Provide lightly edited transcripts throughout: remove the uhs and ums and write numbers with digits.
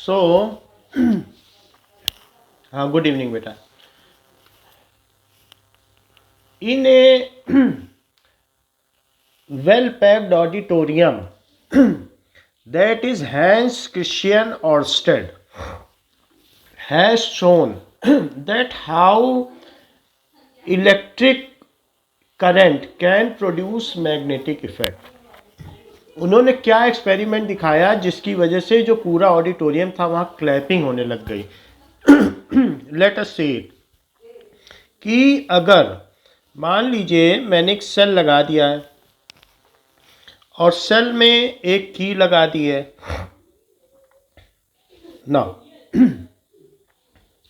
सो हाँ, good evening बेटा. In a well-packed auditorium, that is Hans Christian Ørsted has shown that how electric current can produce magnetic effect. उन्होंने क्या experiment दिखाया जिसकी वजह से जो पूरा ऑडिटोरियम था वहाँ क्लैपिंग होने लग गई. लेट अस से कि अगर मान लीजिए मैंने एक सेल लगा दिया है और सेल में एक की लगा दी है ना.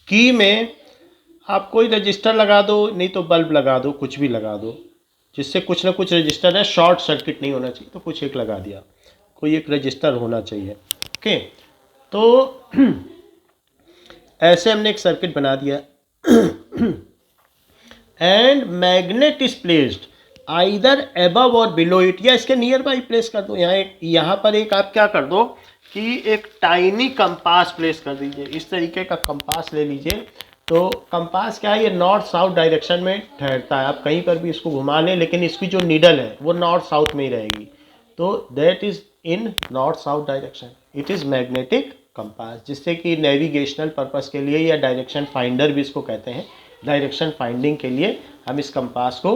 की में आप कोई रजिस्टर लगा दो, नहीं तो बल्ब लगा दो, कुछ भी लगा दो जिससे कुछ ना कुछ रजिस्टर है, शॉर्ट सर्किट नहीं होना चाहिए, तो कुछ एक लगा दिया, कोई एक रजिस्टर होना चाहिए. ओके, तो ऐसे हमने एक सर्किट बना दिया. And magnet is placed either above और बिलो इट, या इसके नियर बाई प्लेस कर दो. यहाँ पर एक आप क्या कर दो कि एक टाइनी कंपास प्लेस कर दीजिए. इस तरीके का कंपास ले लीजिए. तो कंपास क्या है, ये नॉर्थ साउथ डायरेक्शन में ठहरता है. आप कहीं पर भी इसको घुमा लें, लेकिन इसकी जो नीडल है वो नॉर्थ साउथ में ही रहेगी. तो that is in north south direction. It is magnetic compass, जिससे कि नेविगेशनल पर्पस के लिए, या डायरेक्शन फाइंडर भी इसको कहते हैं, डायरेक्शन फाइंडिंग के लिए हम इस कंपास को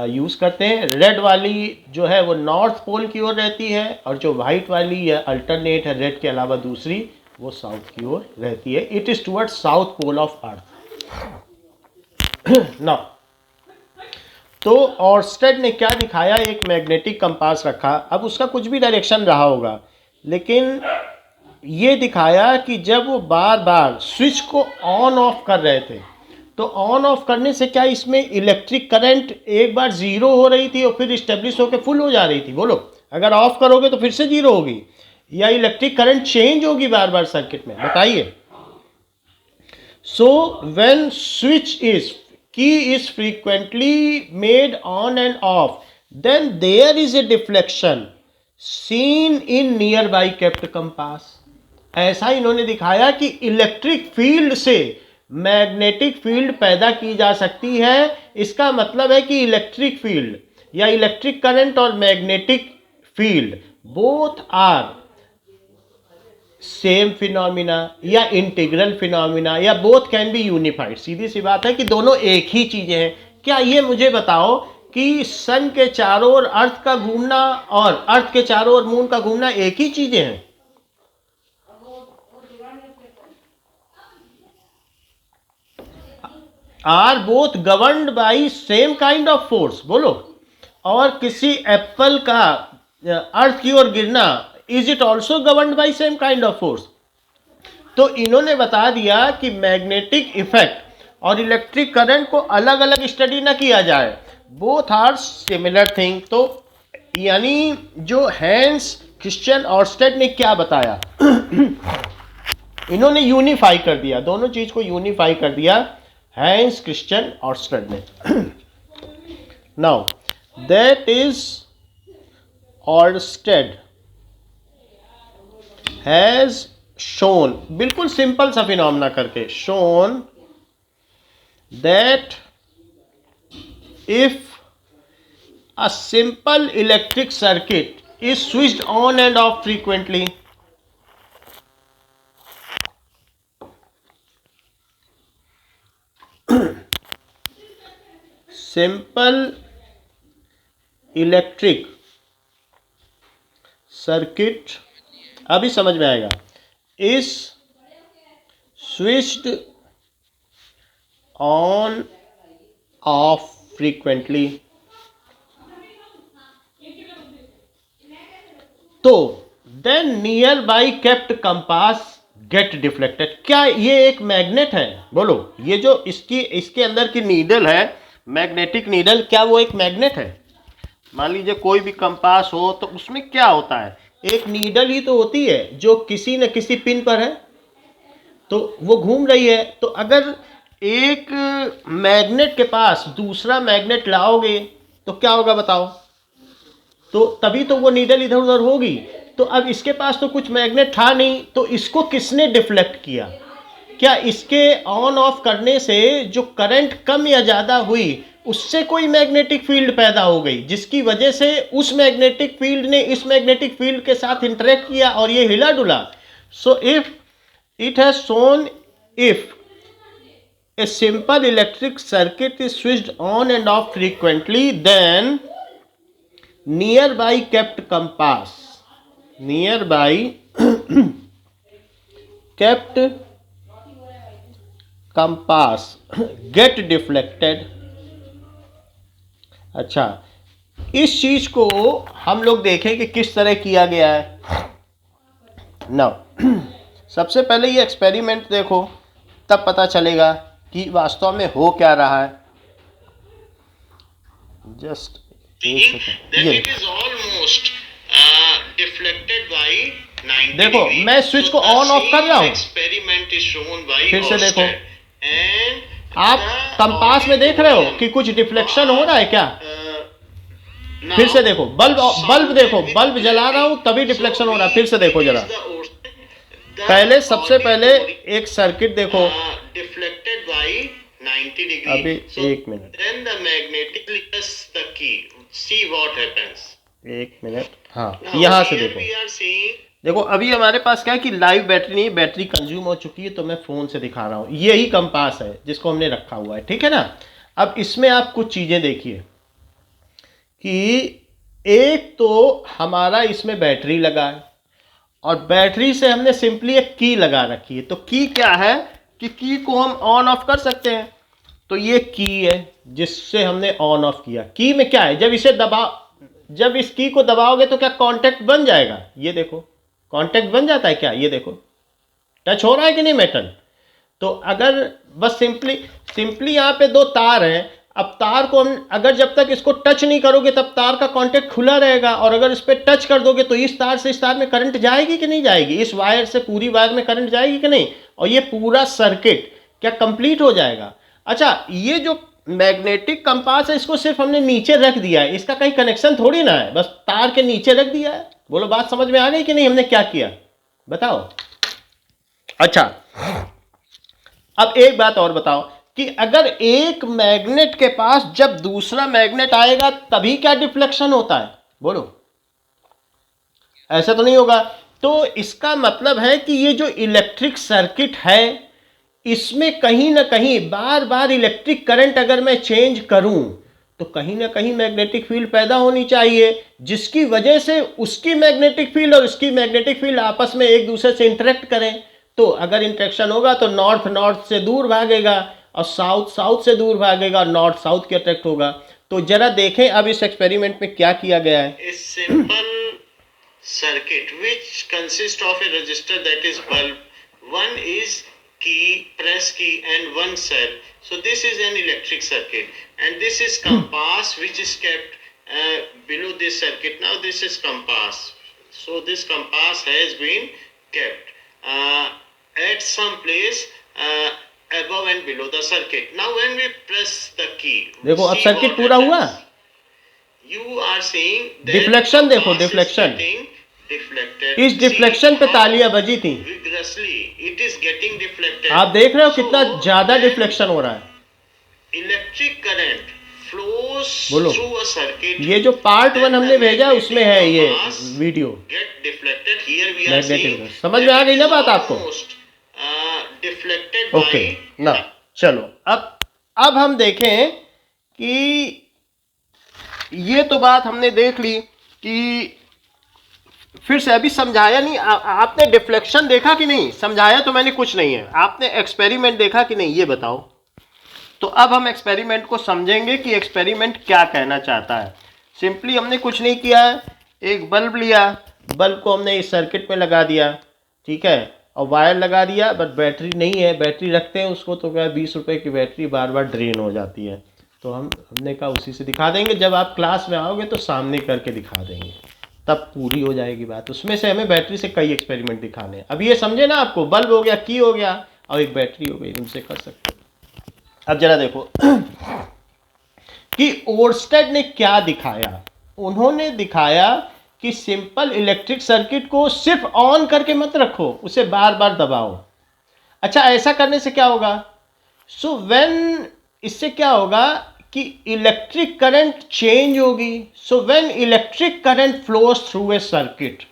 यूज़ करते हैं. रेड वाली जो है वो नॉर्थ पोल की ओर रहती है, और जो वाइट वाली या अल्टरनेट है रेड के अलावा दूसरी, वो साउथ की ओर रहती है. It is towards south pole of earth. Now, तो ऑर्स्टेड ने क्या दिखाया, एक मैग्नेटिक कंपास रखा. अब उसका कुछ भी डायरेक्शन रहा होगा, लेकिन ये दिखाया कि जब वो बार बार स्विच को ऑन ऑफ कर रहे थे, तो ऑन ऑफ करने से क्या इसमें इलेक्ट्रिक करंट एक बार जीरो हो रही थी और फिर इस्टेब्लिश होकर फुल हो जा रही थी. बोलो, अगर ऑफ करोगे तो फिर से जीरो होगी, या इलेक्ट्रिक करंट चेंज होगी बार बार सर्किट में, बताइए. So when switch is key is frequently made on and off, then there is a deflection seen in nearby kept compass. ऐसा इन्होंने दिखाया कि इलेक्ट्रिक फील्ड से मैग्नेटिक फील्ड पैदा की जा सकती है. इसका मतलब है कि इलेक्ट्रिक फील्ड या इलेक्ट्रिक करंट और magnetic field both are same phenomena या इंटीग्रल फिनोमिना, या बोथ कैन बी यूनिफाइड. सीधी सी बात है कि दोनों एक ही चीजें हैं. क्या ये मुझे बताओ कि सन के चारों ओर अर्थ का घूमना और अर्थ के चारों ओर मून का घूमना एक ही चीजें हैं? Are both governed by same kind of force. बोलो, और किसी एप्पल का अर्थ की ओर गिरना, is it also governed by same kind of force? तो इन्होंने बता दिया कि मैग्नेटिक इफेक्ट और इलेक्ट्रिक करंट को अलग अलग स्टडी ना किया जाए, बोथ आर सिमिलर थिंग. तो यानी जो हैंस क्रिश्चियन ऑर्स्टेड ने क्या बताया, इन्होंने यूनिफाई कर दिया, दोनों चीज को यूनिफाई कर दिया हैंस क्रिश्चियन ऑर्स्टेड ने. Now that is Oersted has shown, बिल्कुल सिंपल सा फिनोमेना करके, shown that if a simple electric circuit is switched on and off frequently, simple electric circuit, अभी समझ में आएगा, is switched on off frequently, तो then nearby kept compass get deflected. क्या ये एक मैग्नेट है? बोलो, ये जो इसके अंदर की नीडल है, मैग्नेटिक नीडल, क्या वो एक मैग्नेट है? मान लीजिए कोई भी कंपास हो, तो उसमें क्या होता है, एक नीडल ही तो होती है जो किसी न किसी पिन पर है, तो वो घूम रही है. तो अगर एक मैग्नेट के पास दूसरा मैग्नेट लाओगे तो क्या होगा बताओ? तो तभी तो वो नीडल इधर उधर होगी. तो अब इसके पास तो कुछ मैग्नेट था नहीं, तो इसको किसने डिफ्लेक्ट किया? क्या इसके ऑन ऑफ करने से जो करंट कम या ज़्यादा हुई उससे कोई मैग्नेटिक फील्ड पैदा हो गई, जिसकी वजह से उस मैग्नेटिक फील्ड ने इस मैग्नेटिक फील्ड के साथ इंटरेक्ट किया और ये हिला डुला? So if it has shown if a simple electric circuit is switched on and off frequently, then nearby kept compass get deflected. अच्छा, इस चीज को हम लोग देखें कि किस तरह किया गया है। नाउ सबसे पहले ये एक्सपेरिमेंट देखो, तब पता चलेगा कि वास्तव में हो क्या रहा है। जस्ट ये देखो, मैं स्विच को ऑन ऑफ कर रहा हूं, फिर से देखो, आप कंपास में देख रहे हो कि कुछ डिफ्लेक्शन हो रहा है क्या? फिर से देखो, बल्ब देखो, बल्ब जला रहा हूं तभी डिफ्लेक्शन हो रहा है। फिर से देखो जरा, पहले सबसे पहले एक सर्किट देखो, डिफ्लेक्टेड बाय 90 डिग्री। अभी एक minute, then the magnetic lifts the key, see what happens. एक मिनट, हाँ, यहाँ से देखो, देखो अभी हमारे पास क्या है कि लाइव बैटरी नहीं, बैटरी कंज्यूम हो चुकी है, तो मैं फोन से दिखा रहा हूँ। यही कंपास है जिसको हमने रखा हुआ है, ठीक है ना। अब इसमें आप कुछ चीजें देखिए कि एक तो हमारा इसमें बैटरी लगा है और बैटरी से हमने सिंपली एक की लगा रखी है। तो की क्या है कि की को हम ऑन ऑफ कर सकते हैं, तो ये की है जिससे हमने ऑन ऑफ किया। की में क्या है, जब इस की को दबाओगे तो क्या कांटेक्ट बन जाएगा? ये देखो, कांटेक्ट बन जाता है क्या? ये देखो, टच हो रहा है कि नहीं मेटल? तो अगर बस सिंपली यहाँ पे दो तार हैं, अब तार को हम अगर जब तक इसको टच नहीं करोगे तब तार का कांटेक्ट खुला रहेगा, और अगर इस पर टच कर दोगे तो इस तार से इस तार में करंट जाएगी कि नहीं जाएगी? इस वायर से पूरी वायर में करंट जाएगी कि नहीं? और ये पूरा सर्किट क्या कंप्लीट हो जाएगा? अच्छा, ये जो मैग्नेटिक कंपास है इसको सिर्फ हमने नीचे रख दिया है, इसका कहीं कनेक्शन थोड़ी ना है, बस तार के नीचे रख दिया है। बोलो बात समझ में आ गई कि नहीं? हमने क्या किया बताओ। अच्छा, अब एक बात और बताओ कि अगर एक मैग्नेट के पास जब दूसरा मैग्नेट आएगा तभी क्या डिफ्लेक्शन होता है? बोलो, ऐसा तो नहीं होगा। तो इसका मतलब है कि ये जो इलेक्ट्रिक सर्किट है इसमें कहीं ना कहीं बार बार इलेक्ट्रिक करंट अगर मैं चेंज करूं तो कहीं ना कहीं मैग्नेटिक फील्ड पैदा होनी चाहिए, जिसकी वजह से उसकी मैग्नेटिक फील्ड और उसकी मैग्नेटिक फील्ड आपस में एक दूसरे से इंटरेक्ट करें। तो अगर इंटरेक्शन होगा तो नॉर्थ नॉर्थ से दूर भागेगा और साउथ साउथ से दूर भागेगा, नॉर्थ साउथ के अट्रैक्ट होगा। तो जरा देखें अब इस एक्सपेरिमेंट में क्या किया गया है। Simple circuit which consist of A register that is bulb, one is key, press key and one cell. So this is an electric circuit and this is compass which is kept below this circuit. Now this is compass. So this compass has been kept at some place above and below the circuit. Now when we press the key, देखो अब circuit पूरा हुआ। You are seeing deflection, देखो deflection, इस deflection पे तालियां बजी थी। आप देख रहे हो कितना ज्यादा डिफ्लेक्शन हो रहा है। Electric current flows through a circuit. ये जो पार्ट 1 हमने भेजा उसमें है ये video. Get deflected here we are seeing. समझ में आ गई ना बात आपको? डिफ्लेक्टेड ओके ना। चलो अब हम देखें कि ये तो बात हमने देख ली कि फिर से अभी समझाया नहीं। आपने डिफ्लेक्शन देखा कि नहीं? समझाया तो मैंने कुछ नहीं है। आपने एक्सपेरिमेंट देखा कि नहीं ये बताओ। तो अब हम एक्सपेरिमेंट को समझेंगे कि एक्सपेरिमेंट क्या कहना चाहता है। सिंपली हमने कुछ नहीं किया है, एक बल्ब लिया, बल्ब को हमने इस सर्किट में लगा दिया, ठीक है, और वायर लगा दिया, बट बैटरी नहीं है। बैटरी रखते हैं उसको तो क्या 20 रुपये की बैटरी बार बार ड्रेन हो जाती है। तो हमने कहा उसी से दिखा देंगे, जब आप क्लास में आओगे तो सामने करके दिखा देंगे, तब पूरी हो जाएगी बात। उसमें से हमें बैटरी से कई एक्सपेरिमेंट दिखाने हैं। अब ये समझे ना आपको, बल्ब हो गया, की हो गया और एक बैटरी हो गई, उनसे कर सकते हो। अब जरा देखो कि ओर्स्टेड ने क्या दिखाया। उन्होंने दिखाया कि सिंपल इलेक्ट्रिक सर्किट को सिर्फ ऑन करके मत रखो, उसे बार बार दबाओ। अच्छा, ऐसा करने से क्या होगा? सो व्हेन, इससे क्या होगा कि इलेक्ट्रिक करंट चेंज होगी। So when electric current flows through a circuit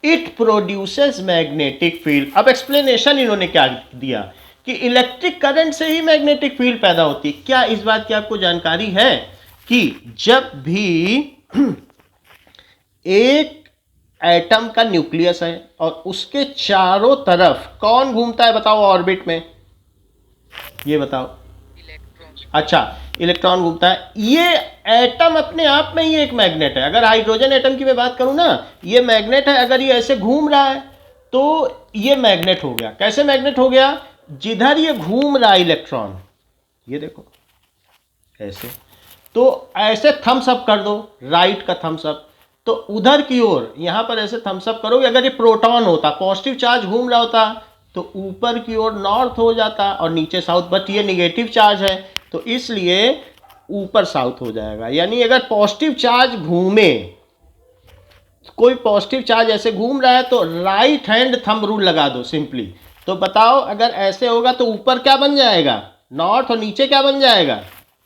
it produces magnetic field. अब एक्सप्लेनेशन इन्होंने क्या दिया कि इलेक्ट्रिक करंट से ही मैग्नेटिक फील्ड पैदा होती है। क्या इस बात की आपको जानकारी है कि जब भी एक एटम का न्यूक्लियस है और उसके चारों तरफ कौन घूमता है बताओ ऑर्बिट में? ये बताओ। अच्छा, इलेक्ट्रॉन घूमता है। ये एटम अपने आप में ही एक मैग्नेट है। अगर हाइड्रोजन एटम की मैं बात करूं ना, ये मैग्नेट है। अगर ये ऐसे घूम रहा है तो ये मैग्नेट हो गया। कैसे मैग्नेट हो गया? जिधर ये घूम रहा है इलेक्ट्रॉन, ये देखो ऐसे, तो ऐसे थम्स अप कर दो, राइट का थम्स अप, तो उधर की ओर यहां पर ऐसे थम्स अप करोगे। अगर ये प्रोटॉन होता, पॉजिटिव चार्ज घूम रहा होता, तो ऊपर की ओर नॉर्थ हो जाता और नीचे साउथ। बट ये निगेटिव चार्ज है तो इसलिए ऊपर साउथ हो जाएगा। यानी अगर पॉजिटिव चार्ज घूमे, कोई पॉजिटिव चार्ज ऐसे घूम रहा है तो राइट हैंड थंब रूल लगा दो सिंपली। तो बताओ अगर ऐसे होगा तो ऊपर क्या बन जाएगा? नॉर्थ, और नीचे क्या बन जाएगा?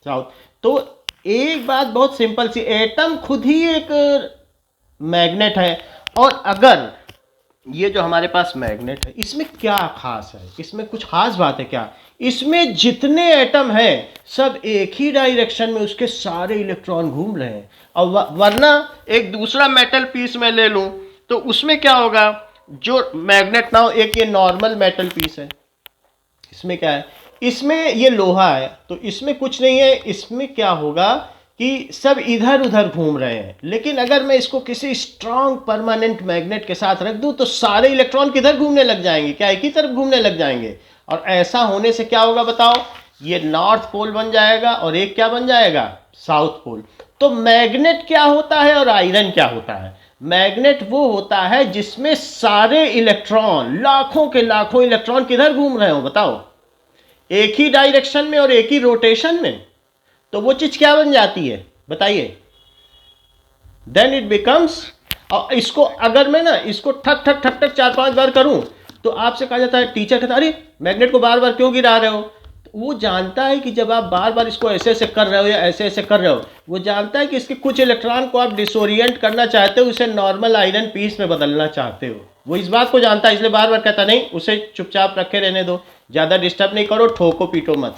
साउथ। तो एक बात बहुत सिंपल सी, एटम खुद ही एक मैग्नेट है। और अगर ये जो हमारे पास मैग्नेट है, इसमें क्या खास है? इसमें कुछ खास बात है क्या? इसमें जितने एटम हैं सब एक ही डायरेक्शन में, उसके सारे इलेक्ट्रॉन घूम रहे हैं। और वरना एक दूसरा मेटल पीस में ले लूं तो उसमें क्या होगा? जो मैग्नेट ना हो, एक ये नॉर्मल मेटल पीस है, इसमें क्या है? इसमें ये लोहा है, तो इसमें कुछ नहीं है। इसमें क्या होगा कि सब इधर उधर घूम रहे हैं। लेकिन अगर मैं इसको किसी स्ट्रांग परमानेंट मैग्नेट के साथ रख दूं तो सारे इलेक्ट्रॉन किधर घूमने लग जाएंगे? क्या एक ही तरफ घूमने लग जाएंगे? और ऐसा होने से क्या होगा बताओ? ये नॉर्थ पोल बन जाएगा और एक क्या बन जाएगा? South pole. तो मैग्नेट क्या होता है और आयरन क्या होता है? मैग्नेट वो होता है जिसमें सारे इलेक्ट्रॉन, लाखों के लाखों इलेक्ट्रॉन किधर घूम रहे हो बताओ? एक ही डायरेक्शन में और एक ही रोटेशन में। तो वो चीज क्या बन जाती है बताइए? Then it becomes. और इसको अगर मैं ना इसको ठक ठक ठक ठक 4-5 बार करूं तो आपसे कहा जाता है, टीचर कहता है अरे मैग्नेट को बार बार क्यों गिरा रहे हो? तो वो जानता है कि जब आप बार बार इसको ऐसे ऐसे कर रहे हो या ऐसे ऐसे कर रहे हो, वो जानता है कि इसके कुछ इलेक्ट्रॉन को आप डिसोरिएंट करना चाहते हो, उसे नॉर्मल आयरन पीस में बदलना चाहते हो। वो इस बात को जानता है, इसलिए बार बार कहता नहीं, उसे चुपचाप रखे रहने दो, ज़्यादा डिस्टर्ब नहीं करो, ठोको पीटो मत।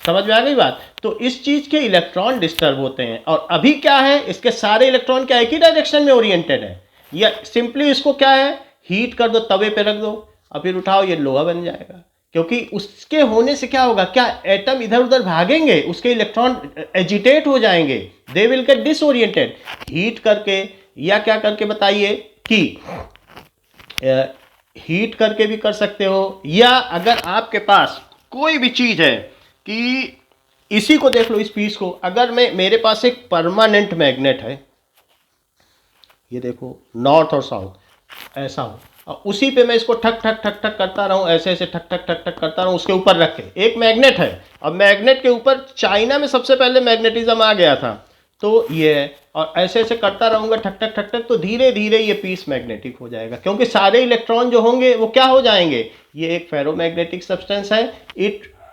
समझ में आ गई बात? तो इस चीज के इलेक्ट्रॉन डिस्टर्ब होते हैं। और अभी क्या है, इसके सारे इलेक्ट्रॉन क्या एक ही डायरेक्शन में ओरिएंटेड है। या सिंपली इसको क्या है, हीट कर दो, तवे पे रख दो और फिर उठाओ, ये लोहा बन जाएगा। क्योंकि उसके होने से क्या होगा, क्या एटम इधर उधर भागेंगे, उसके इलेक्ट्रॉन एजिटेट हो जाएंगे, they will get disoriented. Heat करके या क्या करके बताइए कि हीट करके भी कर सकते हो, या अगर आपके पास कोई भी चीज है कि इसी को देख लो, इस पीस को, अगर मेरे पास एक परमानेंट मैग्नेट है, ये देखो नॉर्थ और साउथ ऐसा हो, और उसी पे मैं इसको ठक ठक ठक ठक करता रहूं, ऐसे ऐसे ठक ठक ठक ठक करता रहूं, उसके ऊपर रख के, एक मैग्नेट है। अब मैग्नेट के ऊपर चाइना में सबसे पहले मैग्नेटिज्म आ गया था, तो ये है, और ऐसे ऐसे करता रहूंगा ठक ठक ठक ठक, तो धीरे धीरे ये पीस मैग्नेटिक हो जाएगा। क्योंकि सारे इलेक्ट्रॉन जो होंगे वो क्या हो जाएंगे, ये एक फेरोमैग्नेटिक सब्सटेंस है,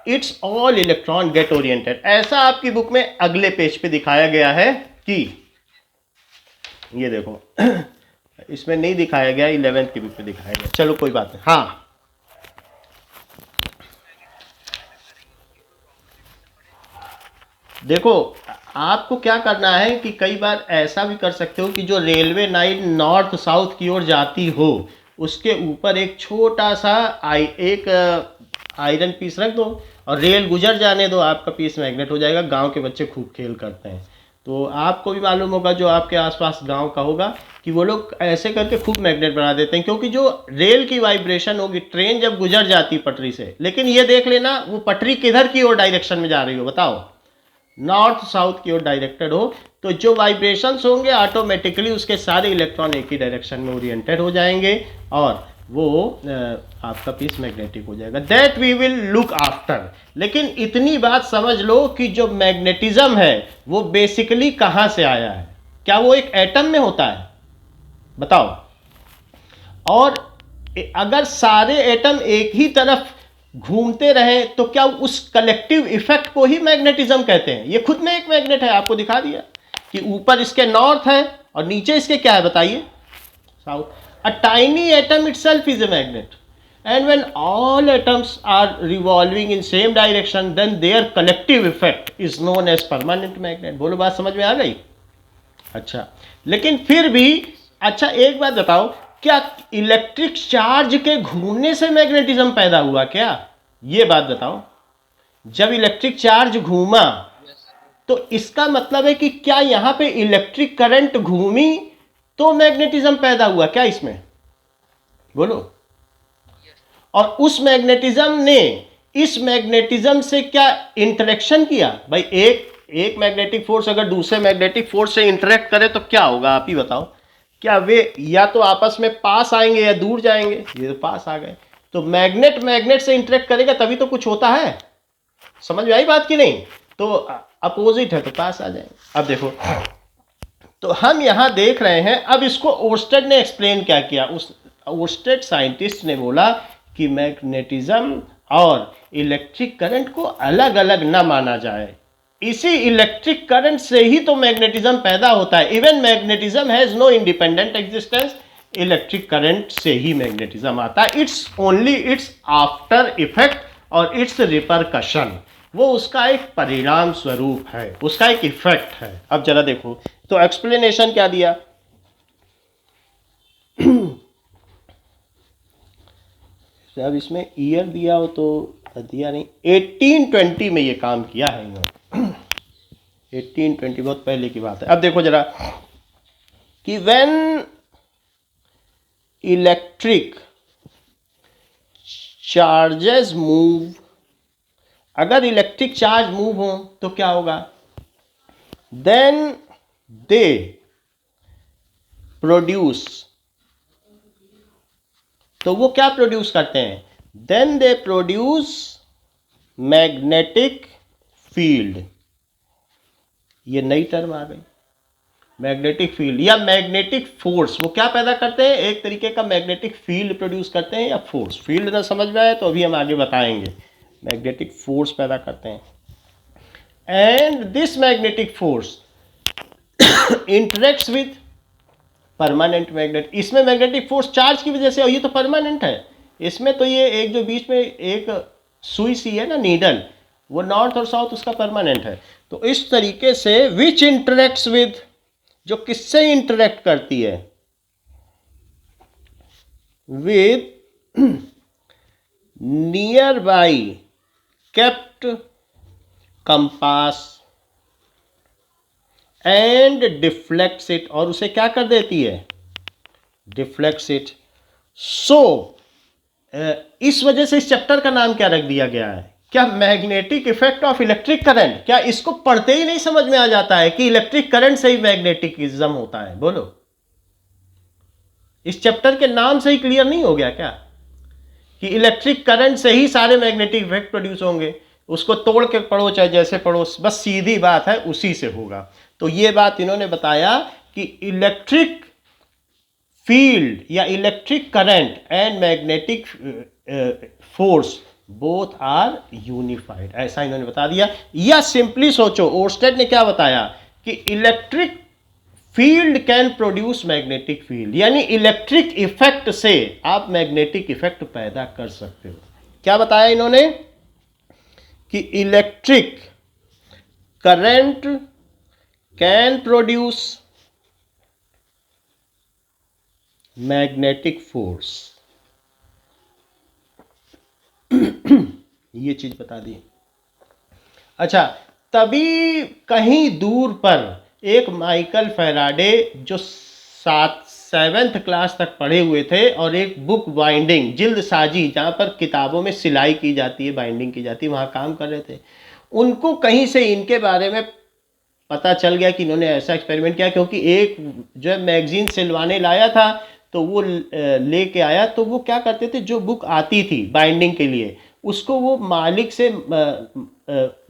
it's all electron get oriented. ऐसा आपकी बुक में अगले पेज पे दिखाया गया है कि ये देखो इसमें नहीं दिखाया गया, 11th की बुक में दिखाया गया। चलो कोई बात नहीं। हाँ, देखो आपको क्या करना है कि कई बार ऐसा भी कर सकते हो कि जो रेलवे लाइन नॉर्थ साउथ की ओर जाती हो, उसके ऊपर एक छोटा सा एक आयरन पीस रख दो और रेल गुजर जाने दो, आपका पीस मैग्नेट हो जाएगा। गांव के बच्चे खूब खेल करते हैं, तो आपको भी मालूम होगा, जो आपके आसपास गांव का होगा, कि वो लोग ऐसे करके खूब मैग्नेट बना देते हैं। क्योंकि जो रेल की वाइब्रेशन होगी, ट्रेन जब गुजर जाती पटरी से, लेकिन ये देख लेना वो पटरी किधर की ओर डायरेक्शन में जा रही हो बताओ, नॉर्थ साउथ की ओर डायरेक्टेड हो, तो जो वाइब्रेशंस होंगे ऑटोमेटिकली उसके सारे इलेक्ट्रॉन एक ही डायरेक्शन में ओरिएंटेड हो जाएंगे और वो आपका पीस मैग्नेटिक हो जाएगा। That we will look after. लेकिन इतनी बात समझ लो कि जो मैग्नेटिज्म है वो बेसिकली कहाँ से आया है? क्या वो एक एटम में होता है? बताओ। और अगर सारे एटम एक ही तरफ घूमते रहे तो क्या उस कलेक्टिव इफेक्ट को ही मैग्नेटिज्म कहते हैं। ये खुद में एक मैग्नेट है, आपको दिखा दिया कि ऊपर इसके नॉर्थ है और नीचे इसके क्या है बताइए, south. A tiny atom itself is a magnet and when all atoms are revolving in same direction then their collective effect is known as permanent magnet। बोलो बात समझ में आ गई। अच्छा, लेकिन फिर भी अच्छा एक बात बताओ, क्या इलेक्ट्रिक चार्ज के घूमने से मैग्नेटिज्म पैदा हुआ क्या? ये बात बताओ। जब इलेक्ट्रिक चार्ज घूमा तो इसका मतलब है कि क्या यहां पे इलेक्ट्रिक करंट घूमी तो मैग्नेटिज्म पैदा हुआ क्या इसमें? बोलो। और उस मैग्नेटिज्म ने इस मैग्नेटिज्म से क्या इंटरेक्शन किया? भाई एक मैग्नेटिक फोर्स अगर दूसरे मैग्नेटिक फोर्स से इंटरेक्ट करे तो क्या होगा, आप ही बताओ। क्या वे या तो आपस में पास आएंगे या दूर जाएंगे? ये तो पास आ गए। तो मैग्नेट मैग्नेट से इंटरेक्ट करेगा तभी तो कुछ होता है। समझ में आई बात की नहीं? तो अपोजिट है तो पास आ जाएंगे। अब देखो, तो हम यहां देख रहे हैं। अब इसको ओर्स्टेड ने एक्सप्लेन क्या किया। उस ओर्स्टेड साइंटिस्ट ने बोला कि मैग्नेटिज्म और इलेक्ट्रिक करंट को अलग अलग न माना जाए। इसी इलेक्ट्रिक करंट से ही तो मैग्नेटिज्म पैदा होता है। Even magnetism has no independent existence, electric current से ही मैग्नेटिज्म आता है। It's only it's after effect और इट्स रिपरकशन, वो उसका एक परिणाम स्वरूप है, उसका एक इफेक्ट है। अब जरा देखो तो एक्सप्लेनेशन क्या दिया। अब इसमें ईयर दिया हो तो दिया नहीं। 1820 में ये काम किया है इन्होंने। 1820 बहुत पहले की बात है। अब देखो जरा कि व्हेन इलेक्ट्रिक चार्जेस मूव, अगर इलेक्ट्रिक चार्ज मूव हो तो क्या होगा? देन दे प्रोड्यूस, तो वो क्या प्रोड्यूस करते हैं? Then they produce magnetic field. ये नई टर्म आ गई, मैग्नेटिक फील्ड या मैग्नेटिक फोर्स। वो क्या पैदा करते हैं? एक तरीके का मैग्नेटिक फील्ड प्रोड्यूस करते हैं या फोर्स। फील्ड ना समझ में आए तो अभी हम आगे बताएंगे। मैग्नेटिक फोर्स पैदा करते हैं। And this magnetic force interacts with permanent magnet. इसमें मैग्नेटिक फोर्स चार्ज की वजह से, और ये तो परमानेंट है। इसमें तो ये एक जो बीच में एक सुई सी है ना, नीडल, वो नॉर्थ और साउथ उसका परमानेंट है। तो इस तरीके से विच इंटरेक्ट्स विद, जो किससे इंटरेक्ट करती है? With near by kept compass and deflects it, और उसे क्या कर देती है? Deflects it. सो इस वजह से इस चैप्टर का नाम क्या रख दिया गया है? क्या magnetic effect of electric current. क्या इसको पढ़ते ही नहीं समझ में आ जाता है कि इलेक्ट्रिक करंट से ही मैग्नेटिकिज्म होता है? बोलो, इस चैप्टर के नाम से ही क्लियर नहीं हो गया क्या कि इलेक्ट्रिक करंट से ही सारे मैग्नेटिक इफेक्ट प्रोड्यूस होंगे? उसको तोड़ के पढ़ो चाहे जैसे पढ़ो, बस सीधी बात है, उसी से होगा। तो ये बात इन्होंने बताया कि इलेक्ट्रिक फील्ड या electric current and magnetic force both are unified, ऐसा इन्होंने बता दिया। या सिंपली सोचो, ओर्स्टेड ने क्या बताया कि electric field can produce magnetic field, यानी इलेक्ट्रिक इफेक्ट से आप मैग्नेटिक इफेक्ट पैदा कर सकते हो। क्या बताया इन्होंने कि electric current can produce magnetic force. ये चीज बता दी। अच्छा, तभी कहीं दूर पर एक माइकल फैराडे जो 7th क्लास तक पढ़े हुए थे और एक बुक बाइंडिंग, जिल्द साजी, जहाँ पर किताबों में सिलाई की जाती है, बाइंडिंग की जाती है, वहाँ काम कर रहे थे। उनको कहीं से इनके बारे में पता चल गया कि इन्होंने ऐसा एक्सपेरिमेंट किया, क्योंकि एक जो है मैगजीन सिलवाने लाया था तो वो लेके आया। तो वो क्या करते थे, जो बुक आती थी बाइंडिंग के लिए उसको वो मालिक से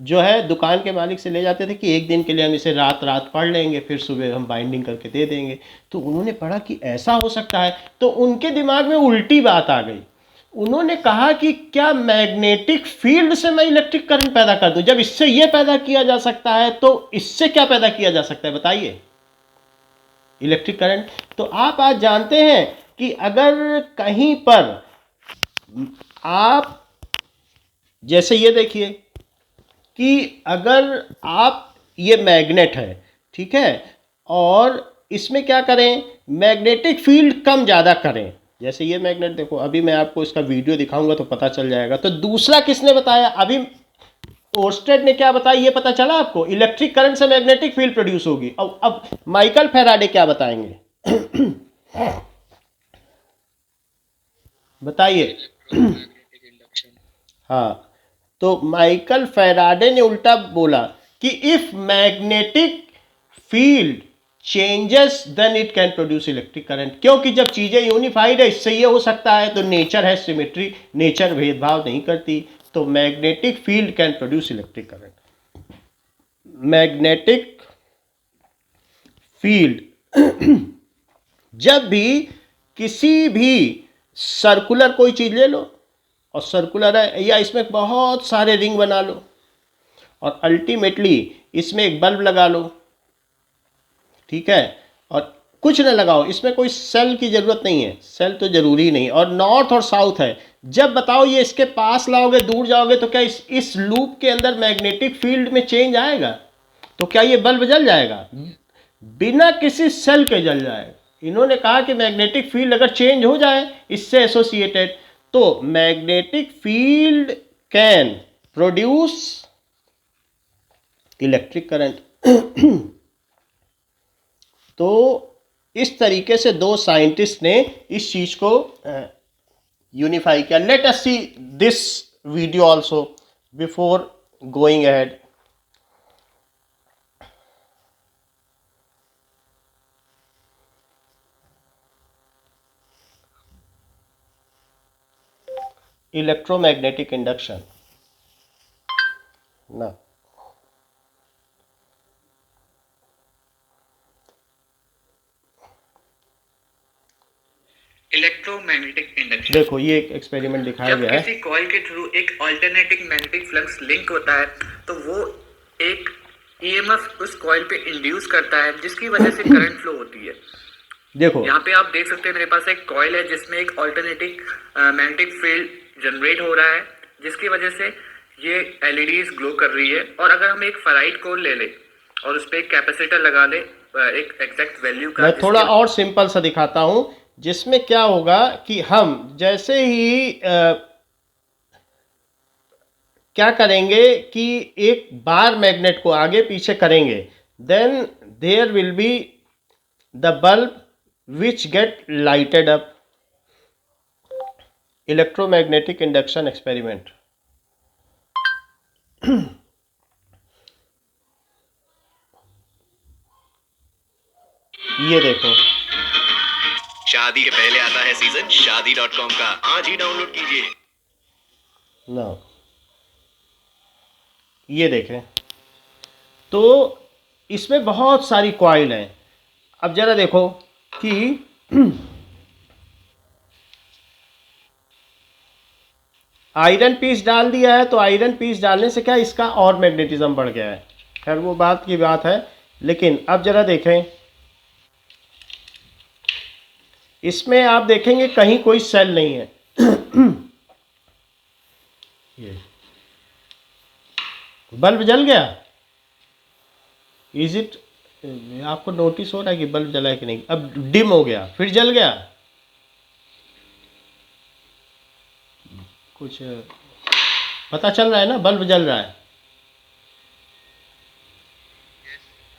जो है दुकान के मालिक से ले जाते थे कि एक दिन के लिए हम इसे रात रात पढ़ लेंगे, फिर सुबह हम बाइंडिंग करके दे देंगे। तो उन्होंने पढ़ा कि ऐसा हो सकता है, तो उनके दिमाग में उल्टी बात आ गई। उन्होंने कहा कि क्या मैग्नेटिक फील्ड से मैं इलेक्ट्रिक करंट पैदा कर दूं? जब इससे ये पैदा किया जा सकता है तो इससे क्या पैदा किया जा सकता है बताइए? Electric current. तो आप आज जानते हैं कि अगर कहीं पर आप, जैसे ये देखिए कि अगर आप, ये मैग्नेट है, ठीक है, और इसमें क्या करें, मैग्नेटिक फील्ड कम ज़्यादा करें। जैसे ये मैग्नेट देखो, अभी मैं आपको इसका वीडियो दिखाऊंगा तो पता चल जाएगा। तो दूसरा किसने बताया? अभी ओर्स्टेड ने क्या बताया ये पता चला आपको? इलेक्ट्रिक करंट से मैग्नेटिक फील्ड प्रोड्यूस होगी। अब माइकल फैराडे क्या बताएंगे? बताइए। हाँ, तो माइकल फैराडे ने उल्टा बोला कि if magnetic field changes then it can produce electric current. क्योंकि जब चीजें यूनिफाइड है, इससे ये हो सकता है, तो नेचर है सिमेट्री, नेचर भेदभाव नहीं करती, तो magnetic field can produce electric current. Magnetic field जब भी किसी भी सर्कुलर कोई चीज ले लो, और सर्कुलर है, या इसमें बहुत सारे रिंग बना लो, और अल्टीमेटली इसमें एक बल्ब लगा लो, ठीक है, और कुछ न लगाओ, इसमें कोई सेल की जरूरत नहीं है, सेल तो जरूरी नहीं, और नॉर्थ और साउथ है, जब बताओ ये इसके पास लाओगे, दूर जाओगे, तो क्या इस लूप के अंदर मैग्नेटिक फील्ड में चेंज आएगा? तो क्या ये बल्ब जल जाएगा? बिना किसी सेल के जल जाएगा। इन्होंने कहा कि मैग्नेटिक फील्ड अगर चेंज हो जाए इससे एसोसिएटेड, तो magnetic field can produce electric current. तो इस तरीके से दो साइंटिस्ट ने इस चीज को यूनिफाई किया। Late us see this video also before going ahead. Electromagnetic induction ना, इलेक्ट्रोमैग्नेटिक इंडक्शन। देखो ये एक एक्सपेरिमेंट दिखाया गया है। जब किसी कॉइल के थ्रू एक अल्टरनेटिंग मैग्नेटिक फ्लक्स लिंक होता है तो वो एक ईएमएफ उस कॉइल पे इंड्यूस करता है, जिसकी वजह से करंट फ्लो होती है। देखो यहाँ पे आप देख सकते हैं मेरे पास एक कॉइल है जिसमें एक अल्टरनेटिंग मैग्नेटिक फील्ड जनरेट हो रहा है, जिसकी वजह से ये एलईडीज ग्लो कर रही है। और अगर हम एक फेराइट कोर ले ले और उस पर एक कैपेसिटर लगा ले एक एग्जैक्ट वैल्यू का, मैं थोड़ा और सिंपल सा दिखाता हूं, जिसमें क्या होगा कि हम जैसे ही क्या करेंगे कि एक बार मैग्नेट को आगे पीछे करेंगे, then there will be the bulb which get lighted up. Electromagnetic induction experiment. ये देखो, शादी के पहले आता है सीजन शादी.com का, आज ही डाउनलोड कीजिए ना। ये देखें, तो इसमें बहुत सारी कॉइल हैं। अब जरा देखो कि आयरन पीस डाल दिया है, तो आयरन पीस डालने से क्या इसका और मैग्नेटिज्म बढ़ गया है। खैर वो बात की बात है, लेकिन अब जरा देखें, इसमें आप देखेंगे कहीं कोई सेल नहीं है। ये बल्ब जल गया। इज इट, आपको नोटिस हो रहा है कि बल्ब जला है कि नहीं? अब डिम हो गया, फिर जल गया, कुछ पता चल रहा है ना, बल्ब जल रहा है।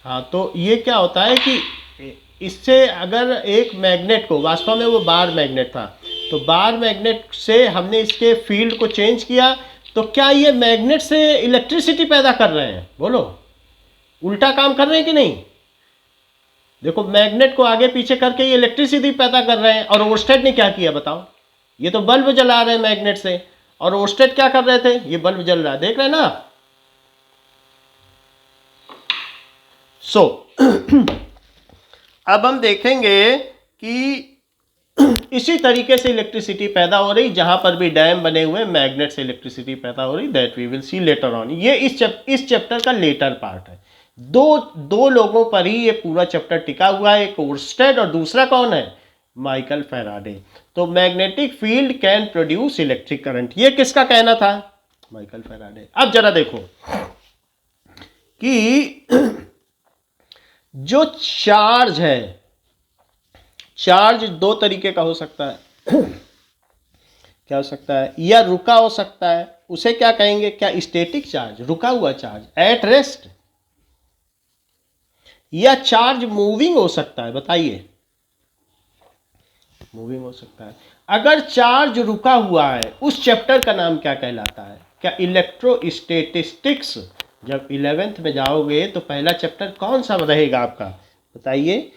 हाँ, तो ये क्या होता है कि इससे अगर एक मैग्नेट को, वास्तव में वो बार मैग्नेट था, तो बार मैग्नेट से हमने इसके फील्ड को चेंज किया, तो क्या ये मैग्नेट से इलेक्ट्रिसिटी पैदा कर रहे हैं? बोलो, उल्टा काम कर रहे हैं कि नहीं? देखो, मैग्नेट को आगे पीछे करके ये इलेक्ट्रिसिटी पैदा कर रहे हैं, और ओर्स्टेड ने क्या किया बताओ? ये तो बल्ब जला रहे हैं मैग्नेट से, और ओस्टेड क्या कर रहे थे, ये बल्ब जल रहा है, देख रहे हैं ना। सो अब हम देखेंगे कि इसी तरीके से इलेक्ट्रिसिटी पैदा हो रही, जहां पर भी डैम बने हुए मैग्नेट से इलेक्ट्रिसिटी पैदा हो रही, that we will see later on. ये इस चैप्टर का लेटर पार्ट है। दो लोगों पर ही ये पूरा चैप्टर टिका हुआ है, एक ओर्स्टेड और दूसरा कौन है, माइकल फैराडे। तो magnetic field can produce electric current, ये किसका कहना था, माइकल फैराडे। अब जरा देखो कि जो चार्ज है, चार्ज दो तरीके का हो सकता है क्या हो सकता है, या रुका हो सकता है, उसे क्या कहेंगे, क्या स्टैटिक चार्ज, रुका हुआ चार्ज एट रेस्ट, या चार्ज मूविंग हो सकता है, बताइए, मूविंग हो सकता है। अगर चार्ज रुका हुआ है उस चैप्टर का नाम क्या कहलाता है, क्या इलेक्ट्रोस्टैटिस्टिक्स। जब 11th में जाओगे तो पहला चैप्टर कौन सा रहेगा आपका, बताइए,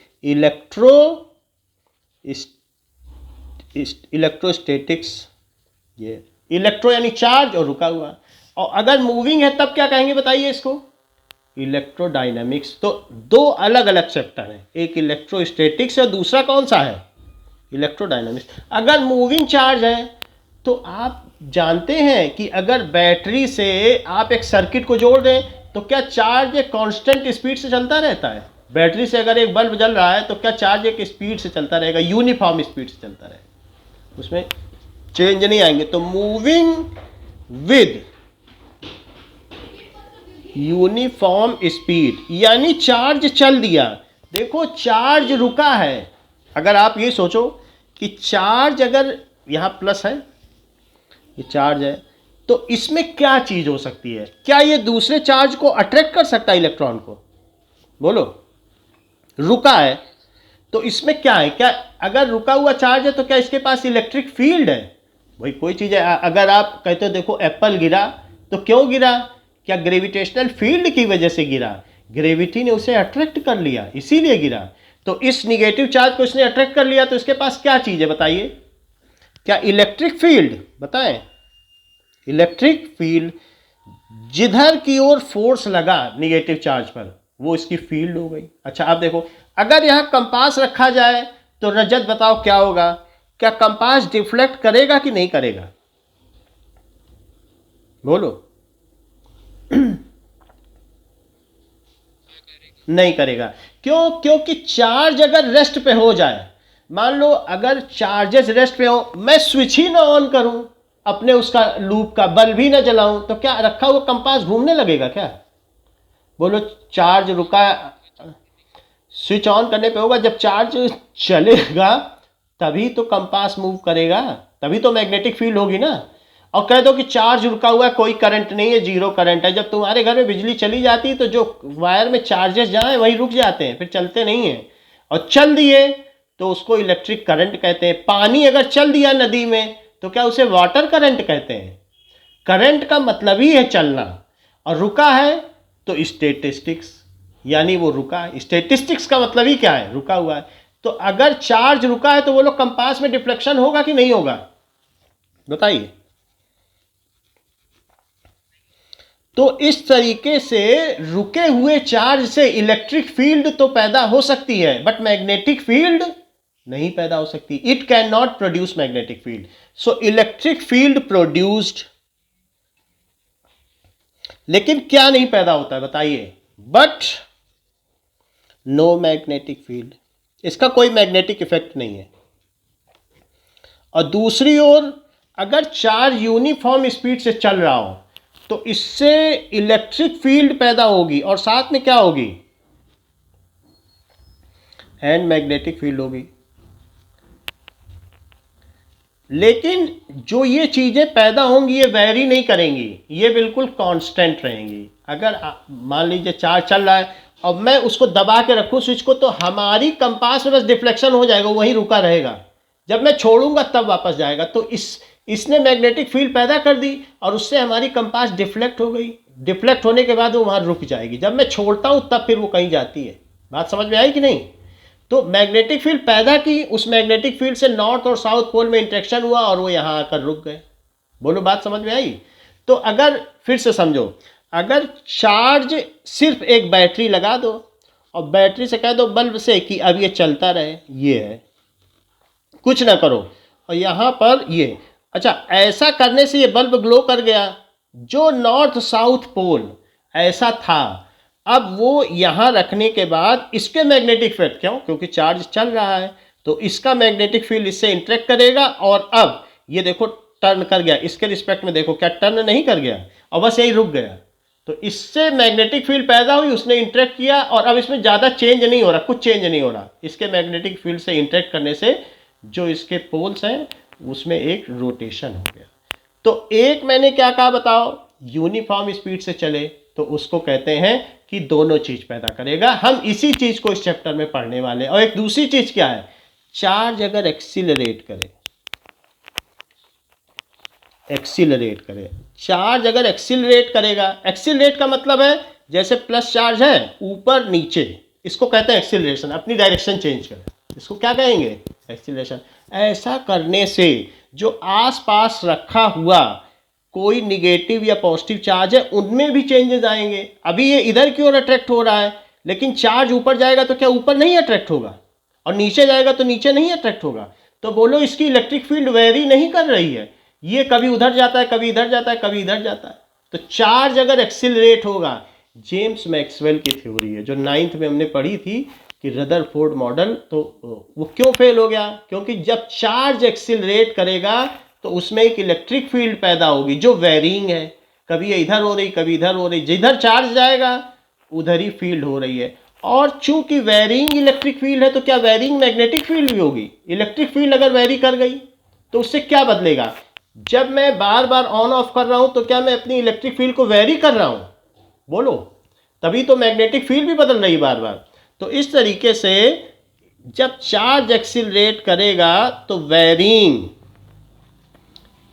इलेक्ट्रोस्टैटिक्स। ये इलेक्ट्रो यानी चार्ज और रुका हुआ, और अगर मूविंग है तब क्या कहेंगे, बताइए इसको, इलेक्ट्रोडायनामिक्स। तो दो अलग अलग चैप्टर हैं, एक इलेक्ट्रोस्टैटिक्स और दूसरा कौन सा है, इलेक्ट्रोडायनामिक्स। अगर मूविंग चार्ज है तो आप जानते हैं कि अगर बैटरी से आप एक सर्किट को जोड़ दें तो क्या चार्ज एक कांस्टेंट स्पीड से चलता रहता है। बैटरी से अगर एक बल्ब जल रहा है तो क्या चार्ज एक स्पीड से चलता रहेगा, यूनिफॉर्म स्पीड से चलता रहेगा, उसमें चेंज नहीं आएंगे। तो मूविंग विद यूनिफॉर्म स्पीड यानी चार्ज चल दिया। देखो चार्ज रुका है, अगर आप ये सोचो कि चार्ज अगर यहाँ प्लस है, ये चार्ज है, तो इसमें क्या चीज हो सकती है, क्या ये दूसरे चार्ज को अट्रैक्ट कर सकता है, इलेक्ट्रॉन को, बोलो, रुका है तो इसमें क्या है, क्या अगर रुका हुआ चार्ज है तो क्या इसके पास इलेक्ट्रिक फील्ड है, वही कोई चीज है। अगर आप कहते हो देखो एप्पल गिरा तो क्यों गिरा, क्या ग्रेविटेशनल फील्ड की वजह से गिरा, ग्रेविटी ने उसे अट्रैक्ट कर लिया इसीलिए गिरा। तो इस निगेटिव चार्ज को इसने अट्रैक्ट कर लिया तो इसके पास क्या चीज है, बताइए, क्या इलेक्ट्रिक फील्ड, बताएं, इलेक्ट्रिक फील्ड। जिधर की ओर फोर्स लगा निगेटिव चार्ज पर वो इसकी फील्ड हो गई। अच्छा अब देखो, अगर यहां कंपास रखा जाए तो रजत बताओ क्या होगा, क्या कंपास डिफ्लेक्ट करेगा कि नहीं करेगा, बोलो नहीं करेगा। क्यों, क्योंकि चार्ज अगर रेस्ट पे हो जाए, मान लो अगर चार्जेस रेस्ट पे हो, मैं स्विच ही ना ऑन करूं अपने उसका लूप का, बल्ब ही ना जलाऊं, तो क्या रखा हुआ कंपास घूमने लगेगा क्या, बोलो। चार्ज रुका, स्विच ऑन करने पे होगा, जब चार्ज चलेगा तभी तो कंपास मूव करेगा, तभी तो मैग्नेटिक फील्ड होगी ना। और कह दो कि चार्ज रुका हुआ है, कोई करंट नहीं है, जीरो करंट है, जब तुम्हारे घर में बिजली चली जाती है तो जो वायर में चार्जेस जाए वहीं रुक जाते हैं, फिर चलते नहीं हैं। और चल दिए तो उसको इलेक्ट्रिक करंट कहते हैं। पानी अगर चल दिया नदी में तो क्या उसे वाटर करंट कहते हैं। करंट का मतलब ही है चलना, और रुका है तो स्टैटिस्टिक्स, यानी वो रुका है। स्टैटिस्टिक्स का मतलब ही क्या है, रुका हुआ है। तो अगर चार्ज रुका है तो वो लोग कंपास में डिफ्लेक्शन होगा कि नहीं होगा, बताइए। तो इस तरीके से रुके हुए चार्ज से इलेक्ट्रिक फील्ड तो पैदा हो सकती है, बट मैग्नेटिक फील्ड नहीं पैदा हो सकती। It can not produce magnetic field. So electric field produced, लेकिन क्या नहीं पैदा होता है, बताइए, बट नो मैग्नेटिक फील्ड, इसका कोई मैग्नेटिक इफेक्ट नहीं है। और दूसरी ओर अगर चार्ज यूनिफॉर्म स्पीड से चल रहा हो तो इससे इलेक्ट्रिक फील्ड पैदा होगी, और साथ में क्या होगी, एंड मैग्नेटिक फील्ड होगी। लेकिन जो ये चीजें पैदा होंगी ये वेरी नहीं करेंगी, ये बिल्कुल कांस्टेंट रहेंगी। अगर मान लीजिए चार्ज चल रहा है और मैं उसको दबा के रखूं स्विच को, तो हमारी कंपास में बस डिफ्लेक्शन हो जाएगा, वहीं रुका रहेगा, जब मैं छोड़ूंगा तब वापस जाएगा। तो इसने मैग्नेटिक फील्ड पैदा कर दी और उससे हमारी कंपास डिफ्लेक्ट हो गई। डिफ्लेक्ट होने के बाद वो वहां रुक जाएगी, जब मैं छोड़ता हूं तब फिर वो कहीं जाती है। बात समझ में आई कि नहीं। तो मैग्नेटिक फील्ड पैदा की, उस मैग्नेटिक फील्ड से नॉर्थ और साउथ पोल में इंटरेक्शन हुआ और वो यहाँ आकर रुक गए। बोलो बात समझ में आई? तो अगर फिर से समझो, अगर चार्ज सिर्फ एक बैटरी लगा दो और बैटरी से कह दो बल्ब से कि अब ये चलता रहे, ये है, कुछ ना करो, और यहाँ पर ये, अच्छा ऐसा करने से ये बल्ब ग्लो कर गया, जो नॉर्थ साउथ पोल ऐसा था, अब वो यहाँ रखने के बाद इसके मैग्नेटिक फील्ड, क्यों? क्योंकि चार्ज चल रहा है, तो इसका मैग्नेटिक फील्ड इससे इंटरेक्ट करेगा, और अब ये देखो टर्न कर गया, इसके रिस्पेक्ट में देखो क्या टर्न नहीं कर गया, और बस यही रुक गया। तो इससे मैग्नेटिक फील्ड पैदा हुई, उसने इंटरेक्ट किया, और अब इसमें ज़्यादा चेंज नहीं हो रहा, कुछ चेंज नहीं हो रहा, इसके मैग्नेटिक फील्ड से इंटरेक्ट करने से जो इसके पोल्स हैं उसमें एक रोटेशन हो गया। तो एक मैंने क्या कहा बताओ, यूनिफॉर्म स्पीड से चले तो उसको कहते हैं कि दोनों चीज पैदा करेगा। हम इसी चीज को इस चैप्टर में पढ़ने वाले हैं। और एक दूसरी चीज क्या है, चार्ज अगर एक्सीलरेट करे, चार्ज अगर एक्सीलरेट करेगा, एक्सीलरेट का मतलब है जैसे प्लस चार्ज है ऊपर नीचे, इसको कहते हैं एक्सीलरेशन, अपनी डायरेक्शन चेंज करे, इसको क्या कहेंगे, एक्सीलरेशन। ऐसा करने से जो आसपास रखा हुआ कोई निगेटिव या पॉजिटिव चार्ज है उनमें भी चेंजेस आएंगे। अभी ये इधर की ओर अट्रैक्ट हो रहा है, लेकिन चार्ज ऊपर जाएगा तो क्या ऊपर नहीं अट्रैक्ट होगा, और नीचे जाएगा तो नीचे नहीं अट्रैक्ट होगा। तो बोलो इसकी इलेक्ट्रिक फील्ड वेरी नहीं कर रही है, ये कभी उधर जाता है, कभी इधर जाता है, कभी इधर जाता है। तो चार्ज अगर एक्सीलरेट होगा, जेम्स मैक्सवेल की थ्योरी है जो 9th में हमने पढ़ी थी कि रदरफोर्ड मॉडल, तो वो क्यों फेल हो गया, क्योंकि जब चार्ज एक्सीलरेट करेगा तो उसमें एक इलेक्ट्रिक फील्ड पैदा होगी जो वेरिंग है, कभी इधर हो रही, कभी इधर हो रही, जिधर चार्ज जाएगा उधर ही फील्ड हो रही है। और चूंकि वेरिंग इलेक्ट्रिक फील्ड है तो क्या वेरिंग मैग्नेटिक फील्ड भी होगी। इलेक्ट्रिक फील्ड अगर वेरी कर गई तो उससे क्या बदलेगा, जब मैं बार बार ऑन ऑफ कर रहा हूं तो क्या मैं अपनी इलेक्ट्रिक फील्ड को वेरी कर रहा हूं, बोलो, तभी तो मैग्नेटिक फील्ड भी बदल रही बार बार। तो इस तरीके से जब चार्ज एक्सीलरेट करेगा तो varying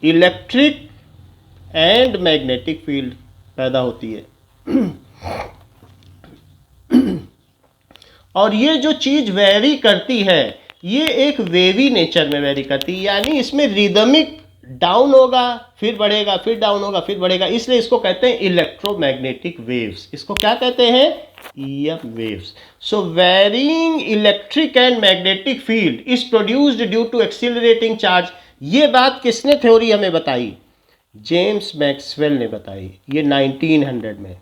electric and magnetic field पैदा होती है। और ये जो चीज वेरी करती है ये एक वेवी नेचर में वेरी करती है, यानी इसमें रिदमिक डाउन होगा फिर बढ़ेगा, फिर डाउन होगा फिर बढ़ेगा, इसलिए इसको कहते हैं इलेक्ट्रोमैग्नेटिक वेव्स। इसको क्या कहते हैं, EM waves. So varying electric and magnetic field is produced due to accelerating charge. ये बात किसने थ्योरी हमें बताई, जेम्स मैक्सवेल ने बताई, ये 1900 में।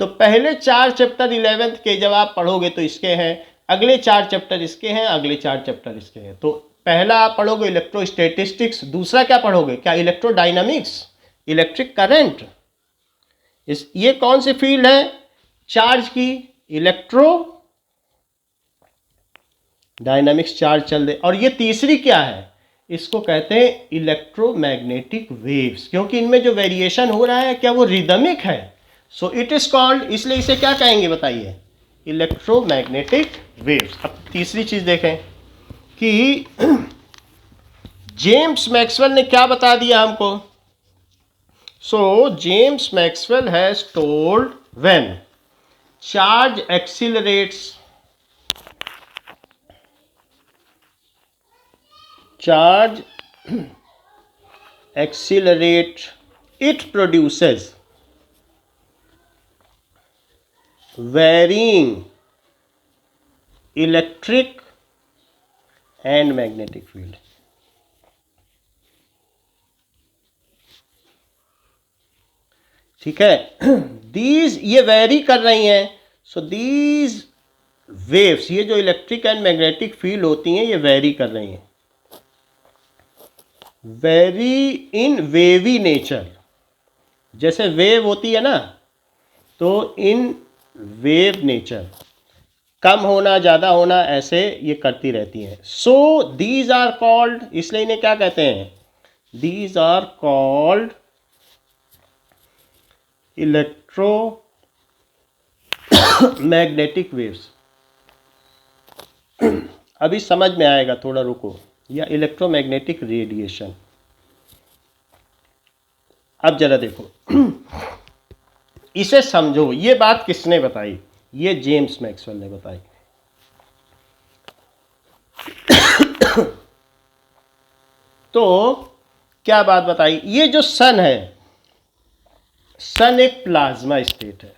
तो पहले 4 चैप्टर 11th के जब आप पढ़ोगे तो इसके हैं, अगले 4 चैप्टर इसके हैं, अगले 4 चैप्टर इसके हैं। तो पहला आप पढ़ोगे इलेक्ट्रोस्टैटिस्टिक्स, दूसरा क्या पढ़ोगे, क्या इलेक्ट्रोडायनामिक्स, इलेक्ट्रिक करंट। ये कौन सी फील्ड है चार्ज की, इलेक्ट्रो डायनामिक्स, चार्ज चल दे। और ये तीसरी क्या है, इसको कहते हैं इलेक्ट्रोमैग्नेटिक वेव्स, क्योंकि इनमें जो वेरिएशन हो रहा है क्या वो रिदमिक है। सो इट इज कॉल्ड, इसलिए इसे क्या कहेंगे बताइए, इलेक्ट्रोमैग्नेटिक वेव्स। अब तीसरी चीज देखें कि जेम्स मैक्सवेल ने क्या बता दिया हमको। So James Maxwell has told when charge accelerates, charge accelerate, it produces varying electric and magnetic field। ठीक है, these ये वेरी कर रही हैं। सो these waves, ये जो इलेक्ट्रिक एंड मैग्नेटिक फील्ड होती हैं ये वेरी कर रही हैं, वेरी इन वेवी नेचर। जैसे वेव होती है ना, तो इन वेव नेचर, कम होना ज़्यादा होना ऐसे ये करती रहती हैं। सो दीज आर कॉल्ड, इसलिए इन्हें क्या कहते हैं, these are called electromagnetic waves. अभी समझ में आएगा, थोड़ा रुको, या इलेक्ट्रोमैग्नेटिक रेडिएशन। अब जरा देखो इसे समझो, ये बात किसने बताई, ये जेम्स मैक्सवेल ने बताई। तो क्या बात बताई, ये जो सन है, सन एक प्लाज्मा स्टेट है।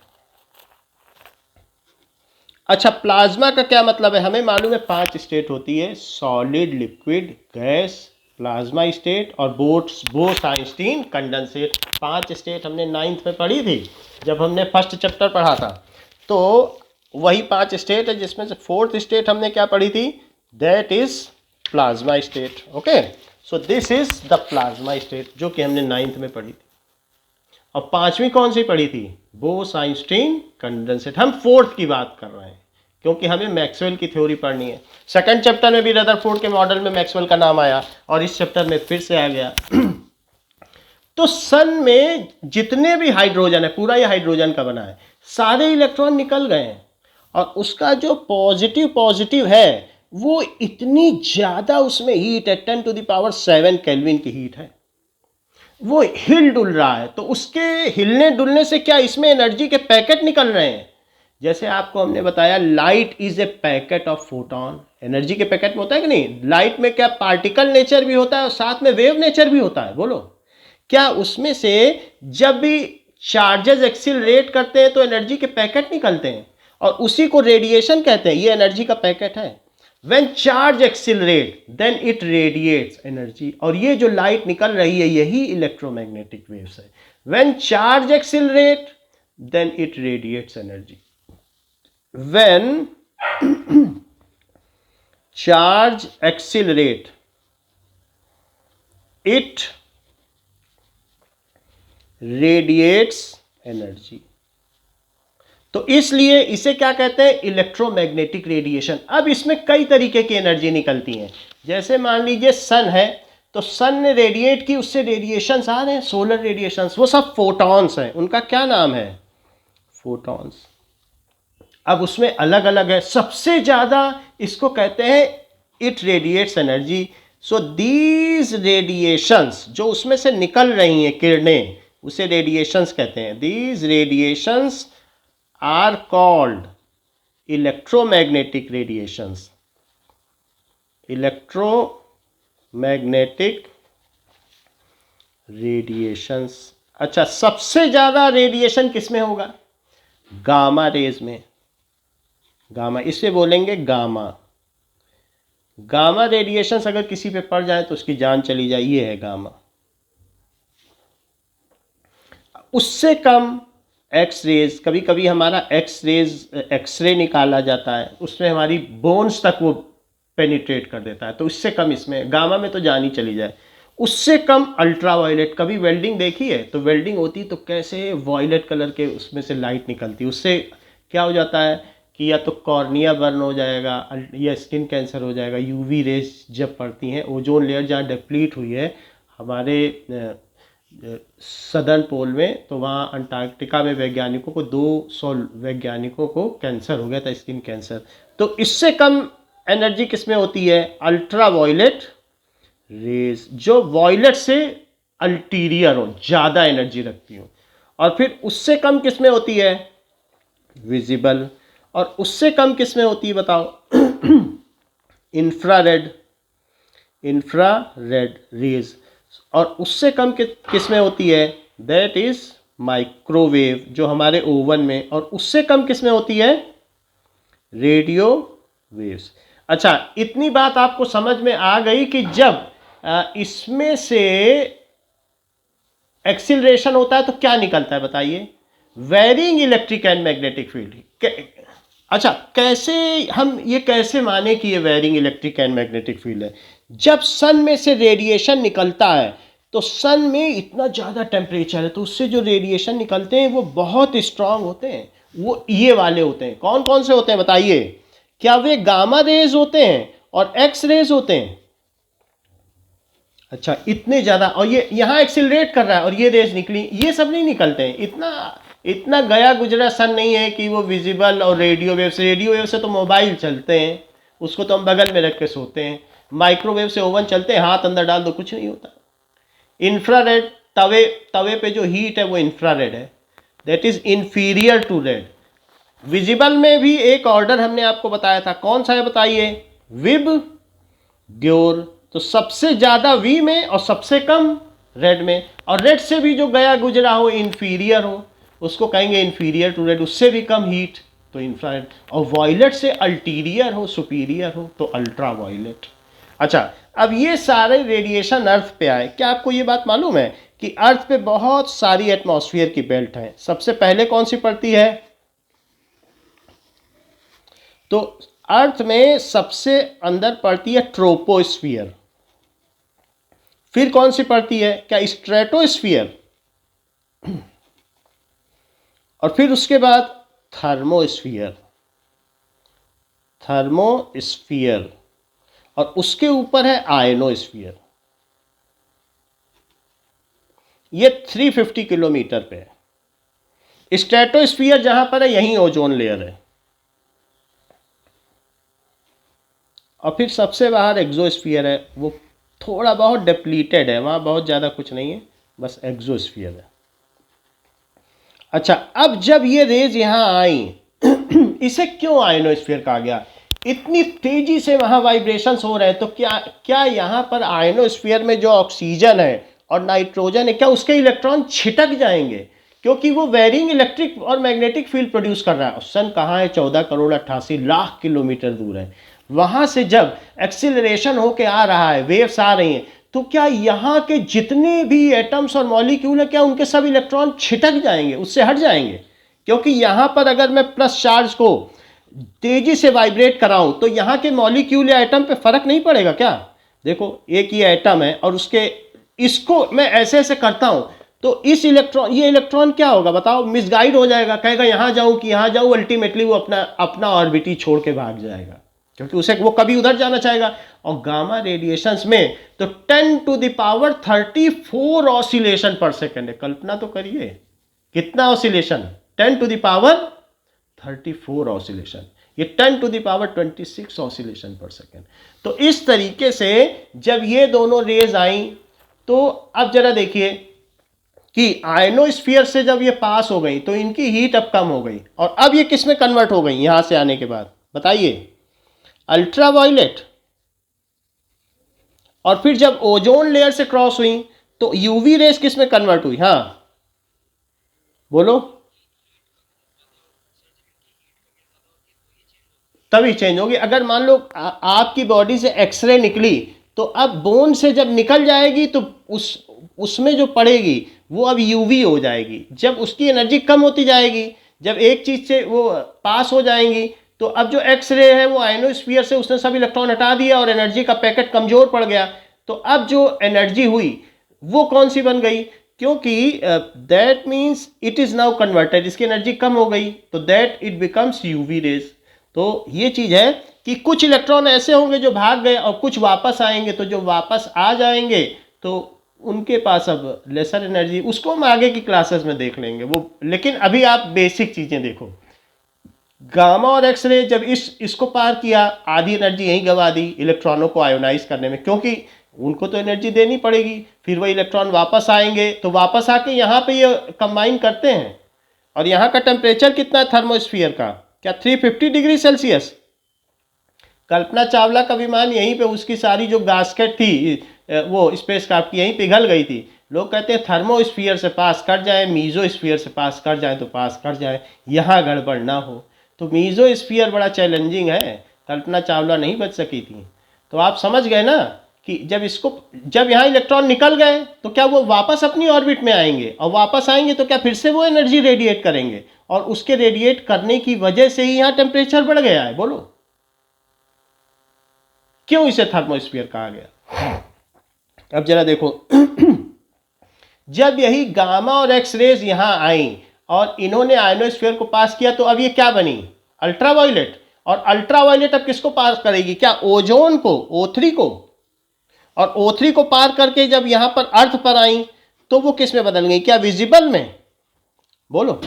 अच्छा, प्लाज्मा का क्या मतलब है, हमें मालूम है 5 स्टेट होती है, solid, liquid, gas, plasma state और बोस-आइंस्टीन कंडेंसेट। 5 स्टेट हमने 9th में पढ़ी थी जब हमने फर्स्ट चैप्टर पढ़ा था। तो वही 5 स्टेट है जिसमें से 4th स्टेट हमने क्या पढ़ी थी, that is plasma state. Okay, so this is the plasma state जो कि हमने 9th में पढ़ी थी। और 5वीं कौन सी पढ़ी थी, बोस-आइंस्टीन कंडेंसेट। हम 4th की बात कर रहे हैं क्योंकि हमें मैक्सवेल की थ्योरी पढ़नी है। सेकंड चैप्टर में भी रदरफोर्ड के मॉडल में मैक्सवेल का नाम आया और इस चैप्टर में फिर से आ गया। तो सन में जितने भी हाइड्रोजन है, पूरा ये हाइड्रोजन का बना है, सारे इलेक्ट्रॉन निकल गए हैं और उसका जो पॉजिटिव है वो इतनी ज़्यादा उसमें हीट है, 10⁷ केल्विन की हीट है, वो हिल डुल रहा है। तो उसके हिलने डुलने से क्या इसमें एनर्जी के पैकेट निकल रहे हैं। जैसे आपको हमने बताया light is a packet of photon, energy के पैकेट में होता है कि नहीं। लाइट में क्या पार्टिकल नेचर भी होता है और साथ में वेव नेचर भी होता है, बोलो क्या उसमें से जब भी चार्जेस एक्सिलरेट करते हैं तो एनर्जी के पैकेट निकलते हैं और उसी को रेडिएशन कहते हैं, ये एनर्जी का पैकेट है। When charge accelerate then it radiates energy, और ये जो लाइट निकल रही है यही इलेक्ट्रोमैग्नेटिक वेव्स है। When charge accelerate then it radiates energy. When charge accelerate it radiates energy. तो इसलिए इसे क्या कहते हैं, इलेक्ट्रोमैग्नेटिक रेडिएशन। अब इसमें कई तरीके की एनर्जी निकलती हैं। जैसे मान लीजिए सन है तो सन ने रेडिएट की, उससे रेडिएशंस आ रहे हैं, सोलर रेडिएशंस, वो सब फोटॉन्स हैं, उनका क्या नाम है, फोटॉन्स। अब उसमें अलग अलग है, सबसे ज़्यादा इसको कहते हैं it radiates energy. So these radiations जो उसमें से निकल रही हैं किरणें, उसे रेडिएशंस कहते हैं। These radiations are called electromagnetic radiations. Electromagnetic radiations। अच्छा, सबसे ज़्यादा रेडिएशन किस में होगा, गामा रेज में। गामा, इसे बोलेंगे गामा। गामा रेडिएशंस अगर किसी पे पड़ जाए तो उसकी जान चली जाए, ये है गामा। उससे कम एक्स रेज, कभी कभी हमारा एक्सरे निकाला जाता है, उसमें हमारी बोन्स तक वो पेनिट्रेट कर देता है, तो उससे कम इसमें गामा में तो जान ही चली जाए। उससे कम अल्ट्रावायलेट, कभी वेल्डिंग देखी है, तो वेल्डिंग होती तो कैसे वायलेट कलर के उसमें से लाइट निकलती, उससे क्या हो जाता है कि या तो कॉर्निया बर्न हो जाएगा या स्किन कैंसर हो जाएगा। यूवी रेज जब पड़ती हैं, ओजोन लेयर जहाँ डिप्लीट हुई है हमारे सदर्न पोल में, तो वहाँ अंटार्कटिका में वैज्ञानिकों को 200 वैज्ञानिकों को कैंसर हो गया था, स्किन कैंसर। तो इससे कम एनर्जी किस में होती है, अल्ट्रा वायलेट रेज, जो वायलेट से अल्टीरियर हो, ज़्यादा एनर्जी रखती हो। और फिर उससे कम किस में होती है, विजिबल। और उससे कम किस में होती है बताओ, इंफ्रारेड रेज। और उससे कम किस में होती है, दैट इज माइक्रोवेव, जो हमारे ओवन में। और उससे कम किस में होती है, रेडियो वेव्स। अच्छा, इतनी बात आपको समझ में आ गई कि जब इसमें से एक्सिलरेशन होता है तो क्या निकलता है बताइए, varying electric and magnetic field. अच्छा, कैसे हम ये कैसे माने कि ये varying electric and magnetic field है। जब सन में से रेडिएशन निकलता है तो सन में इतना ज़्यादा टेम्परेचर है, तो उससे जो रेडिएशन निकलते हैं वो बहुत स्ट्रांग होते हैं, वो ये वाले होते हैं। कौन कौन से होते हैं बताइए, क्या वे गामा रेज होते हैं और एक्स रेज होते हैं। अच्छा, इतने ज़्यादा, और ये यहाँ एक्सिलरेट कर रहा है और ये रेज निकली, ये सब नहीं निकलते हैं। इतना गया गुजरा सन नहीं है कि वो विजिबल। और रेडियो वेव से तो मोबाइल चलते हैं, उसको तो हम बगल में रख के सोते हैं। माइक्रोवेव से ओवन चलते हैं, हाथ अंदर डाल दो कुछ नहीं होता। इंफ्रारेड, तवे पे जो हीट है वो इंफ्रारेड है, that is inferior to red. Visible में भी एक ऑर्डर हमने आपको बताया था, कौन सा है बताइए, विब ग्योर। तो सबसे ज़्यादा वी में और सबसे कम रेड में, और रेड से भी जो गया गुजरा हो इंफीरियर हो उसको कहेंगे इंफीरियर टू रेड, उससे भी कम हीट तो इंफ्रारेड, और वॉयलेट से अल्टीरियर हो सुपीरियर हो तो अल्ट्रा वॉयलेट। अच्छा, अब ये सारे रेडिएशन अर्थ पे आए। क्या आपको ये बात मालूम है कि अर्थ पे बहुत सारी एटमॉस्फेयर की बेल्ट हैं? सबसे पहले कौन सी पड़ती है? तो अर्थ में सबसे अंदर पड़ती है ट्रोपोस्फियर। फिर कौन सी पड़ती है? क्या स्ट्रेटोस्फियर? और फिर उसके बाद थर्मोस्फियर, थर्मोस्फियर, और उसके ऊपर है आयनोस्फियर। ये 350 किलोमीटर पे है। स्ट्रेटोस्फियर जहां पर है यहीं ओजोन लेयर है, और फिर सबसे बाहर एक्सोस्फियर है, वो थोड़ा बहुत डिप्लीटेड है, वहाँ बहुत ज़्यादा कुछ नहीं है, बस एक्सोस्फियर है। अच्छा, अब जब ये रेज यहाँ आई इसे क्यों आयनोस्फीयर कहा गया? इतनी तेजी से वहाँ वाइब्रेशंस हो रहे हैं, तो क्या यहाँ पर आयनोस्फीयर में जो ऑक्सीजन है और नाइट्रोजन है, क्या उसके इलेक्ट्रॉन छिटक जाएंगे? क्योंकि वो वेरिंग इलेक्ट्रिक और मैग्नेटिक फील्ड प्रोड्यूस कर रहा है। सन कहाँ है? 14,88,00,000 किलोमीटर दूर है। वहाँ से जब एक्सिलरेशन होके आ रहा है, वेव्स आ रही हैं, तो क्या यहाँ के जितने भी एटम्स और मॉलिक्यूल हैं, क्या उनके सब इलेक्ट्रॉन छिटक जाएंगे, उससे हट जाएंगे? क्योंकि यहाँ पर अगर मैं प्लस चार्ज को तेजी से वाइब्रेट कराऊं तो यहाँ के मॉलिक्यूल या एटम पे फर्क नहीं पड़ेगा क्या? देखो, एक ये एटम है और उसके इसको मैं ऐसे ऐसे करता हूं तो इस इलेक्ट्रॉन, ये इलेक्ट्रॉन क्या होगा बताओ? मिसगाइड हो जाएगा, कहेगा यहाँ जाऊं कि यहाँ जाऊं, अल्टीमेटली वो अपना ऑर्बिट छोड़ के भाग जाएगा, क्योंकि उसे वो कभी उधर जाना चाहेगा। और गामा रेडिएशंस में तो 10⁻34 ऑसिलेशन पर सेकेंड है। कल्पना तो करिए, कितना ऑसिलेशन? 10⁻34 ऑसिलेशन, ये 10⁻26 ऑसिलेशन पर सेकेंड। तो इस तरीके से जब ये दोनों रेज आई, तो अब जरा देखिए कि आयनोस्फीयर से जब ये पास हो गई तो इनकी हीट अब कम हो गई, और अब ये किस में कन्वर्ट हो गई यहां से आने के बाद? बताइए। अल्ट्रावायलेट। और फिर जब ओजोन लेयर से क्रॉस हुई तो यूवी रेस किस में कन्वर्ट हुई? हाँ बोलो। तभी चेंज होगी। अगर मान लो आपकी बॉडी से एक्सरे निकली, तो अब बोन से जब निकल जाएगी तो उसमें जो पड़ेगी वो अब यूवी हो जाएगी। जब उसकी एनर्जी कम होती जाएगी, जब एक चीज से वो पास हो जाएंगी, तो अब जो एक्सरे है वो आयनोस्फीयर से उसने सब इलेक्ट्रॉन हटा दिया और एनर्जी का पैकेट कमजोर पड़ गया। तो अब जो एनर्जी हुई वो कौन सी बन गई? क्योंकि that means it is now converted, इसकी एनर्जी कम हो गई, तो that it becomes UV rays. तो ये चीज है कि कुछ इलेक्ट्रॉन ऐसे होंगे जो भाग गए और कुछ वापस आएंगे, तो जो वापस आ जाएंगे तो उनके पास अब लेसर एनर्जी, उसको हम आगे की क्लासेस में देख लेंगे वो। लेकिन अभी आप बेसिक चीजें देखो। गामा और एक्सरे जब इसको पार किया, आधी एनर्जी यहीं गवा दी इलेक्ट्रॉनों को आयोनाइज करने में, क्योंकि उनको तो एनर्जी देनी पड़ेगी। फिर वह इलेक्ट्रॉन वापस आएंगे, तो वापस आके यहाँ पे ये कंबाइन करते हैं। और यहाँ का टेम्परेचर कितना है थर्मोस्फीयर का? क्या 350 डिग्री सेल्सियस? कल्पना चावला का विमान यहीं पे, उसकी सारी जो गास्केट थी वो स्पेसक्राफ्ट की यहीं पिघल गई थी। लोग कहते हैं थर्मोस्फीयर से पास कर जाए, मीजोस्फीयर से पास कर जाए तो पास कर जाए, यहाँ गड़बड़ ना हो। तो मीजोस्फीयर बड़ा चैलेंजिंग है, कल्पना चावला नहीं बच सकी थी। तो आप समझ गए ना कि जब यहाँ इलेक्ट्रॉन निकल गए तो क्या वो वापस अपनी ऑर्बिट में आएंगे, और वापस आएंगे तो क्या फिर से वो एनर्जी रेडिएट करेंगे, और उसके रेडिएट करने की वजह से ही यहाँ टेम्परेचर बढ़ गया है। बोलो क्यों इसे थर्मोस्फीयर कहा गया? अब जरा देखो जब यही गामा और एक्स रेज यहां आई और इन्होंने आयनोस्फीयर को पास किया, तो अब ये क्या बनी? अल्ट्रावायलेट। और अल्ट्रावायलेट अब किसको पास करेगी? क्या ओजोन को, O3 को। और O3 को पार करके जब यहां पर अर्थ पर आई तो वो किस में बदल गई? क्या विजिबल में? बोलो,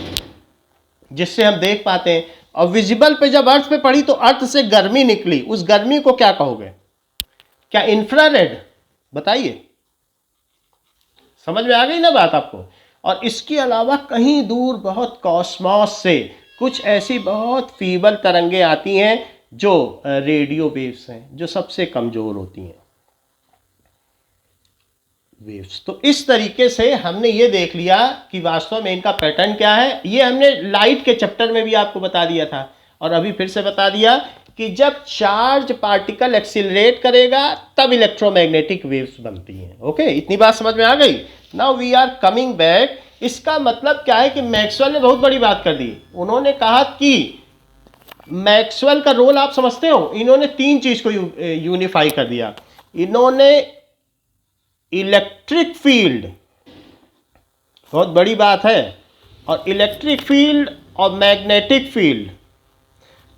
जिससे हम देख पाते हैं। और विजिबल पे जब अर्थ पे पड़ी तो अर्थ से गर्मी निकली, उस गर्मी को क्या कहोगे? क्या इंफ्रारेड? बताइए, समझ में आ गई ना बात आपको? और इसके अलावा कहीं दूर बहुत कॉस्मॉस से कुछ ऐसी बहुत फीबल तरंगें आती हैं जो रेडियो वेव्स हैं, जो सबसे कमजोर होती हैं। वेव्स। तो इस तरीके से हमने ये देख लिया कि वास्तव में इनका पैटर्न क्या है। ये हमने लाइट के चैप्टर में भी आपको बता दिया था और अभी फिर से बता दिया कि जब चार्ज पार्टिकल एक्सिलरेट करेगा तब इलेक्ट्रोमैग्नेटिक वेव्स बनती हैं। ओके, इतनी बात समझ में आ गई। Now we are coming back. इसका मतलब क्या है कि मैक्सवेल ने बहुत बड़ी बात कर दी। उन्होंने कहा कि मैक्सवेल का रोल आप समझते हो, इन्होंने तीन चीज को यूनिफाई कर दिया। इन्होंने इलेक्ट्रिक फील्ड, बहुत बड़ी बात है, और इलेक्ट्रिक फील्ड और मैग्नेटिक फील्ड,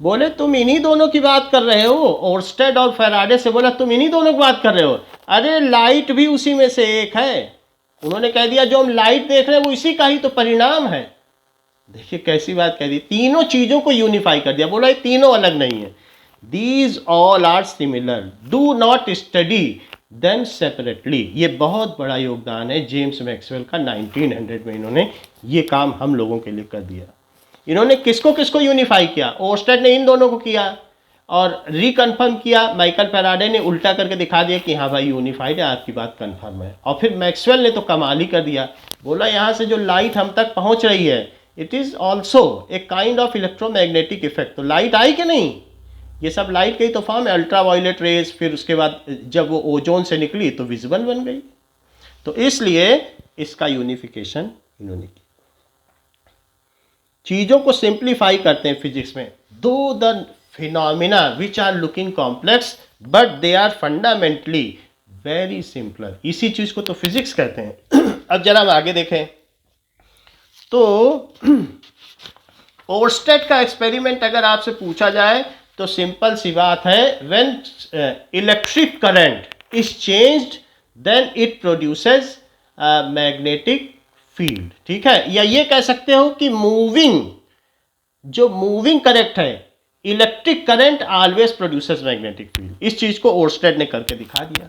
बोले तुम इन्हीं दोनों की बात कर रहे हो। ओर्स्टेड और फैराडे से बोला तुम इन्हीं दोनों की बात कर रहे हो। अरे लाइट भी उसी में से एक है। उन्होंने कह दिया जो हम लाइट देख रहे हैं वो इसी का ही तो परिणाम है। देखिए कैसी बात कह दी, तीनों चीजों को यूनिफाई कर दिया, बोला ये तीनों अलग नहीं है। These all are similar, do not study them separately. ये बहुत बड़ा योगदान है जेम्स मैक्सवेल का। 1900 में इन्होंने ये काम हम लोगों के लिए कर दिया। इन्होंने किसको किसको यूनिफाई किया? ओर्स्टेड ने इन दोनों को किया और रिकन्फर्म किया। माइकल फैराडे ने उल्टा करके दिखा दिया कि हाँ भाई यूनिफाइड है, आपकी बात कन्फर्म है। और फिर मैक्सवेल ने तो कमाल ही कर दिया, बोला यहाँ से जो लाइट हम तक पहुँच रही है it is also a kind of electromagnetic effect. तो लाइट आई कि नहीं? ये सब लाइट का ही तो फॉर्म है, अल्ट्रावायलेट रेज। फिर उसके बाद जब वो ओजोन से निकली तो विजिबल बन गई। तो इसलिए इसका यूनिफिकेशन इन्होंने किया। चीज़ों को सिंप्लीफाई करते हैं फिजिक्स में। Though the phenomena which are looking complex but they are fundamentally very simpler. इसी चीज़ को तो फिजिक्स कहते हैं। अब जरा हम आगे देखें तो ओर्स्टेड का एक्सपेरिमेंट अगर आपसे पूछा जाए तो सिंपल सी बात है, when electric current is changed then it produces magnetic field. ठीक है, या ये कह सकते हो कि जो मूविंग करंट है, electric current always produces magnetic field. इस चीज को ओर्स्टेड ने करके दिखा दिया।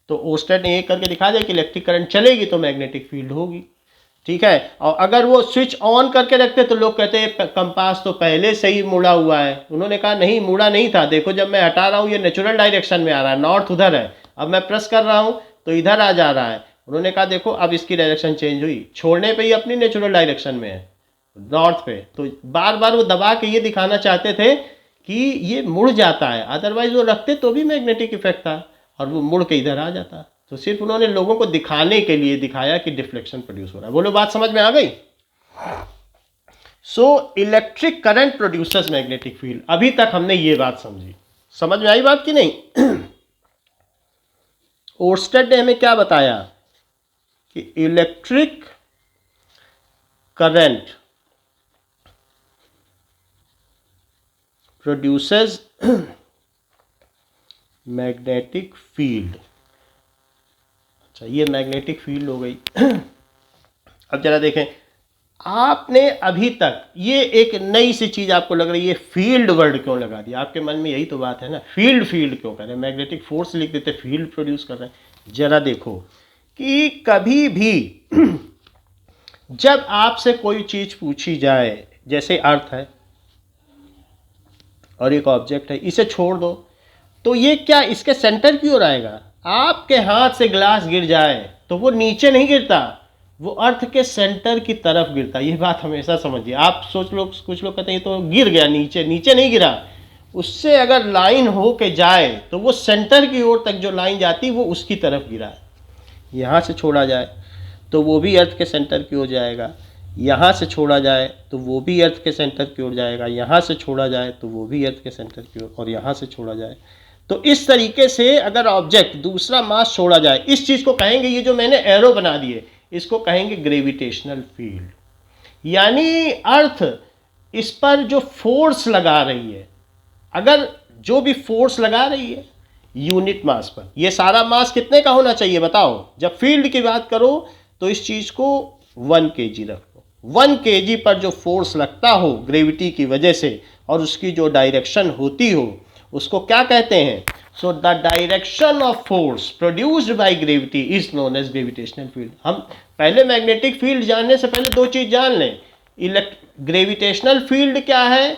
तो ओर्स्टेड ने ये करके दिखा दिया कि इलेक्ट्रिक करंट चलेगी तो मैग्नेटिक फील्ड होगी। ठीक है, और अगर वो स्विच ऑन करके रखते तो लोग कहते हैं कंपास तो पहले से ही मुड़ा हुआ है। उन्होंने कहा नहीं, मुड़ा नहीं था, देखो जब मैं हटा रहा हूँ ये नेचुरल डायरेक्शन में आ रहा है, नॉर्थ उधर है, अब मैं प्रेस कर रहा हूँ तो इधर आ जा रहा है। उन्होंने कहा देखो अब इसकी डायरेक्शन चेंज हुई, छोड़ने पे ही अपनी नेचुरल डायरेक्शन में है, नॉर्थ पे। तो बार बार वो दबा के ये दिखाना चाहते थे कि ये मुड़ जाता है, अदरवाइज वो रखते तो भी मैग्नेटिक इफेक्ट था और वो मुड़ के इधर आ जाता। तो सिर्फ उन्होंने लोगों को दिखाने के लिए दिखाया कि डिफ्लेक्शन प्रोड्यूस हो रहा है। बोलो बात समझ में आ गई? So electric current producers magnetic field. अभी तक हमने ये बात समझी, समझ में आई बात कि नहीं? ओर्स्टेड ने हमें क्या बताया कि electric current produces magnetic field. अच्छा, ये मैग्नेटिक फील्ड हो गई। अब जरा देखें, आपने अभी तक ये एक नई सी चीज आपको लग रही है, फील्ड वर्ड क्यों लगा दिया? आपके मन में यही तो बात है ना, फील्ड क्यों कर रहे हैं? मैग्नेटिक फोर्स लिख देते, फील्ड प्रोड्यूस कर रहे हैं। जरा देखो कि कभी भी जब आपसे कोई चीज पूछी जाए, जैसे अर्थ है और एक ऑब्जेक्ट है, इसे छोड़ दो, तो ये क्या इसके सेंटर की ओर आएगा? आपके हाथ से ग्लास गिर जाए तो वो नीचे नहीं गिरता, वो अर्थ के सेंटर की तरफ गिरता। ये बात हमेशा समझिए। आप सोच लो, कुछ लोग कहते हैं तो गिर गया, नीचे नहीं गिरा, उससे अगर लाइन हो के जाए तो वो सेंटर की ओर तक जो लाइन जाती वो उसकी तरफ गिरा है। यहाँ से छोड़ा जाए तो वो भी अर्थ के सेंटर की ओर जाएगा, यहाँ से छोड़ा जाए तो वो भी अर्थ के सेंटर की ओर जाएगा, यहाँ से छोड़ा जाए तो वो भी अर्थ के सेंटर की ओर, और यहाँ से छोड़ा जाए। तो इस तरीके से अगर ऑब्जेक्ट दूसरा मास छोड़ा जाए, इस चीज़ को कहेंगे, ये जो मैंने एरो बना दिए इसको कहेंगे ग्रेविटेशनल फील्ड। यानी अर्थ इस पर जो फोर्स लगा रही है, अगर जो भी फोर्स लगा रही है यूनिट मास पर, ये सारा मास कितने का होना चाहिए बताओ? जब फील्ड की बात करो तो इस चीज़ को 1 kg रखो। 1 kg पर जो फोर्स लगता हो ग्रेविटी की वजह से और उसकी जो डायरेक्शन होती हो उसको क्या कहते हैं? So the direction of force produced by gravity is known as gravitational field. हम पहले मैग्नेटिक फील्ड जानने से पहले दो चीज जान लें, ग्रेविटेशनल फील्ड क्या है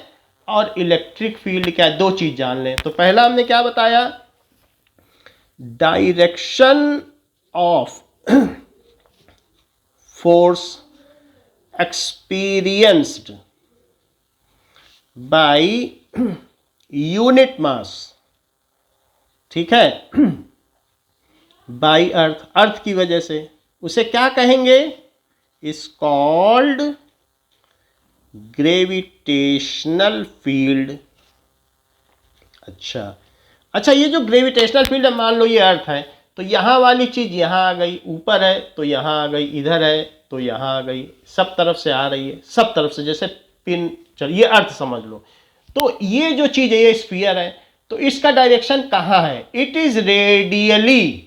और इलेक्ट्रिक फील्ड क्या है, दो चीज जान लें। तो पहला हमने क्या बताया, direction of force experienced by unit mass, ठीक है, बाई अर्थ, अर्थ की वजह से, उसे क्या कहेंगे, इज कॉल्ड ग्रेविटेशनल फील्ड। अच्छा, ये जो ग्रेविटेशनल फील्ड है, मान लो ये अर्थ है, तो यहाँ वाली चीज यहाँ आ गई, ऊपर है तो यहाँ आ गई, इधर है तो यहाँ आ गई, सब तरफ से आ रही है, सब तरफ से, जैसे पिन, चल ये अर्थ समझ लो। तो ये जो चीज है, ये स्फीयर है, तो इसका डायरेक्शन कहाँ है, इट इज रेडियली,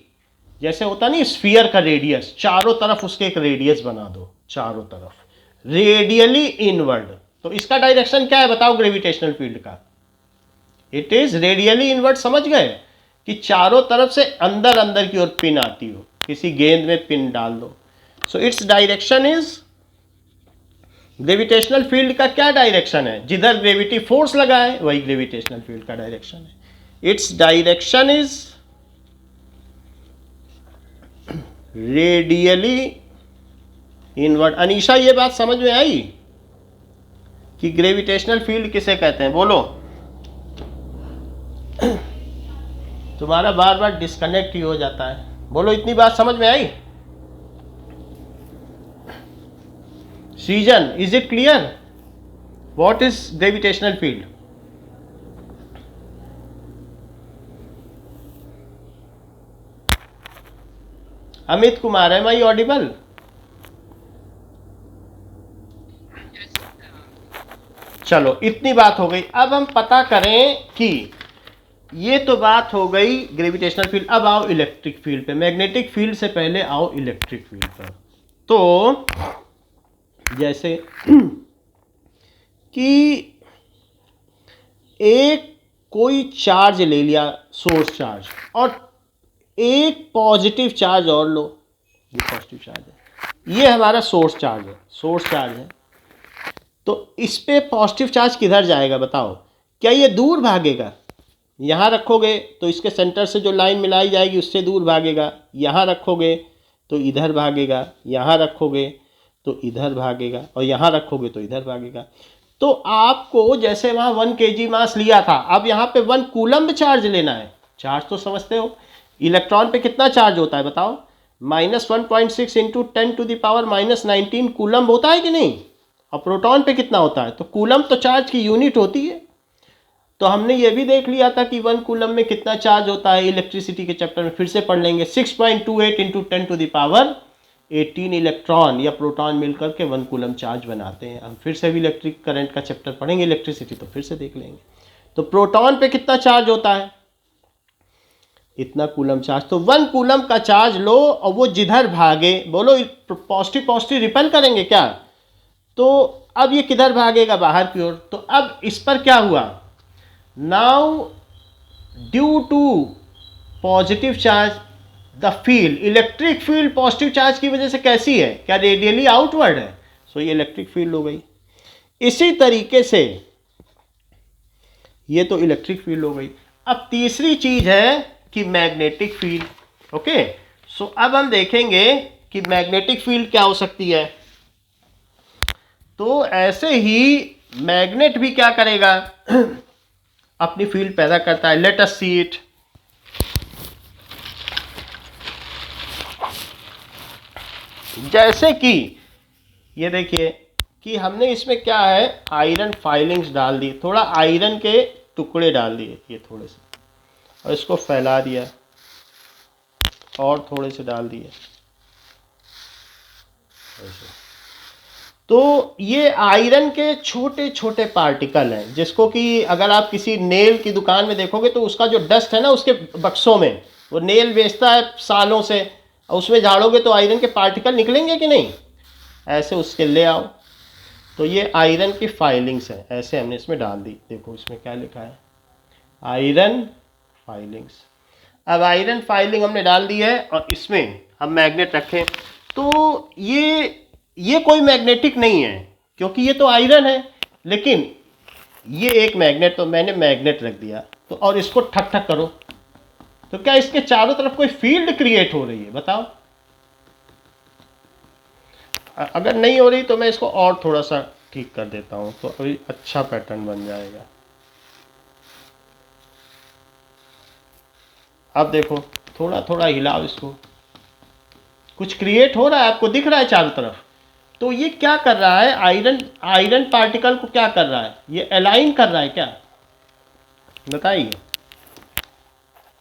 जैसे होता नहीं स्फीयर का रेडियस, चारों तरफ उसके एक रेडियस बना दो, चारों तरफ रेडियली इनवर्ड। तो इसका डायरेक्शन क्या है बताओ ग्रेविटेशनल फील्ड का, इट इज रेडियली इनवर्ड। समझ गए कि चारों तरफ से अंदर अंदर की ओर पिन आती हो, किसी गेंद में पिन डाल दो। So its direction is, gravitational field का क्या डायरेक्शन है, जिधर ग्रेविटी फोर्स लगा है वही ग्रेविटेशनल फील्ड का डायरेक्शन है। Its direction is radially inward. Anisha ये बात समझ में आई कि ग्रेविटेशनल फील्ड किसे कहते हैं, बोलो। तुम्हारा बार बार डिस्कनेक्ट ही हो जाता है, बोलो इतनी बात समझ में आई। Srijan, is it clear what is gravitational field? Amit Kumar, am I audible? चलो इतनी बात हो गई। अब हम पता करें कि ये तो बात हो गई ग्रेविटेशनल फील्ड। अब आओ इलेक्ट्रिक फील्ड पे। मैग्नेटिक फील्ड से पहले आओ इलेक्ट्रिक फील्ड पर। तो जैसे कि एक कोई चार्ज ले लिया, सोर्स चार्ज, और एक पॉजिटिव चार्ज और लो, ये पॉजिटिव चार्ज है, ये हमारा सोर्स चार्ज है, सोर्स चार्ज है। तो इस पे पॉजिटिव चार्ज किधर जाएगा बताओ? क्या ये दूर भागेगा? यहाँ रखोगे तो इसके सेंटर से जो लाइन मिलाई जाएगी उससे दूर भागेगा, यहाँ रखोगे तो इधर भागेगा, यहाँ रखोगे तो इधर भागेगा, और यहाँ रखोगे तो इधर भागेगा। तो आपको जैसे वहाँ 1 kg मास लिया था, अब यहाँ पे 1 कूलम्ब चार्ज लेना है। चार्ज तो समझते हो, इलेक्ट्रॉन पे कितना चार्ज होता है बताओ? -1.6 इंटू 10⁻⁻19 कूलम्ब होता है कि नहीं? और प्रोटॉन पे कितना होता है? तो कूलम्ब तो चार्ज की यूनिट होती है। तो हमने ये भी देख लिया था कि 1 कूलम्ब में कितना चार्ज होता है, इलेक्ट्रिसिटी के चैप्टर में फिर से पढ़ लेंगे। 6.28 इंटू 10⁻18 इलेक्ट्रॉन या प्रोटॉन मिलकर के 1 कूलम्ब चार्ज बनाते हैं। हम फिर से भी इलेक्ट्रिक करंट का चैप्टर पढ़ेंगे, इलेक्ट्रिसिटी, तो फिर से देख लेंगे। तो प्रोटॉन पे कितना चार्ज होता है? इतना कूलम्ब चार्ज। तो 1 कूलम्ब का चार्ज लो और वो जिधर भागे, बोलो पॉजिटिव पॉजिटिव रिपेल करेंगे क्या? तो अब ये किधर भागेगा? बाहर की ओर। तो अब इस पर क्या हुआ? Now due to positive charge the field, electric field positive charge की वजह से कैसी है? क्या रेडियली आउटवर्ड है? सो ये इलेक्ट्रिक फील्ड हो गई। इसी तरीके से ये तो इलेक्ट्रिक फील्ड हो गई। अब तीसरी चीज है कि मैग्नेटिक फील्ड। ओके, सो अब हम देखेंगे कि मैग्नेटिक फील्ड क्या हो सकती है। तो ऐसे ही मैग्नेट भी क्या करेगा? अपनी फील्ड पैदा करता है। Let us see it. जैसे कि ये देखिए कि हमने इसमें क्या है, आयरन फाइलिंग्स डाल दी, थोड़ा आयरन के टुकड़े डाल दिए, ये थोड़े से, और इसको फैला दिया और थोड़े से डाल दिए ऐसे। तो ये आयरन के छोटे छोटे पार्टिकल हैं, जिसको कि अगर आप किसी नेल की दुकान में देखोगे तो उसका जो डस्ट है ना, उसके बक्सों में, वो नेल बेचता है सालों से, और उसमें झाड़ोगे तो आयरन के पार्टिकल निकलेंगे कि नहीं? ऐसे उसके ले आओ। तो ये आयरन की फाइलिंग्स हैं, ऐसे हमने इसमें डाल दी। देखो इसमें क्या लिखा है, आयरन फाइलिंग्स। अब आयरन फाइलिंग हमने डाल दी है और इसमें हम मैग्नेट रखें। तो ये कोई मैग्नेटिक नहीं है, क्योंकि ये तो आयरन है, लेकिन ये एक मैग्नेट, तो मैंने मैग्नेट रख दिया। तो और इसको ठक ठक करो, तो क्या इसके चारों तरफ कोई फील्ड क्रिएट हो रही है? बताओ, अगर नहीं हो रही तो मैं इसको और थोड़ा सा ठीक कर देता हूँ, तो अभी अच्छा पैटर्न बन जाएगा। अब देखो थोड़ा थोड़ा हिलाओ इसको, कुछ क्रिएट हो रहा है, आपको दिख रहा है चारों तरफ। तो ये क्या कर रहा है, आयरन पार्टिकल को क्या कर रहा है, ये अलाइन कर रहा है क्या, बताइए,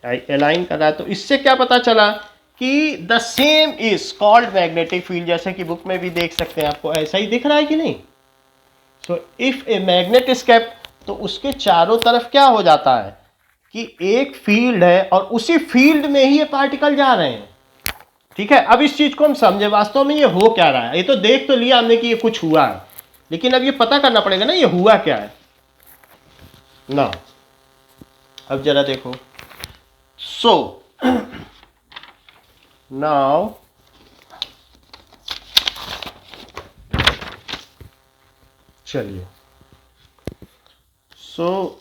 अलाइन कर रहा है। तो इससे क्या पता चला कि the same is called magnetic field, जैसे कि बुक में भी देख सकते हैं, आपको ऐसा ही दिख रहा है कि नहीं। So if A magnet is kept, तो उसके चारों तरफ क्या हो जाता है कि एक फील्ड है और उसी फील्ड में ही ये पार्टिकल जा रहे हैं। ठीक है, अब इस चीज को हम समझे, वास्तव में ये हो क्या रहा है। ये तो देख तो लिया हमने कि ये कुछ हुआ है, लेकिन अब ये पता करना पड़ेगा ना ये हुआ क्या है ना। अब जरा देखो, सो नाउ चलिए, so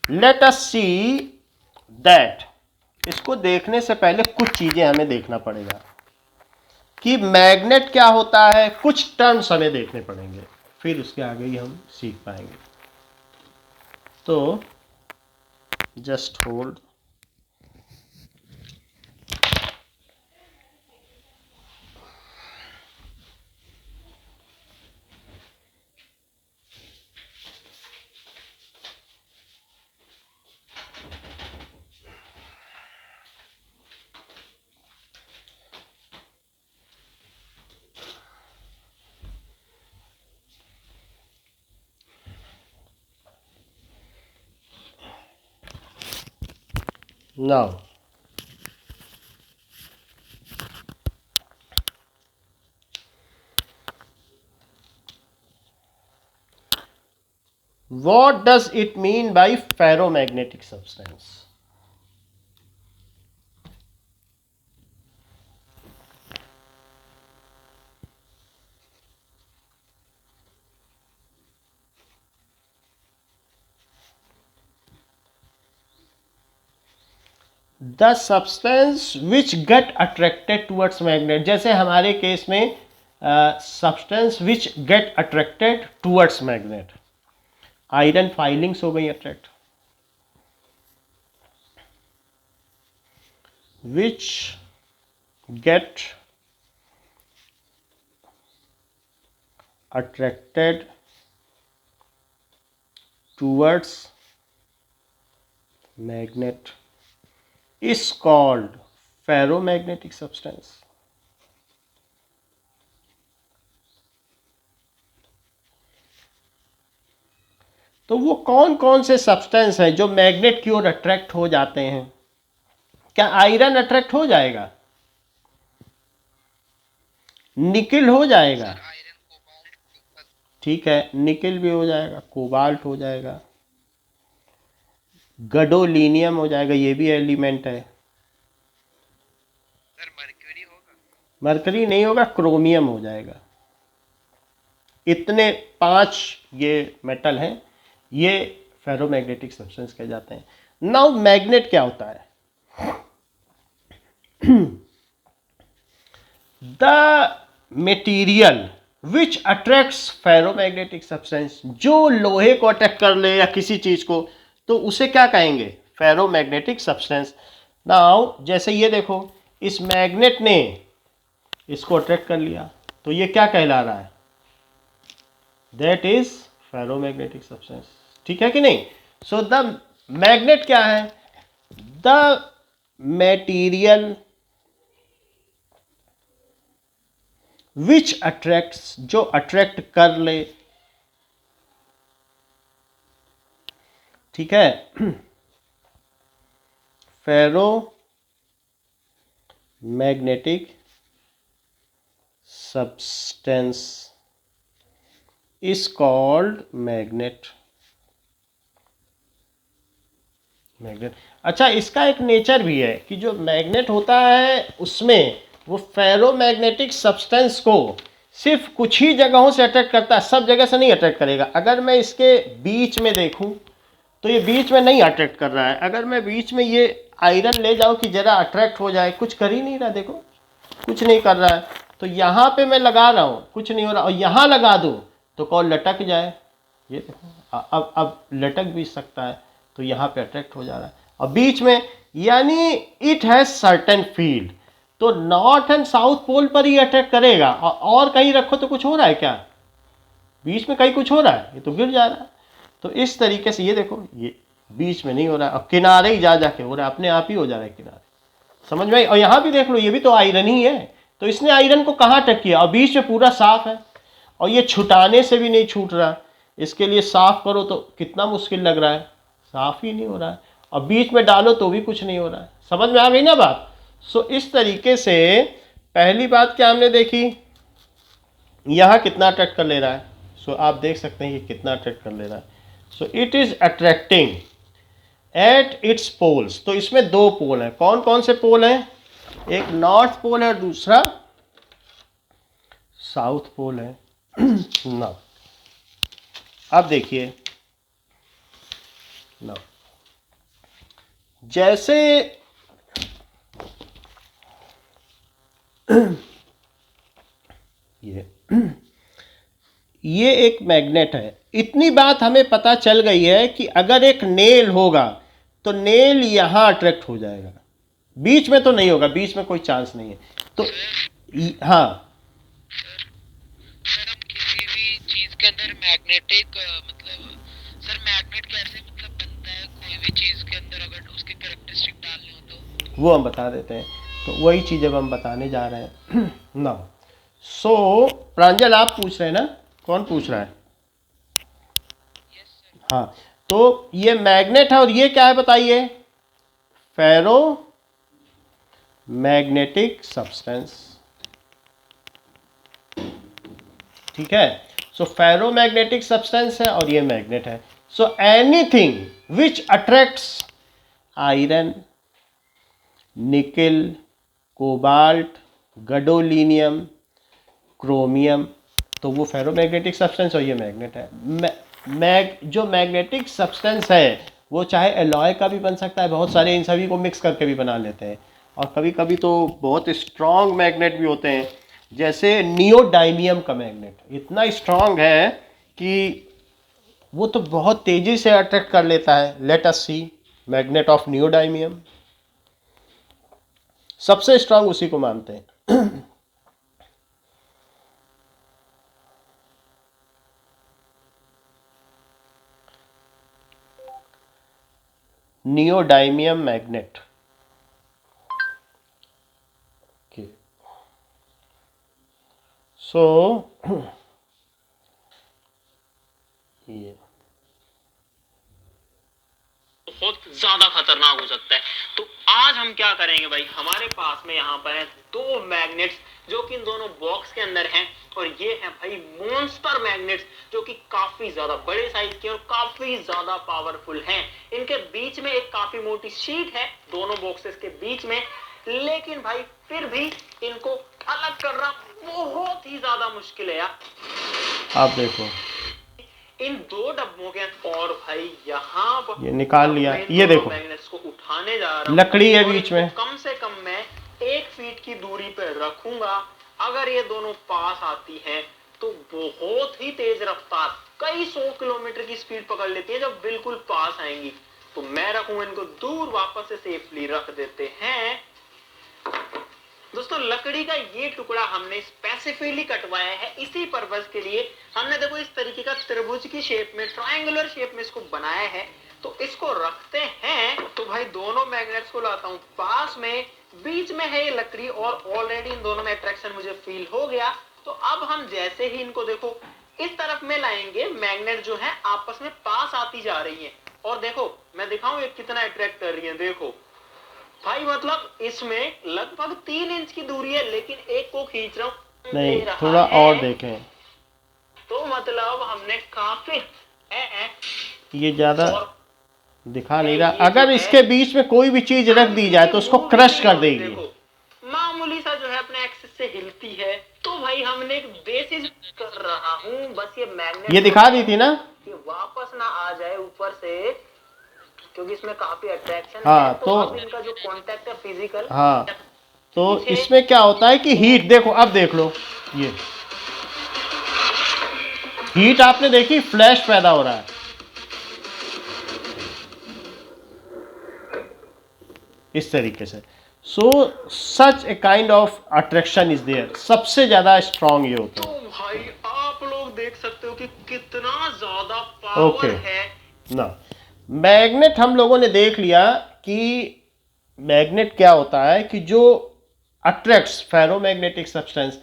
let us see that, इसको देखने से पहले कुछ चीजें हमें देखना पड़ेगा कि मैग्नेट क्या होता है, कुछ टर्म्स हमें देखने पड़ेंगे, फिर उसके आगे ही हम सीख पाएंगे। तो just hold, now what does it mean by ferromagnetic substance? The substance which get attracted towards magnet, जैसे हमारे केस में substance which get attracted towards magnet, iron filings हो गई attract, which get attracted towards magnet is called ferromagnetic substance. तो वो कौन कौन से सब्सटेंस हैं जो मैग्नेट की ओर अट्रैक्ट हो जाते हैं? क्या आयरन अट्रैक्ट हो जाएगा, निकिल हो जाएगा, ठीक है, निकिल भी हो जाएगा, कोबाल्ट हो जाएगा, गडोलिनियम हो जाएगा, ये भी एलिमेंट है। सर मरकरी होगा? मरकरी नहीं होगा, क्रोमियम हो जाएगा। इतने 5 ये मेटल हैं, ये फेरोमैग्नेटिक सब्सटेंस कहे जाते हैं। नाउ मैग्नेट क्या होता है? The material which attracts ferromagnetic substance, जो लोहे को अट्रैक्ट कर ले या किसी चीज को, तो उसे क्या कहेंगे, फेरोमैग्नेटिक सब्सटेंस। नाउ जैसे ये देखो, इस मैग्नेट ने इसको अट्रैक्ट कर लिया, तो ये क्या कहला रहा है, दैट इज फेरोमैग्नेटिक सब्सटेंस, ठीक है कि नहीं। सो द मैग्नेट क्या है, द मटेरियल विच अट्रैक्ट्स, जो अट्रैक्ट कर ले, ठीक है, ferromagnetic substance is called magnet. Magnet, अच्छा, इसका एक नेचर भी है कि जो मैग्नेट होता है उसमें वो फेरोमैग्नेटिक सब्सटेंस को सिर्फ कुछ ही जगहों से अट्रैक्ट करता है, सब जगह से नहीं अट्रैक्ट करेगा। अगर मैं इसके बीच में देखूं तो ये बीच में नहीं अट्रैक्ट कर रहा है, अगर मैं बीच में ये आयरन ले जाऊं कि जरा अट्रैक्ट हो जाए, कुछ कर ही नहीं रहा, देखो कुछ नहीं कर रहा है। तो यहाँ पे मैं लगा रहा हूँ, कुछ नहीं हो रहा, और यहाँ लगा दूँ तो कॉल लटक जाए, ये देखो अब लटक भी सकता है, तो यहाँ पे अट्रैक्ट हो जा रहा है। और बीच में यानी इट हैज सर्टेन फील्ड, तो नॉर्थ एंड साउथ पोल पर ही अट्रैक्ट करेगा, और कहीं रखो तो कुछ हो रहा है क्या, बीच में कहीं कुछ हो रहा है, ये तो गिर जा रहा है। तो इस तरीके से ये देखो, ये बीच में नहीं हो रहा है, और किनारे ही जा जाके हो रहा है, अपने आप ही हो जा रहा है किनारे, समझ में आई। और यहाँ भी देख लो, ये भी तो आयरन ही है, तो इसने आयरन को कहाँ टच किया, और बीच में पूरा साफ है, और ये छुटाने से भी नहीं छूट रहा, इसके लिए साफ करो तो कितना मुश्किल लग रहा है, साफ ही नहीं हो रहा है, और बीच में डालो तो भी कुछ नहीं हो रहा है। समझ में आ गई ना बात। सो इस तरीके से पहली बात क्या हमने देखी, यहाँ कितना अट्रैक्ट कर ले रहा है। सो आप देख सकते हैं कि कितना अट्रैक्ट कर ले रहा है। So it is attracting at its poles. तो इसमें दो पोल हैं, कौन कौन से पोल हैं, एक नॉर्थ पोल है और दूसरा साउथ पोल है ना। अब देखिए ना, जैसे ये एक मैग्नेट है, इतनी बात हमें पता चल गई है कि अगर एक नेल होगा तो नेल यहाँ अट्रैक्ट हो जाएगा, बीच में तो नहीं होगा, बीच में कोई चांस नहीं है। तो हाँ सर, हम किसी भी चीज के अंदर मैग्नेटिक मतलब सर मैग्नेट कैसे मतलब बनता है, कोई भी चीज के अंदर अगर उसके कैरेक्टरिस्टिक डालने हो तो वो हम बता देते हैं। तो वही चीज़ अब हम बताने जा रहे हैं ना। सो प्रांजल आप पूछ रहे हैं ना, कौन पूछ रहा है, हाँ। तो ये मैग्नेट है और ये क्या है बताइए, फेरो मैग्नेटिक सब्सटेंस, ठीक है। सो फेरो मैग्नेटिक सब्सटेंस है और ये मैग्नेट है। So anything which attracts iron, निकल, कोबाल्ट, गडोलिनियम, क्रोमियम, तो वो फेरोमैग्नेटिक सब्सटेंस और ये मैग्नेट है। जो मैग्नेटिक सब्सटेंस है वो चाहे एलॉय का भी बन सकता है, बहुत सारे इन सभी को मिक्स करके भी बना लेते हैं, और कभी कभी तो बहुत स्ट्रॉन्ग मैग्नेट भी होते हैं, जैसे नियोडाइमियम का मैग्नेट इतना स्ट्रॉन्ग है कि वो तो बहुत तेज़ी से अट्रैक्ट कर लेता है। Let us see magnet of neodymium, सबसे स्ट्रांग उसी को मानते हैं नियोडाइमियम मैग्नेट। ओके, सो ये बहुत ज्यादा खतरनाक हो सकता है। तो आज हम क्या करेंगे भाई, हमारे पास में यहाँ पर है दो मैग्नेट्स जो कि इन दोनों बॉक्स के अंदर हैं, और ये है भाई मॉन्स्टर मैग्नेट्स जो कि काफी ज्यादा बड़े साइज के और काफी ज्यादा पावरफुल हैं। इनके बीच में एक काफी मोटी शीट है दोनों बॉक्सेस के बीच में, लेकिन भाई फिर भी इनको अलग करना बहुत ही ज्यादा मुश्किल है यार। आप देखो इन दो डब्बों के और भाई यहाँ पर ये निकाल लिया, ये देखो मैग्नेट्स को उठाने जा रहा हूँ, लकड़ी है बीच में, कम से कम मैं 1 फीट की दूरी पर रखूंगा। अगर ये दोनों पास आती हैं तो बहुत ही तेज रफ्तार कई 100 किलोमीटर की स्पीड पकड़ लेती है जब बिल्कुल पास आएंगी। तो मैं रखूंगा इनको दूर, वापस से सेफली रख देते हैं। दोस्तों लकड़ी का ये टुकड़ा हमने स्पेसिफिकली कटवाया है इसी पर्पस के लिए। हमने देखो इस तरीके का त्रिभुज की शेप में, ट्रायंगुलर शेप में इसको बनाया है। तो इसको रखते हैं। तो भाई दोनों मैग्नेट्स को लाता हूं पास में, बीच में है ये लकड़ी और ऑलरेडी इन दोनों में अट्रैक्शन मुझे फील हो गया। तो अब हम जैसे ही इनको देखो इस तरफ में लाएंगे, मैग्नेट जो है आपस में पास आती जा रही है। और देखो मैं दिखाऊं ये कितना अट्रैक्ट कर रही है। देखो भाई मतलब इसमें लगभग 3 इंच की दूरी है, लेकिन एक को खींच रहा हूं, नहीं थोड़ा और देखें तो मतलब हमने काफी ये ज्यादा दिखा नहीं रहा। अगर इसके बीच में कोई भी चीज रख दी जाए तो उसको क्रश कर देगी। देखो मामूली सा जो है अपने एक्सिस से हिलती है। तो भाई हमने एक बेसिस कर रहा हूँ, बस ये मैग्नेट ये दिखा दी थी ना कि वापस ना आ जाए ऊपर से। क्योंकि इसमें काफी अट्रैक्शन हाँ, है। तो अब इनका जो कांटेक्ट है फिजिकल, हाँ, तो इसमें क्या होता है कि हीट, देखो अब देख लो, ये हीट आपने देखी, फ्लैश पैदा हो रहा है इस तरीके से। So such a kind of attraction is there, सबसे ज्यादा स्ट्रांग ये होता तो है। भाई आप लोग देख सकते हो कि कितना ज्यादा ओके पावर है। ना, मैग्नेट हम लोगों ने देख लिया कि मैग्नेट क्या होता है, कि जो attracts ferromagnetic substance.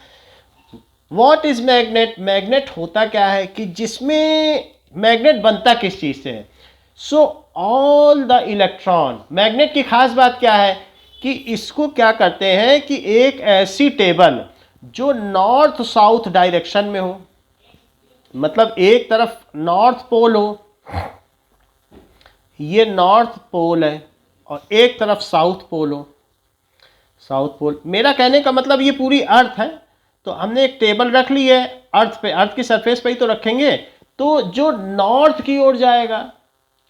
What is magnet? Magnet होता क्या है कि जिसमें मैग्नेट बनता किस चीज से है? So all the electron, magnet की खास बात क्या है कि इसको क्या करते हैं कि एक ऐसी टेबल जो नॉर्थ साउथ डायरेक्शन में हो, मतलब एक तरफ नॉर्थ पोल हो, ये नॉर्थ पोल है, और एक तरफ साउथ पोल हो, साउथ पोल। मेरा कहने का मतलब ये पूरी अर्थ है, तो हमने एक टेबल रख ली है अर्थ पे, अर्थ की सरफेस पे ही तो रखेंगे, तो जो नॉर्थ की ओर जाएगा,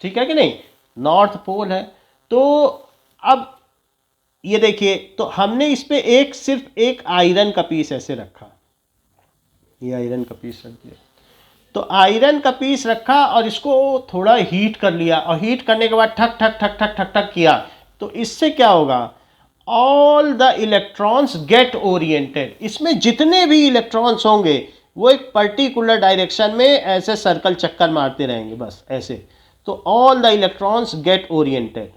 ठीक है कि नहीं, नॉर्थ पोल है। तो अब ये देखिए, तो हमने इस पे एक सिर्फ एक आयरन का पीस ऐसे रखा, ये आयरन का पीस रख दिया, तो आयरन का पीस रखा और इसको थोड़ा हीट कर लिया, और हीट करने के बाद ठक ठक ठक ठक ठक ठक किया, तो इससे क्या होगा, all the electrons get oriented. इसमें जितने भी इलेक्ट्रॉन्स होंगे वो एक पर्टिकुलर डायरेक्शन में ऐसे सर्कल चक्कर मारते रहेंगे, बस ऐसे। तो all the electrons get oriented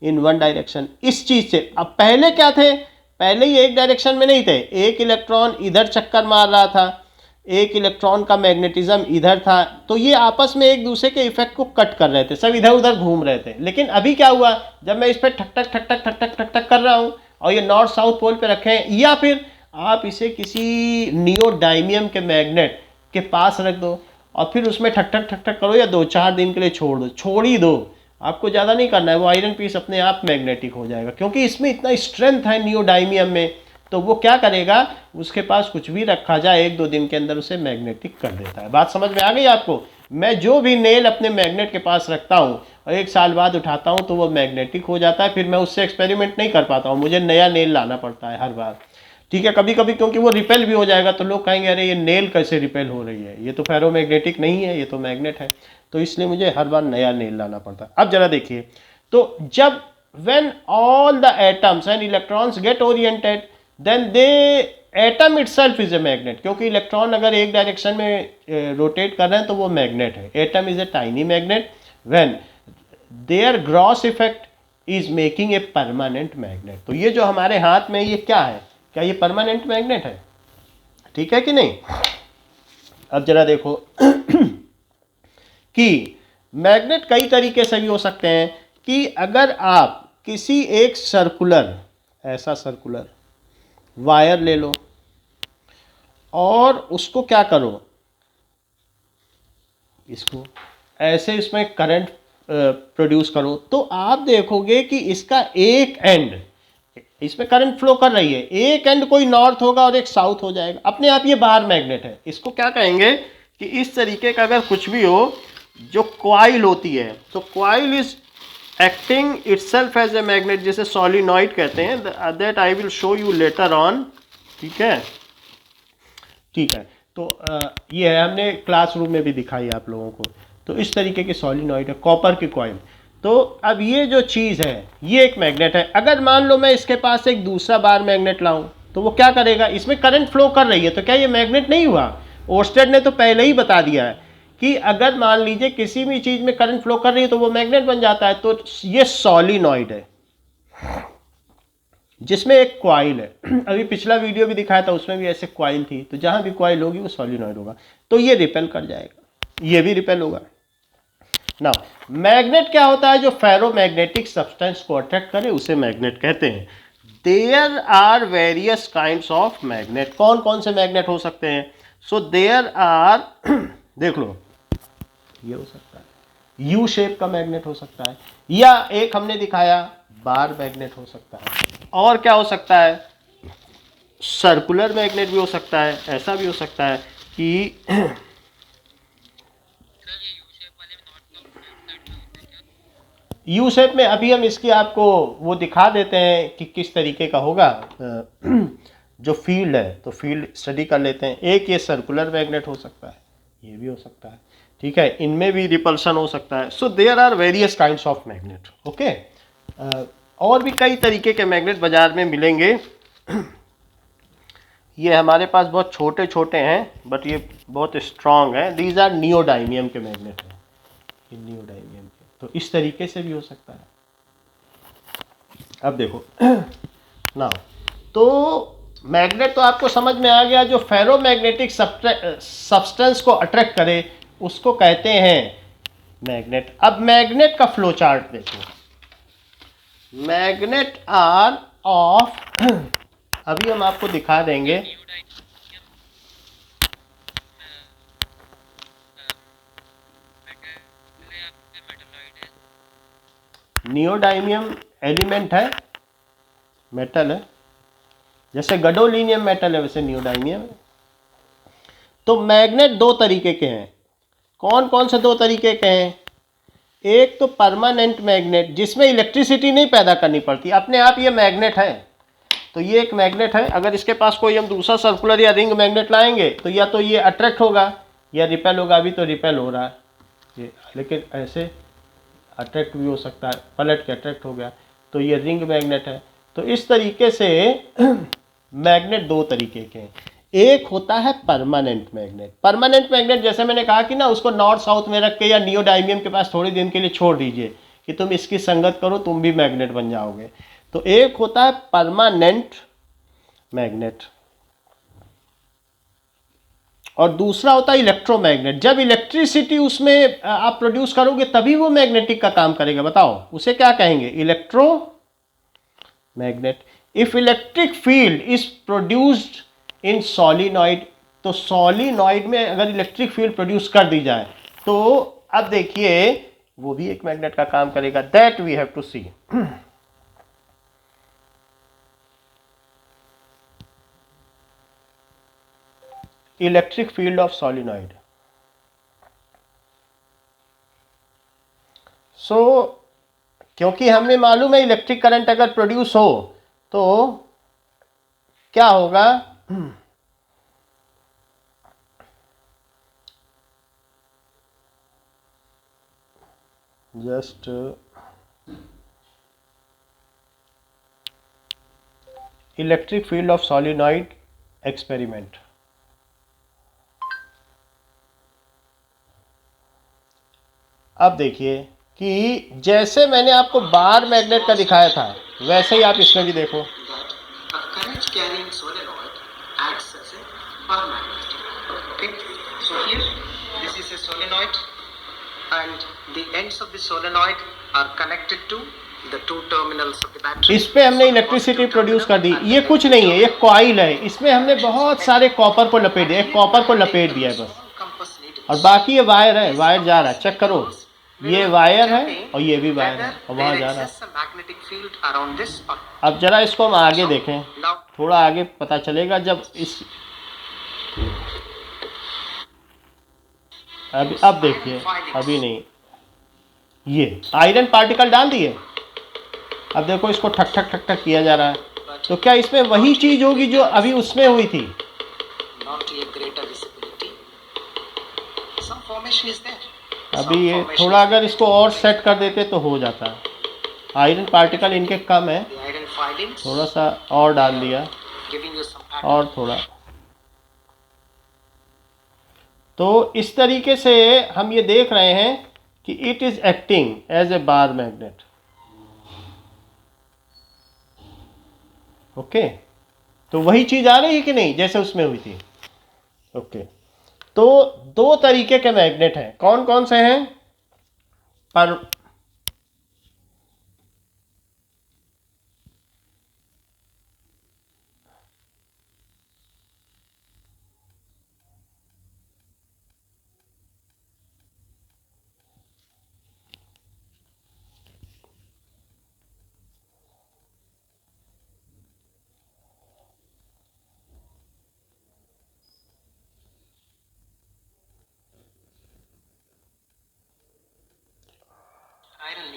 in one direction, इस चीज से। अब पहले क्या थे, पहले ही एक डायरेक्शन में नहीं थे, एक इलेक्ट्रॉन इधर चक्कर मार रहा था, एक इलेक्ट्रॉन का मैग्नेटिज्म इधर था, तो ये आपस में एक दूसरे के इफेक्ट को कट कर रहे थे, सब इधर उधर घूम रहे थे। लेकिन अभी क्या हुआ, जब मैं इस पर ठक ठक ठक ठक ठक ठक ठक ठक कर रहा हूँ और ये नॉर्थ साउथ पोल पे रखे हैं, या फिर आप इसे किसी नियोडायमियम के मैग्नेट के पास रख दो और फिर उसमें ठक ठक ठक ठक करो, या 2-4 दिन के लिए छोड़ दो, छोड़ ही दो, आपको ज़्यादा नहीं करना है, वो आयरन पीस अपने आप मैग्नेटिक हो जाएगा, क्योंकि इसमें इतना स्ट्रेंथ है नियोडायमियम में। तो वो क्या करेगा, उसके पास कुछ भी रखा जाए 1-2 दिन के अंदर उसे मैग्नेटिक कर देता है। बात समझ में आ गई आपको? मैं जो भी नेल अपने मैग्नेट के पास रखता हूँ और 1 साल बाद उठाता हूँ तो वो मैग्नेटिक हो जाता है, फिर मैं उससे एक्सपेरिमेंट नहीं कर पाता हूँ, मुझे नया नेल लाना पड़ता है हर बार, ठीक है। कभी कभी क्योंकि वो रिपेल भी हो जाएगा, तो लोग कहेंगे अरे ये नेल कैसे रिपेल हो रही है, ये तो फेरोमैग्नेटिक नहीं है, ये तो मैग्नेट है, तो इसलिए मुझे हर बार नया नेल लाना पड़ता है। अब जरा देखिए, तो जब when all the atoms and electrons get oriented, then atom itself is a magnet, क्योंकि इलेक्ट्रॉन अगर एक डायरेक्शन में रोटेट कर रहे हैं तो वो मैग्नेट है। Atom is a tiny magnet when their gross effect is making a permanent magnet। तो ये जो हमारे हाथ में ये क्या है, क्या ये परमानेंट मैग्नेट है, ठीक है कि नहीं? अब जरा देखो कि मैग्नेट कई तरीके से भी हो सकते हैं, कि अगर आप किसी एक सर्कुलर, ऐसा सर्कुलर वायर ले लो और उसको क्या करो, इसको ऐसे इसमें करंट प्रोड्यूस करो, तो आप देखोगे कि इसका एक एंड, इसमें करंट फ्लो कर रही है, एक एंड कोई नॉर्थ होगा और एक साउथ हो जाएगा, अपने आप ये बाहर मैग्नेट है। इसको क्या कहेंगे कि इस तरीके का अगर कुछ भी हो जो कॉइल होती है, तो coil is acting itself as a magnet, जिसे सोलिनॉइड कहते हैं, that I will show you later on, ठीक है, ठीक है। तो ये है, हमने क्लासरूम में भी दिखाई आप लोगों को। तो इस तरीके की सोलिनॉइड है, कॉपर की कॉइल। तो अब ये जो चीज़ है ये एक मैग्नेट है। अगर मान लो मैं इसके पास एक दूसरा बार मैग्नेट लाऊं, तो वो क्या करेगा, इसमें करंट फ्लो कर रही है, तो क्या ये मैग्नेट नहीं हुआ? ओर्स्टेड ने तो पहले ही बता दिया है कि अगर मान लीजिए किसी भी चीज़ में करंट फ्लो कर रही है तो वो मैग्नेट बन जाता है। तो ये सोलिनॉइड है जिसमें एक कॉइल है। अभी पिछला वीडियो भी दिखाया था, उसमें भी ऐसे कॉइल थी, तो जहां भी कॉइल होगी वो सोलिनॉइड होगा। तो ये रिपेल कर जाएगा, ये भी रिपेल होगा। नाउ मैग्नेट क्या होता है, जो फेरोमैग्नेटिक सब्सटेंस को अट्रैक्ट करे उसे मैग्नेट कहते हैं। There are various kinds of magnet. कौन कौन से मैग्नेट हो सकते हैं? सो देयर आर देख लो, ये हो सकता है यू शेप का मैग्नेट हो सकता है, या एक हमने दिखाया बार मैग्नेट हो सकता है, और क्या हो सकता है, सर्कुलर मैग्नेट भी हो सकता है। ऐसा भी हो सकता है कि यू शेप में अभी हम इसकी आपको वो दिखा देते हैं कि किस तरीके का होगा जो फील्ड है, तो फील्ड स्टडी कर लेते हैं। एक ये सर्कुलर मैग्नेट हो सकता है, ये भी हो सकता है, ठीक है, इनमें भी रिपल्शन हो सकता है। So there are various kinds of magnet, okay. और भी कई तरीके के मैग्नेट बाजार में मिलेंगे। ये हमारे पास बहुत छोटे छोटे हैं बट ये बहुत स्ट्रांग है। दीज आर नियोडाइमियम के मैग्नेट हैं, ये नियोडाइमियम के। तो इस तरीके से भी हो सकता है। अब देखो ना, तो मैग्नेट तो आपको समझ में आ गया। जो फेरोमैग्नेटिक सब्सटेंस को अट्रैक्ट करे उसको कहते हैं मैग्नेट। अब मैग्नेट का फ्लो चार्ट देखो। मैग्नेट आर ऑफ अभी हम आपको दिखा देंगे। नियोडाइमियम एलिमेंट है, मेटल है, जैसे गैडोलीनियम मेटल है वैसे नियोडाइमियम है। तो मैग्नेट दो तरीके के हैं। कौन कौन से दो तरीके के हैं? एक तो परमानेंट मैग्नेट जिसमें इलेक्ट्रिसिटी नहीं पैदा करनी पड़ती, अपने आप ये मैग्नेट है। तो ये एक मैग्नेट है। अगर इसके पास कोई हम दूसरा सर्कुलर या रिंग मैग्नेट लाएंगे तो या तो ये अट्रैक्ट होगा या रिपेल होगा। अभी तो रिपेल हो रहा है ये, लेकिन ऐसे अट्रैक्ट भी हो सकता है, पलट के अट्रैक्ट हो गया तो ये रिंग मैग्नेट है। तो इस तरीके से मैग्नेट दो तरीके के हैं। एक होता है परमानेंट मैग्नेट। परमानेंट मैग्नेट जैसे मैंने कहा कि ना, उसको नॉर्थ साउथ में रख के या नियोडाइमियम के पास थोड़ी दिन के लिए छोड़ दीजिए कि तुम इसकी संगत करो, तुम भी मैग्नेट बन जाओगे। तो एक होता है परमानेंट मैग्नेट और दूसरा होता है इलेक्ट्रोमैग्नेट। जब इलेक्ट्रिसिटी उसमें आप प्रोड्यूस करोगे तभी वो मैग्नेटिक का काम करेगा। बताओ उसे क्या कहेंगे? Electromagnet. If electric field is produced in solenoid, तो सॉलिनॉइड में अगर इलेक्ट्रिक फील्ड प्रोड्यूस कर दी जाए तो अब देखिए वो भी एक मैग्नेट का काम करेगा। That we have to see. Electric field of solenoid. So क्योंकि हमें मालूम है इलेक्ट्रिक करंट अगर प्रोड्यूस हो तो क्या होगा? Just electric field of solenoid experiment. अब देखिए कि जैसे मैंने आपको बार मैग्नेट का दिखाया था वैसे ही आप इसमें भी देखो। current carrying solenoid acts as a bar magnet. Okay, so here this is a solenoid and the ends of the solenoid are connected to the two terminals of the battery. इस पे हमने इलेक्ट्रिसिटी प्रोड्यूस कर दी। ये कुछ नहीं है, ये coil है, इसमें हमने बहुत सारे कॉपर को लपेट दिया, एक कॉपर को लपेट दिया है बस, और बाकी ये वायर है, वायर जा रहा है, चेक करो, ये वायर है और ये भी वायर है और वहाँ जा रहा है। अब जरा इसको हम आगे देखें, थोड़ा आगे पता चलेगा जब इस अब देखिए, अभी नहीं, ये आयरन पार्टिकल डाल दिए। अब देखो इसको ठक ठक ठक ठक किया जा रहा है, तो क्या इसमें वही चीज होगी जो अभी उसमें हुई थी? अभी ये थोड़ा अगर इसको और सेट कर देते तो हो जाता है। आयरन पार्टिकल इनके कम है, थोड़ा सा और डाल दिया और थोड़ा, तो इस तरीके से हम ये देख रहे हैं कि it is acting as a bar magnet. Okay, तो वही चीज आ रही है कि नहीं जैसे उसमें हुई थी? ओके, तो दो तरीके के मैग्नेट हैं। कौन कौन से हैं? पर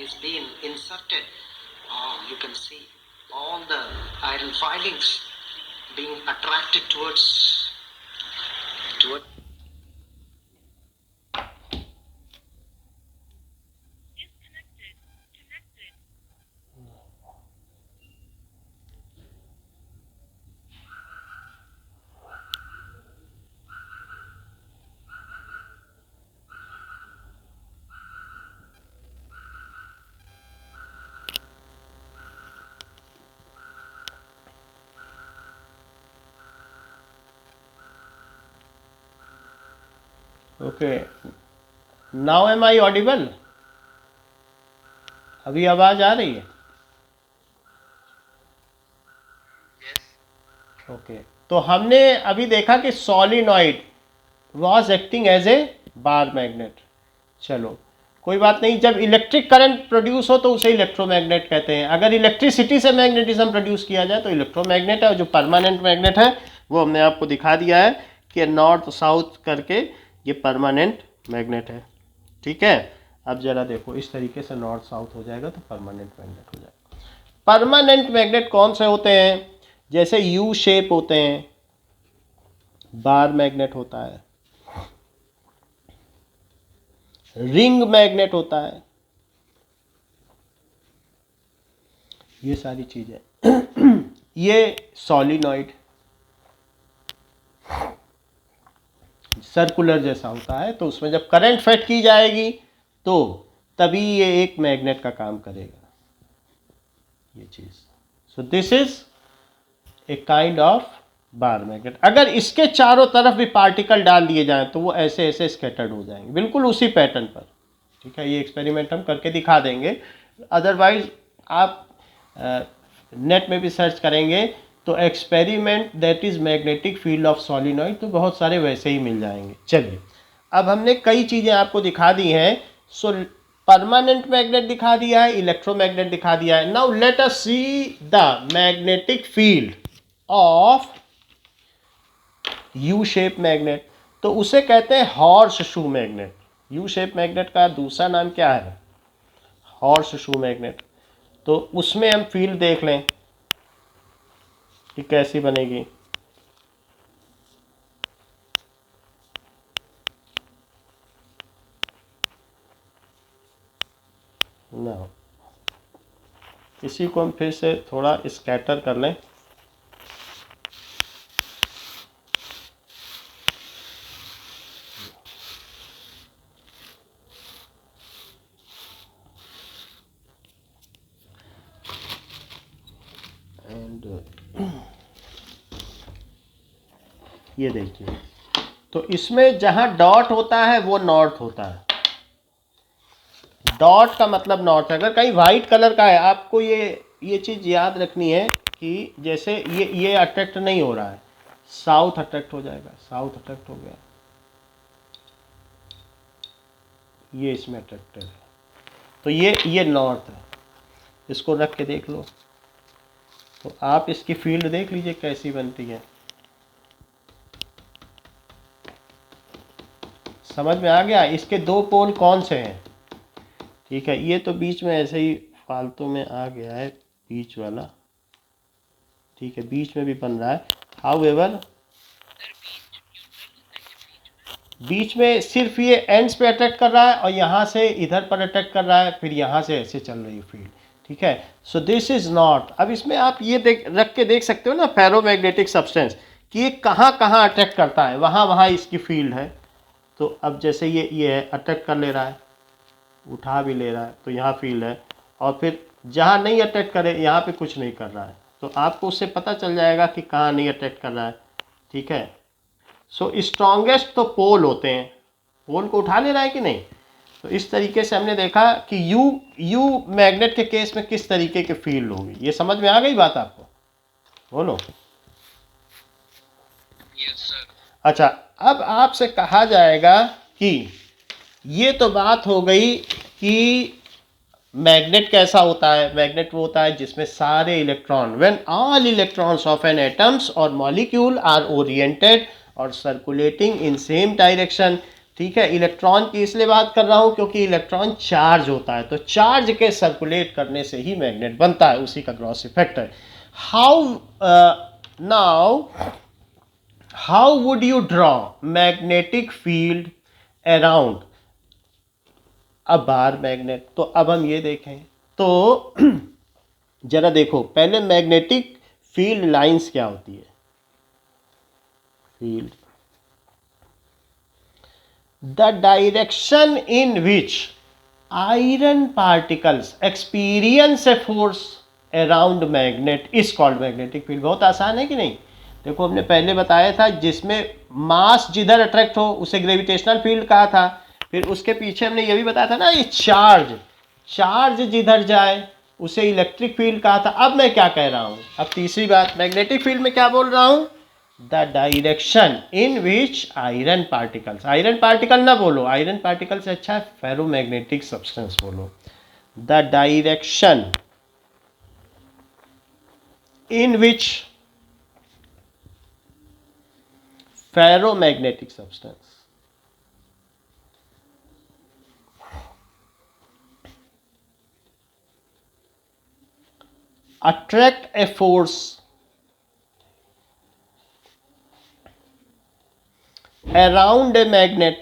is being inserted, you can see all the iron filings being attracted towards. Okay, now am I audible? अभी आवाज आ रही है? ओके, तो हमने अभी देखा कि solenoid was acting as a bar magnet. चलो कोई बात नहीं, जब इलेक्ट्रिक करंट प्रोड्यूस हो तो उसे इलेक्ट्रोमैग्नेट कहते हैं। अगर इलेक्ट्रिसिटी से मैग्नेटिज्म प्रोड्यूस किया जाए तो इलेक्ट्रोमैग्नेट है। और जो परमानेंट मैग्नेट है वो हमने आपको दिखा दिया है कि नॉर्थ साउथ करके ये परमानेंट मैग्नेट है। ठीक है, अब जरा देखो इस तरीके से नॉर्थ साउथ हो जाएगा तो परमानेंट मैग्नेट हो जाएगा। परमानेंट मैग्नेट कौन से होते हैं? जैसे यू शेप होते हैं, बार मैग्नेट होता है, रिंग मैग्नेट होता है, ये सारी चीजें। ये सॉलिनॉइड सर्कुलर जैसा होता है, तो उसमें जब करंट फेड की जाएगी तो तभी ये एक मैग्नेट का काम करेगा, ये चीज। सो this is a kind of bar magnet. अगर इसके चारों तरफ भी पार्टिकल डाल दिए जाएं तो वो ऐसे ऐसे स्कैटर्ड हो जाएंगे, बिल्कुल उसी पैटर्न पर। ठीक है, ये एक्सपेरिमेंट हम करके दिखा देंगे। अदरवाइज आप नेट में भी सर्च करेंगे तो experiment that is magnetic field of solenoid, तो बहुत सारे वैसे ही मिल जाएंगे। चलिए, अब हमने कई चीज़ें आपको दिखा दी हैं। सो परमानेंट मैग्नेट दिखा दिया है, इलेक्ट्रोमैग्नेट दिखा दिया है। Now let us see the magnetic field of U shape magnet. तो उसे कहते हैं horse shoe magnet. U shape magnet का दूसरा नाम क्या है? Horse shoe magnet. तो उसमें हम फील्ड देख लें कि कैसी बनेगी। ना, इसी को हम फिर से थोड़ा स्कैटर कर लें। ये देखिए, तो इसमें जहां डॉट होता है वो नॉर्थ होता है। डॉट का मतलब नॉर्थ है। अगर कहीं वाइट कलर का है, आपको ये चीज़ याद रखनी है कि जैसे ये अट्रैक्ट नहीं हो रहा है, साउथ अट्रैक्ट हो जाएगा। साउथ अट्रैक्ट हो गया, ये इसमें अट्रैक्टेड है, तो ये नॉर्थ है। इसको रख के देख लो तो आप इसकी फील्ड देख लीजिए कैसी बनती है। समझ में आ गया? इसके दो पोल कौन से हैं? ठीक है, ये तो बीच में ऐसे ही फालतू में आ गया है, बीच वाला। ठीक है, बीच में भी बन रहा है। हाउएवर बीच में सिर्फ ये एंड्स पे अटैक कर रहा है और यहाँ से इधर पर अटैक कर रहा है, फिर यहाँ से ऐसे चल रही है फील्ड। ठीक है, सो दिस इज नॉट। अब इसमें आप ये रख के देख सकते हो ना फेरोमैग्नेटिक सब्सटेंस कि ये कहाँ कहाँ अटैक करता है, वहाँ वहाँ इसकी फील्ड है। तो अब जैसे ये है, अटैक कर ले रहा है, उठा भी ले रहा है, तो यहाँ फील्ड है। और फिर जहाँ नहीं अटैक करे यहाँ पे कुछ नहीं कर रहा है, तो आपको उससे पता चल जाएगा कि कहाँ नहीं अटैक कर रहा है। ठीक है, सो स्ट्रॉन्गेस्ट तो पोल होते हैं, पोल को उठा ले रहा है कि नहीं। तो इस तरीके से हमने देखा कि यू मैग्नेट के केस में किस तरीके की फील्ड होगी। ये समझ में आ गई बात आपको? बोलो। Yes sir. अच्छा, अब आपसे कहा जाएगा कि ये तो बात हो गई कि मैग्नेट कैसा होता है। मैग्नेट वो होता है जिसमें सारे electron, when all electrons of an atoms और मॉलिक्यूल आर ओरिएंटेड और सर्कुलेटिंग इन सेम डायरेक्शन। ठीक है। इलेक्ट्रॉन की इसलिए बात कर रहा हूँ क्योंकि इलेक्ट्रॉन चार्ज होता है, तो चार्ज के सर्कुलेट करने से ही मैग्नेट बनता है, उसी का ग्रॉस इफेक्ट है। How would you draw magnetic field around a bar magnet? तो अब हम ये देखें तो जरा देखो, पहले मैग्नेटिक फील्ड लाइंस क्या होती है? Field, the direction in which iron particles experience a force around magnet is called magnetic field। बहुत आसान है कि नहीं? देखो हमने पहले बताया था जिसमें मास जिधर अट्रैक्ट हो उसे ग्रेविटेशनल फील्ड कहा था, फिर उसके पीछे हमने ये भी बताया था ना, ये चार्ज जिधर जाए उसे इलेक्ट्रिक फील्ड कहा था। अब मैं क्या कह रहा हूँ, अब तीसरी बात, मैग्नेटिक फील्ड में क्या बोल रहा हूँ? The direction in which iron particles, iron particle ना बोलो, आयरन पार्टिकल से अच्छा है फेरोमैग्नेटिक सब्सटेंस बोलो। The direction in which ferromagnetic substance attract a force around a magnet,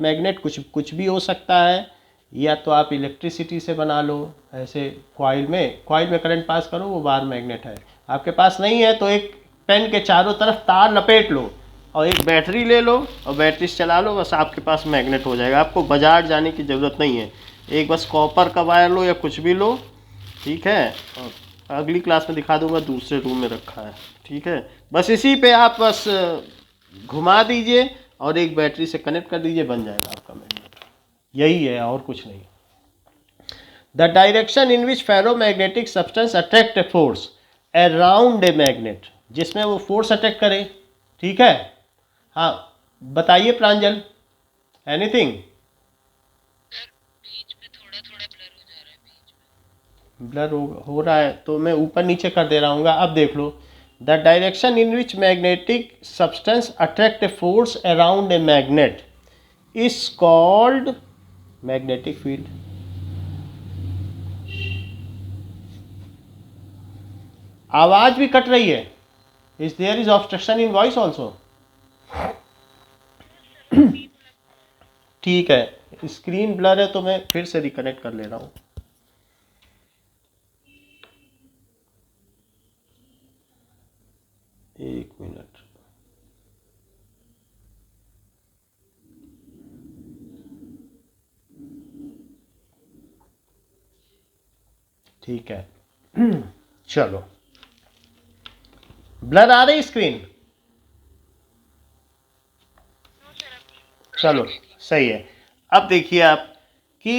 magnet कुछ भी हो सकता है, या तो आप इलेक्ट्रिसिटी से बना लो, ऐसे कॉइल में करंट पास करो, वो बार मैग्नेट है। आपके पास नहीं है तो एक पेन के चारों तरफ तार लपेट लो और एक बैटरी ले लो और बैटरी से चला लो, बस आपके पास मैग्नेट हो जाएगा। आपको बाजार जाने की ज़रूरत नहीं है, एक बस कॉपर का वायर लो या कुछ भी लो, ठीक है। और अगली क्लास में दिखा दूंगा, दूसरे रूम में रखा है, ठीक है। बस इसी पे आप बस घुमा दीजिए और एक बैटरी से कनेक्ट कर दीजिए, बन जाएगा आपका मैग्नेट। यही है और कुछ नहीं। The direction in which ferromagnetic substance attract a force around a magnet, जिसमें वो फोर्स अट्रैक्ट करे, ठीक है। हाँ बताइए प्रांजल, एनीथिंग? ब्लर हो रहा है तो मैं ऊपर नीचे कर दे रहा हूँ। अब देख लो, the direction in which magnetic substance attract a force around a magnet is called magnetic field. आवाज भी कट रही है, is there is obstruction in voice also? ठीक है, स्क्रीन ब्लर है तो मैं फिर से रिकनेक्ट कर ले रहा हूँ। एक मिनट, ठीक है। चलो, ब्लर आ रही स्क्रीन? चलो सही है। अब देखिए आप कि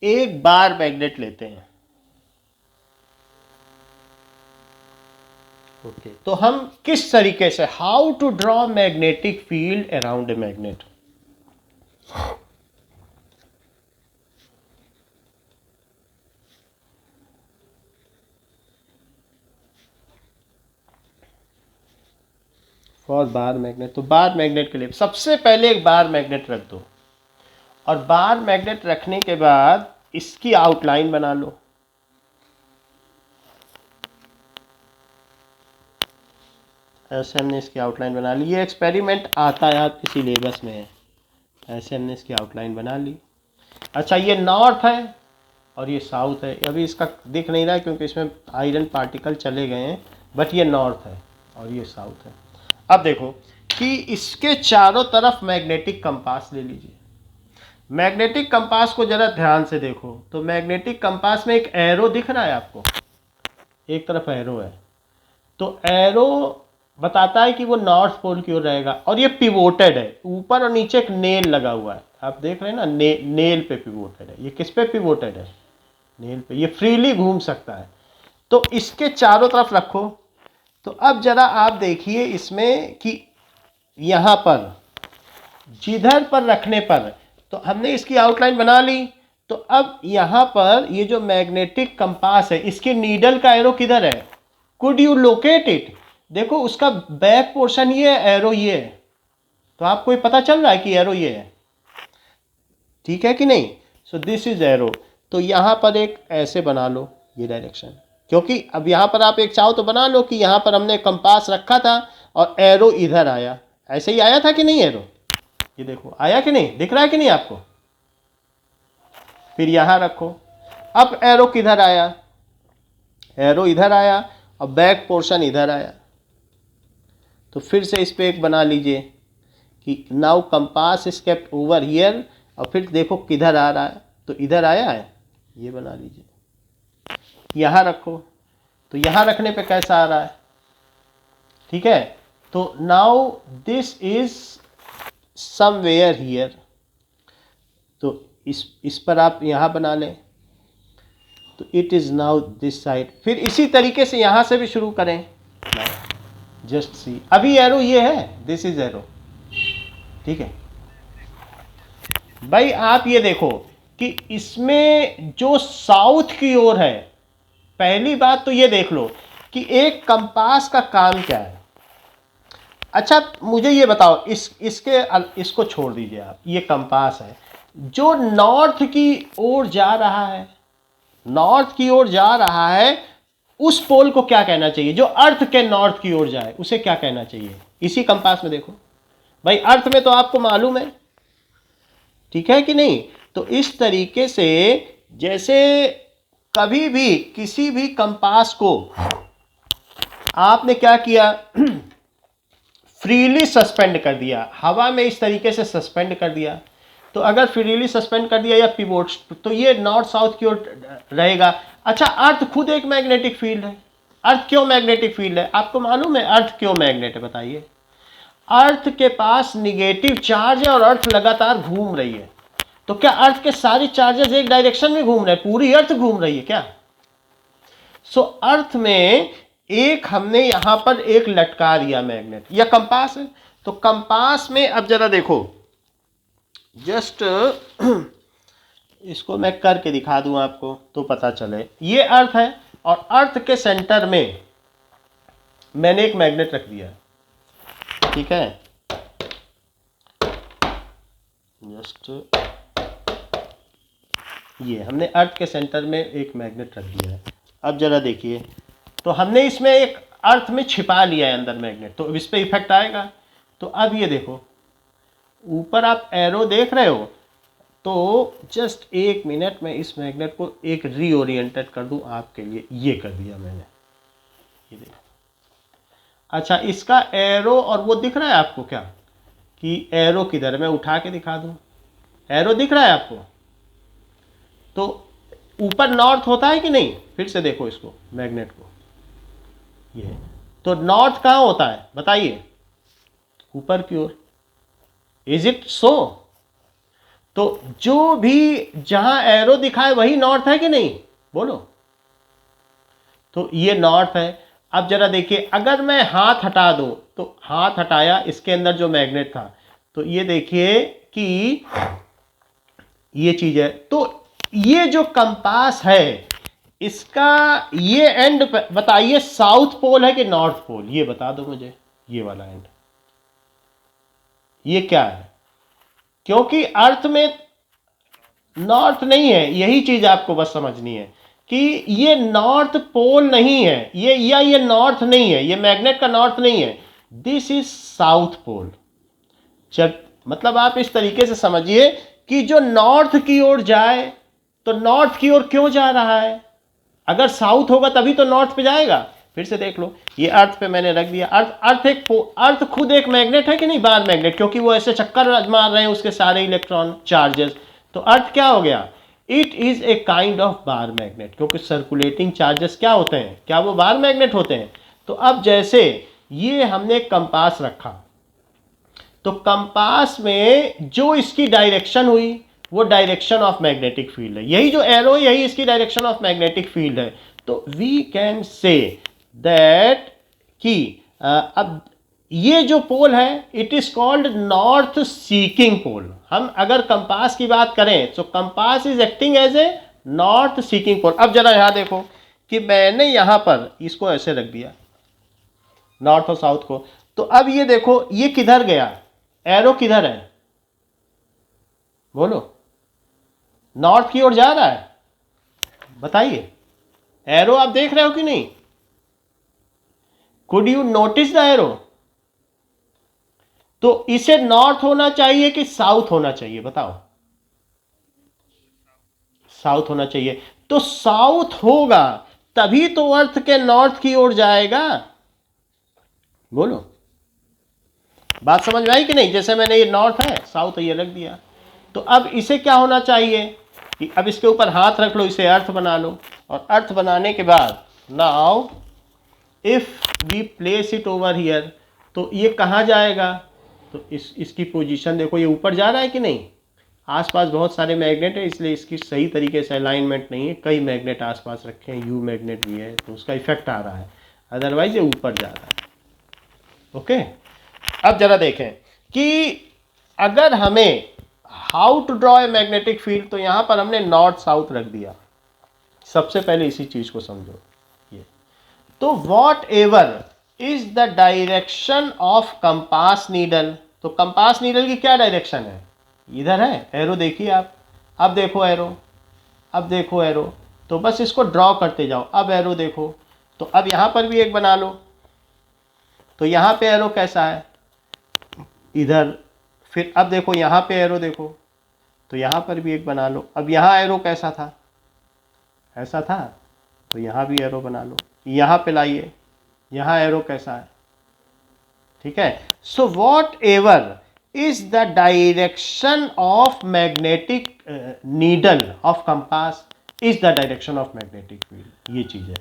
एक बार मैग्नेट लेते हैं, ओके तो हम किस तरीके से, how to draw magnetic field around a magnet? For bar magnet, तो बार मैग्नेट के लिए सबसे पहले एक बार मैग्नेट रख दो, और बार मैग्नेट रखने के बाद इसकी आउटलाइन बना लो। ऐसे हमने इसकी आउटलाइन बना ली, ये एक्सपेरिमेंट आता है आपके सिलेबस में है। ऐसे हमने इसकी आउटलाइन बना ली। अच्छा, ये नॉर्थ है और ये साउथ है। अभी इसका दिख नहीं रहा है क्योंकि इसमें आयरन पार्टिकल चले गए हैं, बट ये नॉर्थ है और ये साउथ है। अब देखो कि इसके चारों तरफ मैग्नेटिक कंपास ले लीजिए। मैग्नेटिक कंपास को जरा ध्यान से देखो, तो मैग्नेटिक कंपास में एक एरो दिख रहा है आपको, एक तरफ एरो है, तो एरो बताता है कि वो नॉर्थ पोल की ओर रहेगा, और ये पिवोटेड है, ऊपर और नीचे एक नेल लगा हुआ है, आप देख रहे हैं ना, नेल पे पिवोटेड है। ये किस पे पिवोटेड है? नेल पे। ये फ्रीली घूम सकता है, तो इसके चारों तरफ रखो। तो अब जरा आप देखिए इसमें कि यहाँ पर जिधर पर रखने पर, तो हमने इसकी आउटलाइन बना ली, तो अब यहाँ पर ये जो मैग्नेटिक कंपास है, इसके नीडल का एरो किधर है? Could you locate it? देखो उसका बैक पोर्शन ये है, एरो ये है, तो आपको ये पता चल रहा है कि एरो ये है, ठीक है कि नहीं। सो दिस इज एरो। तो यहाँ पर एक ऐसे बना लो ये डायरेक्शन, क्योंकि अब यहाँ पर आप एक चाहो तो बना लो कि यहाँ पर हमने कंपास रखा था और एरो इधर आया, ऐसे ही आया था कि नहीं एरो, ये देखो आया कि नहीं, दिख रहा है कि नहीं आपको। फिर यहाँ रखो, अब एरो किधर आया, एरो इधर आया और बैक पोर्शन इधर आया। तो फिर से इस पे एक बना लीजिए कि now compass is kept over here, और फिर देखो किधर आ रहा है, तो इधर आया है, ये बना लीजिए। यहाँ रखो, तो यहाँ रखने पे कैसा आ रहा है, ठीक है। तो now this is somewhere here, तो इस पर आप यहाँ बना लें, तो it is now this side. फिर इसी तरीके से यहाँ से भी शुरू करें, जस्ट सी, अभी एरो ये है, दिस इज एरो, ठीक है भाई। आप ये देखो कि इसमें जो साउथ की ओर है, पहली बात तो ये देख लो कि एक कंपास का काम क्या है। अच्छा मुझे ये बताओ, इसको छोड़ दीजिए आप, ये कंपास है जो नॉर्थ की ओर जा रहा है, नॉर्थ की ओर जा रहा है, उस पोल को क्या कहना चाहिए, जो अर्थ के नॉर्थ की ओर जाए उसे क्या कहना चाहिए। इसी कंपास में देखो भाई, अर्थ में तो आपको मालूम है, ठीक है कि नहीं। तो इस तरीके से जैसे कभी भी किसी भी कंपास को आपने क्या किया, फ्रीली सस्पेंड कर दिया, हवा में इस तरीके से सस्पेंड कर दिया, तो अगर फ्रीली सस्पेंड कर दिया या पिवोट, तो ये नॉर्थ साउथ की ओर रहेगा। अच्छा अर्थ खुद एक मैग्नेटिक फील्ड है, अर्थ क्यों मैग्नेटिक फील्ड है आपको मालूम है, अर्थ क्यों मैग्नेट है बताइए। अर्थ के पास निगेटिव चार्ज है और अर्थ लगातार घूम रही है, तो क्या अर्थ के सारे चार्जेस एक डायरेक्शन में घूम रहे हैं, पूरी अर्थ घूम रही है क्या। सो अर्थ में एक हमने यहां पर एक लटका दिया मैग्नेट या कंपास है, तो कंपास में अब जरा देखो, जस्ट इसको मैं करके दिखा दूं आपको तो पता चले। ये अर्थ है और अर्थ के सेंटर में मैंने एक मैग्नेट रख दिया है, ठीक है। जस्ट ये हमने अर्थ के सेंटर में एक मैग्नेट रख दिया है। अब जरा देखिए, तो हमने इसमें एक अर्थ में छिपा लिया है अंदर मैग्नेट, तो इस पर इफेक्ट आएगा। तो अब ये देखो ऊपर आप एरो देख रहे हो, तो जस्ट एक मिनट में इस मैग्नेट को एक रीओरिएंटेड कर दूं आपके लिए, ये कर दिया मैंने, ये देखो। अच्छा इसका एरो और वो दिख रहा है आपको क्या, कि एरो किधर, मैं उठा के दिखा दूं, एरो दिख रहा है आपको। तो ऊपर नॉर्थ होता है कि नहीं, फिर से देखो इसको मैग्नेट को, ये तो नॉर्थ कहाँ होता है बताइए, ऊपर की ओर, इज इट सो। तो जो भी जहां एरो दिखा है वही नॉर्थ है कि नहीं बोलो, तो ये नॉर्थ है। अब जरा देखिए, अगर मैं हाथ हटा दूं, तो हाथ हटाया, इसके अंदर जो मैग्नेट था, तो ये देखिए कि ये चीज है। तो ये जो कंपास है, इसका ये एंड बताइए साउथ पोल है कि नॉर्थ पोल, ये बता दो मुझे, ये वाला एंड ये क्या है, क्योंकि अर्थ में नॉर्थ नहीं है, यही चीज आपको बस समझनी है कि ये नॉर्थ पोल नहीं है, ये नॉर्थ नहीं है, ये मैग्नेट का नॉर्थ नहीं है, दिस इज साउथ पोल। मतलब आप इस तरीके से समझिए कि जो नॉर्थ की ओर जाए, तो नॉर्थ की ओर क्यों जा रहा है, अगर साउथ होगा तभी तो नॉर्थ पे जाएगा। फिर से देख लो, ये अर्थ पे मैंने रख दिया, अर्थ खुद एक मैग्नेट है कि नहीं, बार मैग्नेट, क्योंकि वो ऐसे चक्कर मार रहे हैं उसके सारे इलेक्ट्रॉन चार्जेस, तो अर्थ क्या हो गया, it is a kind of bar magnet, क्योंकि सर्कुलेटिंग चार्जेस क्या होते हैं, क्या वो बार मैग्नेट होते हैं। तो अब जैसे ये हमने कंपास रखा, तो कंपास में जो इसकी डायरेक्शन हुई वो डायरेक्शन ऑफ मैग्नेटिक फील्ड है, यही जो एरो है यही इसकी डायरेक्शन ऑफ मैग्नेटिक फील्ड है। तो वी कैन से दैट कि अब ये जो पोल है it is called north seeking pole. हम अगर कंपास की बात करें तो compass is acting as a north seeking pole. अब जरा यहाँ देखो कि मैंने यहाँ पर इसको ऐसे रख दिया, नॉर्थ और साउथ को। तो अब ये देखो ये किधर गया, एरो किधर है, बोलो, नॉर्थ की ओर जा रहा है, बताइए, एरो आप देख रहे हो कि नहीं? Could you notice the arrow? तो इसे नॉर्थ होना चाहिए कि साउथ होना चाहिए, बताओ? साउथ होना चाहिए। तो साउथ होगा तभी तो अर्थ के नॉर्थ की ओर जाएगा, बोलो, बात समझ में आई कि नहीं? जैसे मैंने ये नॉर्थ है, साउथ ये रख दिया, तो अब इसे क्या होना चाहिए कि अब इसके ऊपर हाथ रख लो, इसे अर्थ बना लो, और अर्थ बनाने के बाद now if we place it over here, तो ये कहाँ जाएगा? तो इसकी पोजीशन देखो, ये ऊपर जा रहा है कि नहीं? आसपास बहुत सारे मैग्नेट है, इसलिए इसकी सही तरीके से अलाइनमेंट नहीं है, कई मैग्नेट आसपास रखे हैं, यू मैग्नेट भी है, तो उसका इफेक्ट आ रहा है, अदरवाइज ये ऊपर जा रहा है। ओके, अब जरा देखें कि अगर हमें how to draw a magnetic field, तो यहाँ पर हमने नॉर्थ साउथ रख दिया। सबसे पहले इसी चीज को समझो, ये तो what ever is the direction of compass needle, तो कंपास नीडल की क्या डायरेक्शन है? इधर है, एरो देखिए आप, अब देखो एरो, अब देखो एरो, तो बस इसको ड्रॉ करते जाओ। अब एरो देखो, तो अब यहाँ पर भी एक बना लो, तो यहाँ पे एरो कैसा है? इधर। फिर अब देखो यहाँ पे एरो देखो, तो यहाँ पर भी एक बना लो। अब यहाँ एरो कैसा था? ऐसा था, तो यहाँ भी एरो बना लो। यहाँ पे लाइए, यहाँ एरो कैसा है? ठीक है। So what ever is the direction of magnetic needle of compass is the direction of magnetic field, ये चीज़ है।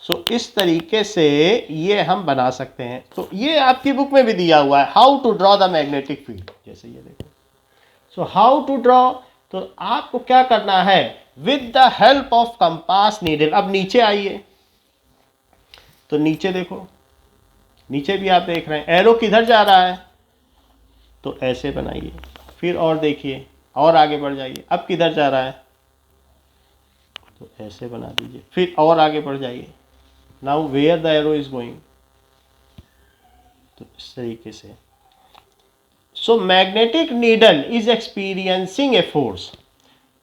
सो इस तरीके से ये हम बना सकते हैं। तो ये आपकी बुक में भी दिया हुआ है, how to draw the magnetic field, जैसे ये देखो। सो हाउ टू ड्रॉ, तो आपको क्या करना है? With the help of compass needle. अब नीचे आइए, तो नीचे देखो, नीचे भी आप देख रहे हैं एरो किधर जा रहा है, तो ऐसे बनाइए। फिर और देखिए, और आगे बढ़ जाइए, अब किधर जा रहा है, तो ऐसे बना दीजिए। फिर और आगे बढ़ जाइए, now where the arrow is going, तो इस तरीके से। So magnetic needle is experiencing a force,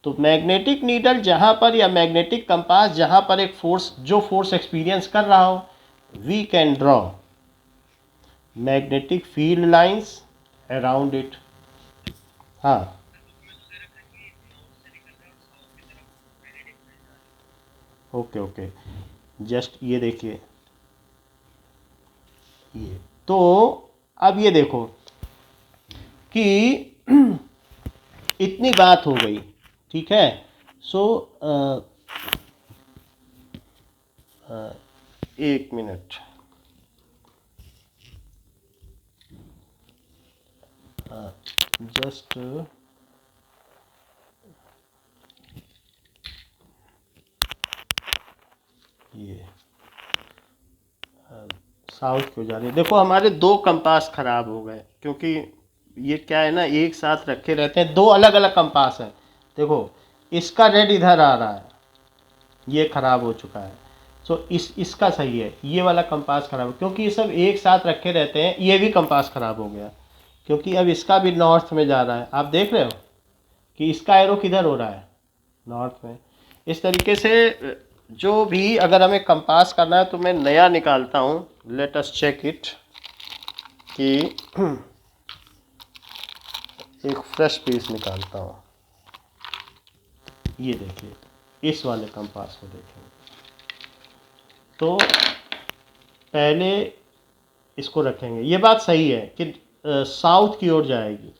तो मैग्नेटिक नीडल जहाँ पर, या मैग्नेटिक कंपास जहाँ पर एक फोर्स, जो फोर्स एक्सपीरियंस कर रहा हो, we can draw magnetic field lines around it. हाँ, ओके ओके, जस्ट ये देखिए, ये तो अब ये देखो कि इतनी बात हो गई, ठीक है। सो एक मिनट, जस्ट ये साउथ क्यों जा रही है? देखो हमारे दो कंपास खराब हो गए, क्योंकि ये क्या है ना, एक साथ रखे रहते हैं, दो अलग अलग कंपास हैं। देखो इसका रेड इधर आ रहा है, ये खराब हो चुका है। सो इसका सही है, ये वाला कंपास खराब है, क्योंकि ये सब एक साथ रखे रहते हैं। ये भी कंपास खराब हो गया, क्योंकि अब इसका भी नॉर्थ में जा रहा है। आप देख रहे हो कि इसका एरो किधर हो रहा है, नॉर्थ में। इस तरीके से जो भी अगर हमें कंपास करना है, तो मैं नया निकालता हूँ, लेट अस चेक इट, कि एक फ्रेश पीस निकालता हूँ। ये देखिए, इस वाले कंपास को देखें, तो पहले इसको रखेंगे। ये बात सही है कि साउथ की ओर जाएगी,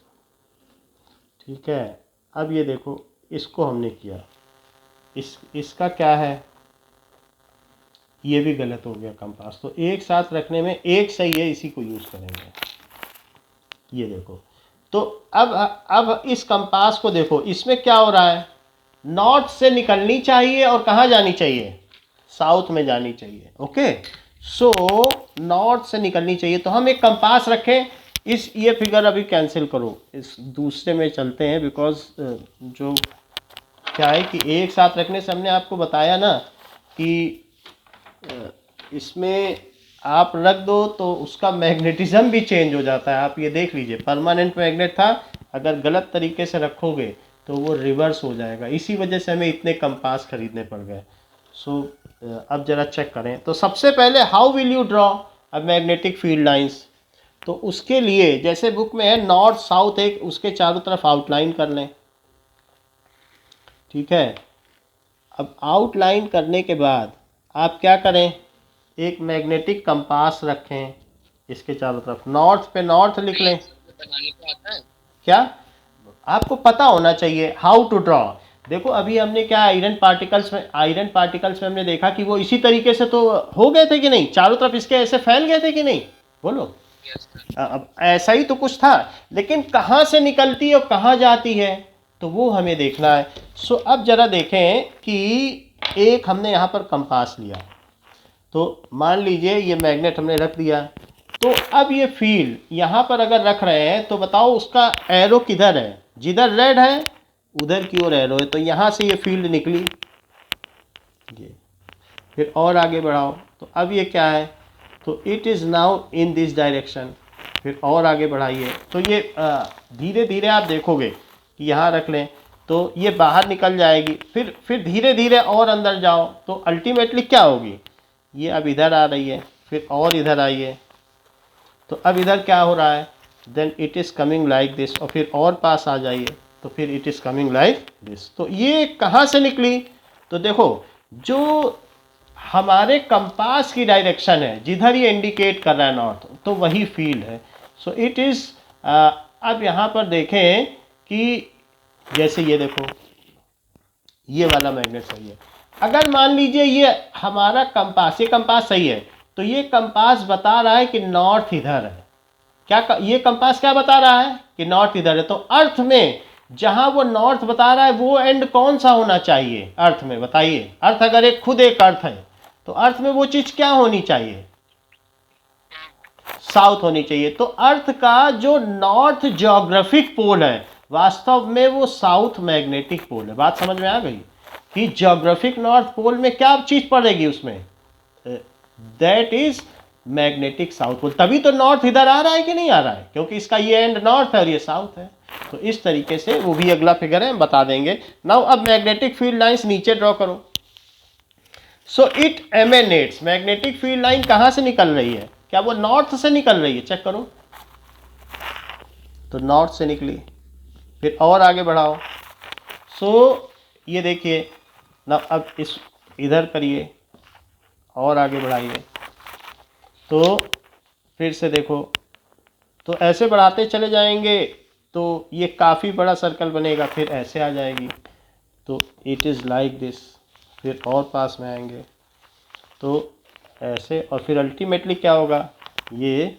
ठीक है। अब ये देखो, इसको हमने किया, इसका क्या है, ये भी गलत हो गया कंपास। तो एक साथ रखने में एक सही है, इसी को यूज़ करेंगे। ये देखो, तो अब इस कंपास को देखो, इसमें क्या हो रहा है, नॉर्थ से निकलनी चाहिए और कहाँ जानी चाहिए, साउथ में जानी चाहिए। ओके, सो नॉर्थ से निकलनी चाहिए, तो हम एक कंपास रखें। ये फिगर अभी कैंसिल करो, इस दूसरे में चलते हैं, बिकॉज जो क्या है कि एक साथ रखने से हमने आपको बताया ना कि इसमें आप रख दो तो उसका मैग्नेटिज्म भी चेंज हो जाता है। आप ये देख लीजिए, परमानेंट मैग्नेट था, अगर गलत तरीके से रखोगे तो वो रिवर्स हो जाएगा। इसी वजह से हमें इतने कंपास खरीदने पड़ गए। सो अब ज़रा चेक करें। तो सबसे पहले how will you draw a magnetic field lines, तो उसके लिए जैसे बुक में है नॉर्थ साउथ, एक उसके चारों तरफ आउटलाइन कर लें। ठीक है, अब आउटलाइन करने के बाद आप क्या करें, एक मैग्नेटिक कंपास रखें इसके चारों तरफ, नॉर्थ पे नॉर्थ लिख लें। बनाने को आता है? क्या आपको पता होना चाहिए हाउ टू ड्रॉ। देखो अभी हमने क्या आयरन पार्टिकल्स में हमने देखा कि वो इसी तरीके से तो हो गए थे कि नहीं, चारों तरफ इसके ऐसे फैल गए थे कि नहीं, बोलो। Yes sir. अब ऐसा ही तो कुछ था, लेकिन कहाँ से निकलती है और कहाँ जाती है तो वो हमें देखना है। सो अब जरा देखें कि एक हमने यहाँ पर कंपास लिया, तो मान लीजिए ये मैग्नेट हमने रख दिया, तो अब ये फील्ड यहाँ पर अगर रख रहे हैं तो बताओ उसका एरो किधर है, जिधर रेड है उधर की ओर एरो है, तो यहाँ से ये फील्ड निकली ये, फिर और आगे बढ़ाओ तो अब ये क्या है, तो it is now in this direction, फिर और आगे बढ़ाइए तो ये धीरे धीरे आप देखोगे कि यहाँ रख लें तो ये बाहर निकल जाएगी, फिर धीरे धीरे और अंदर जाओ तो अल्टीमेटली क्या होगी, ये अब इधर आ रही है, फिर और इधर आइए तो अब इधर क्या हो रहा है, then it is coming like this, और फिर और पास आ जाइए तो फिर it is coming like this. तो ये कहाँ से निकली, तो देखो जो हमारे कंपास की डायरेक्शन है जिधर ये इंडिकेट कर रहा है नॉर्थ, तो वही फील्ड है। सो इट इज़ अब यहाँ पर देखें कि जैसे ये देखो ये वाला मैग्नेट सही है, अगर मान लीजिए ये हमारा कंपास, ये कंपास सही है तो ये कंपास बता रहा है कि नॉर्थ इधर है, क्या ये कंपास क्या बता रहा है कि नॉर्थ इधर है, तो अर्थ में जहां वो नॉर्थ बता रहा है वो एंड कौन सा होना चाहिए अर्थ में, बताइए। अर्थ अगर एक खुद एक अर्थ है तो अर्थ में वो चीज क्या होनी चाहिए, साउथ होनी चाहिए। तो अर्थ का जो नॉर्थ ज्योग्राफिक पोल है वास्तव में वो साउथ मैग्नेटिक पोल है। बात समझ में आ गई कि ज्योग्राफिक नॉर्थ पोल में क्या चीज पड़ेगी उसमें, that is magnetic south pole. तभी तो नॉर्थ इधर आ रहा है कि नहीं आ रहा है, क्योंकि इसका ये एंड नॉर्थ है और ये साउथ है। तो इस तरीके से वो भी अगला फिगर है, हम बता देंगे। नाउ अब मैग्नेटिक फील्ड लाइंस नीचे ड्रॉ करो। So it emanates, magnetic field line कहाँ से निकल रही है, क्या वो नॉर्थ से निकल रही है, चेक करो तो नॉर्थ से निकली, फिर और आगे बढ़ाओ। सो ये देखिए ना, अब इस इधर करिए और आगे बढ़ाइए तो फिर से देखो, तो ऐसे बढ़ाते चले जाएंगे तो ये काफ़ी बड़ा सर्कल बनेगा, फिर ऐसे आ जाएगी तो इट इज़ लाइक दिस, फिर और पास में आएंगे तो ऐसे, और फिर अल्टीमेटली क्या होगा, ये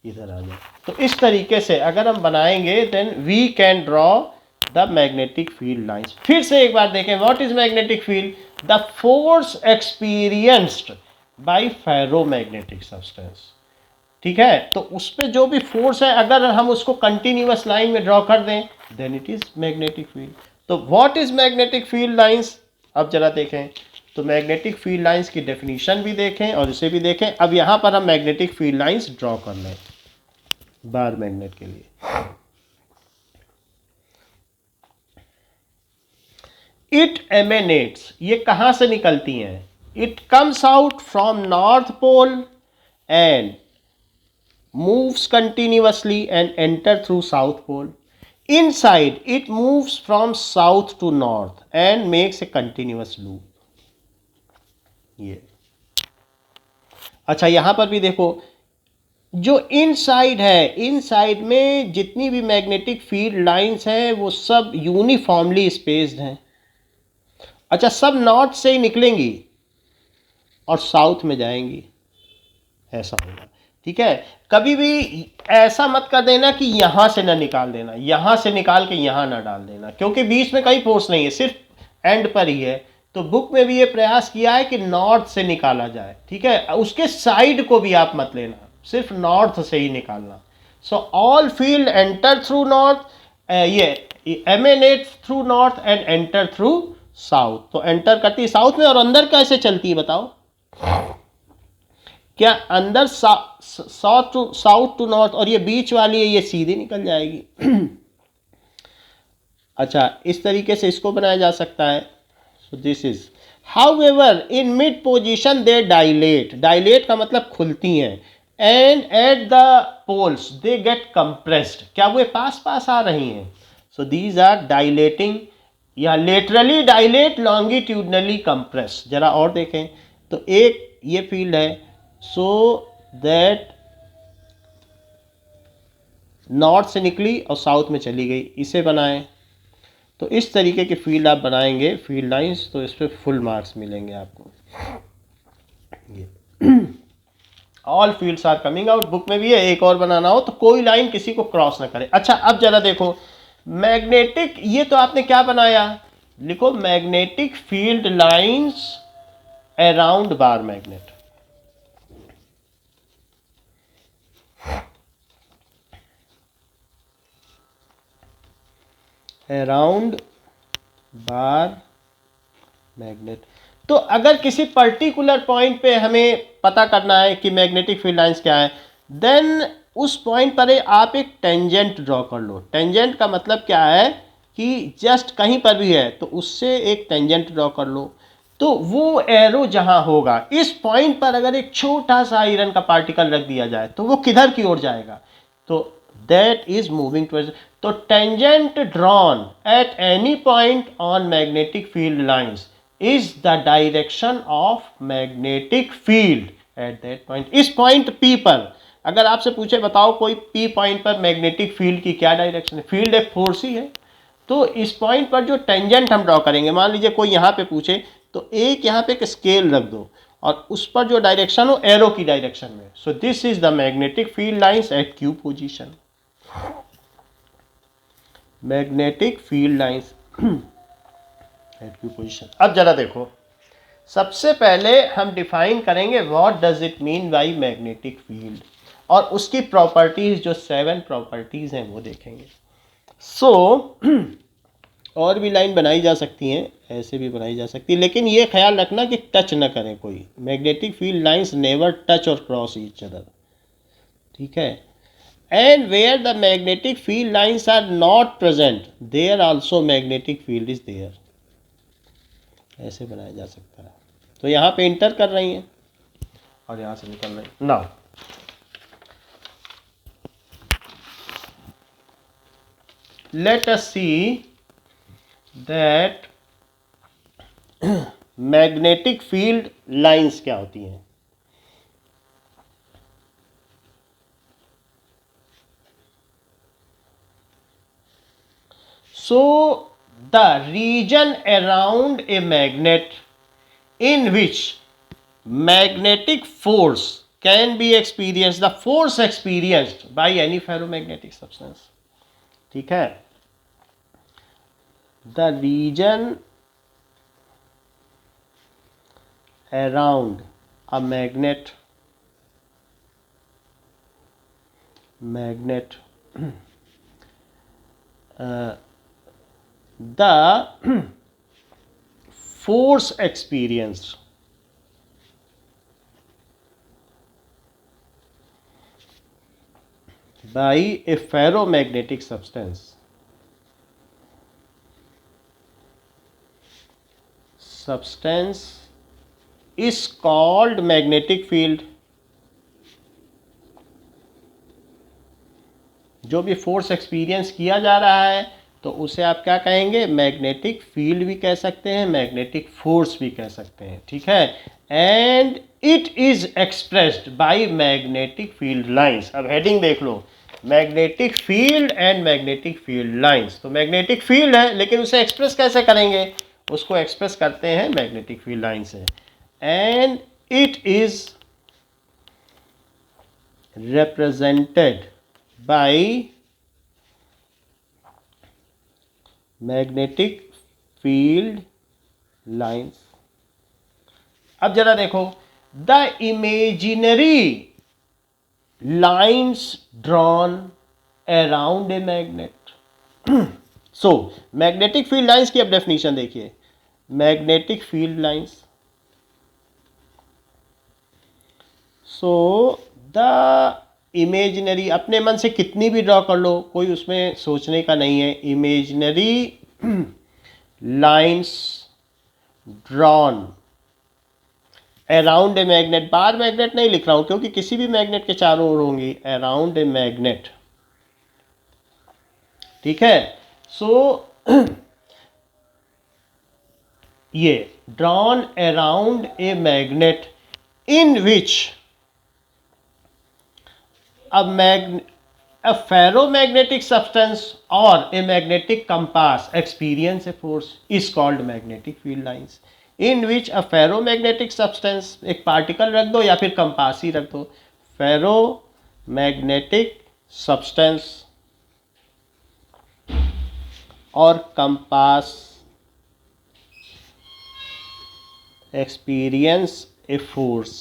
इधर आ जाए। तो इस तरीके से अगर हम बनाएंगे then we can draw the magnetic field lines. फिर से एक बार देखें, what is magnetic field, the force experienced by ferromagnetic substance. ठीक है, तो उस पर जो भी फोर्स है अगर हम उसको कंटिन्यूअस लाइन में ड्रॉ कर दें then it is magnetic field. तो what is magnetic field lines, अब जरा देखें तो मैग्नेटिक फील्ड लाइंस की डेफिनेशन भी देखें और इसे भी देखें। अब यहाँ पर हम मैग्नेटिक फील्ड लाइंस ड्रॉ कर लें बार मैग्नेट के लिए। इट एमेनेट्स, ये कहाँ से निकलती हैं, it comes out from north pole and moves continuously and enter through south pole. Inside it moves from south to north and makes a continuous loop. ये अच्छा, यहां पर भी देखो जो इनसाइड है, इनसाइड में जितनी भी मैग्नेटिक फील्ड लाइंस हैं वो सब यूनिफॉर्मली स्पेस्ड हैं। अच्छा, सब नॉर्थ से ही निकलेंगी और साउथ में जाएंगी, ऐसा होगा। ठीक है, कभी भी ऐसा मत कर देना कि यहाँ से ना निकाल देना, यहाँ से निकाल के यहाँ ना डाल देना, क्योंकि बीच में कहीं फोर्स नहीं है, सिर्फ एंड पर ही है। तो बुक में भी ये प्रयास किया है कि नॉर्थ से निकाला जाए। ठीक है, उसके साइड को भी आप मत लेना, सिर्फ नॉर्थ से ही निकालना। So all field enter through north, ये emanate through north and enter through south. तो एंटर करती है साउथ में और अंदर कैसे चलती है बताओ। क्या अंदर साउथ टू नॉर्थ, और ये बीच वाली है ये सीधी निकल जाएगी। अच्छा, इस तरीके से इसको बनाया जा सकता है। So this is however in mid position they dilate, dilate का मतलब खुलती हैं, and at the poles they get compressed, क्या वो पास पास आ रही हैं। सो दीज आर डायलेटिंग, या लेटरली डायलेट, लॉन्गिट्यूडनली कंप्रेस। जरा और देखें तो एक ये फील्ड है, सो दैट नॉर्थ से निकली और साउथ में चली गई, इसे बनाएं। तो इस तरीके की फील्ड आप बनाएंगे, फील्ड लाइंस, तो इस पर फुल मार्क्स मिलेंगे आपको। All fields are coming out, book में भी है। एक और बनाना हो तो कोई लाइन किसी को क्रॉस ना करे। अच्छा, अब जरा देखो मैग्नेटिक, ये तो आपने क्या बनाया, लिखो magnetic field lines around bar magnet. Around बार मैग्नेट। तो अगर किसी पर्टिकुलर पॉइंट पे हमें पता करना है कि मैग्नेटिक फील्ड लाइंस क्या है, देन उस पॉइंट पर आप एक टेंजेंट ड्रॉ कर लो। टेंजेंट का मतलब क्या है कि जस्ट कहीं पर भी है तो उससे एक टेंजेंट ड्रॉ कर लो। तो वो एरो जहां होगा, इस पॉइंट पर अगर एक छोटा सा आयरन का पार्टिकल रख दिया जाए तो वो किधर की ओर जाएगा, तो दैट इज मूविंग टुवर्ड्स। तो tangent drawn at any point on magnetic field lines is the direction of magnetic field at that point. इस पॉइंट P पर अगर आपसे पूछे बताओ कोई P पॉइंट पर मैग्नेटिक फील्ड की क्या डायरेक्शन है, फील्ड एक फोर्स ही है, तो इस पॉइंट पर जो टेंजेंट हम ड्रॉ करेंगे, मान लीजिए कोई यहाँ पे पूछे तो एक यहाँ पे एक स्केल रख दो और उस पर जो डायरेक्शन हो एरो की डायरेक्शन में। सो this is the magnetic field lines eight Q position. Magnetic field lines eight Q position. अब जरा देखो, सबसे पहले हम डिफाइन करेंगे what does it mean by magnetic field, और उसकी प्रॉपर्टीज, जो 7 प्रॉपर्टीज हैं वो देखेंगे। सो और भी लाइन बनाई जा सकती हैं, ऐसे भी बनाई जा सकती है, लेकिन ये ख्याल रखना कि टच ना करें कोई। Magnetic field lines never touch और क्रॉस ईच अदर, ठीक है। And where the magnetic field lines are not present, there also magnetic field is there, ऐसे बनाया जा सकता है। तो यहाँ पे इंटर कर रही हैं और यहाँ से निकल रही हैं। Now let us see that magnetic field lines क्या होती हैं। So the region around a magnet in which magnetic force can be experienced, the force experienced by any ferromagnetic substance, ठीक है। The region around a magnet the force experienced by a ferromagnetic substance is called magnetic field। जो भी force experience किया जा रहा है तो उसे आप क्या कहेंगे, मैग्नेटिक फील्ड भी कह सकते हैं, मैग्नेटिक फोर्स भी कह सकते हैं, ठीक है। And it is expressed by magnetic field lines. अब हेडिंग देख लो, magnetic field and magnetic field lines. तो मैग्नेटिक फील्ड है लेकिन उसे एक्सप्रेस कैसे करेंगे, उसको एक्सप्रेस करते हैं मैग्नेटिक फील्ड लाइन से। And it is represented by magnetic field lines। अब जरा देखो, the imaginary lines drawn around a magnet। so magnetic field lines की अब डेफिनेशन देखिए, magnetic field lines so the imaginary, अपने मन से कितनी भी ड्रॉ कर लो, कोई उसमें सोचने का नहीं है। Imaginary lines drawn around a magnet, bar magnet नहीं लिख रहा हूं क्योंकि किसी भी मैग्नेट के चारों ओर होंगी, अराउंड ए मैग्नेट, ठीक है। सो ये drawn around a magnet in which a ferromagnetic substance or a magnetic compass experience a force is called magnetic field lines, in which a ferromagnetic substance, एक पार्टिकल रख दो या फिर कंपास ही रख दो, ferromagnetic substance और compass experience a force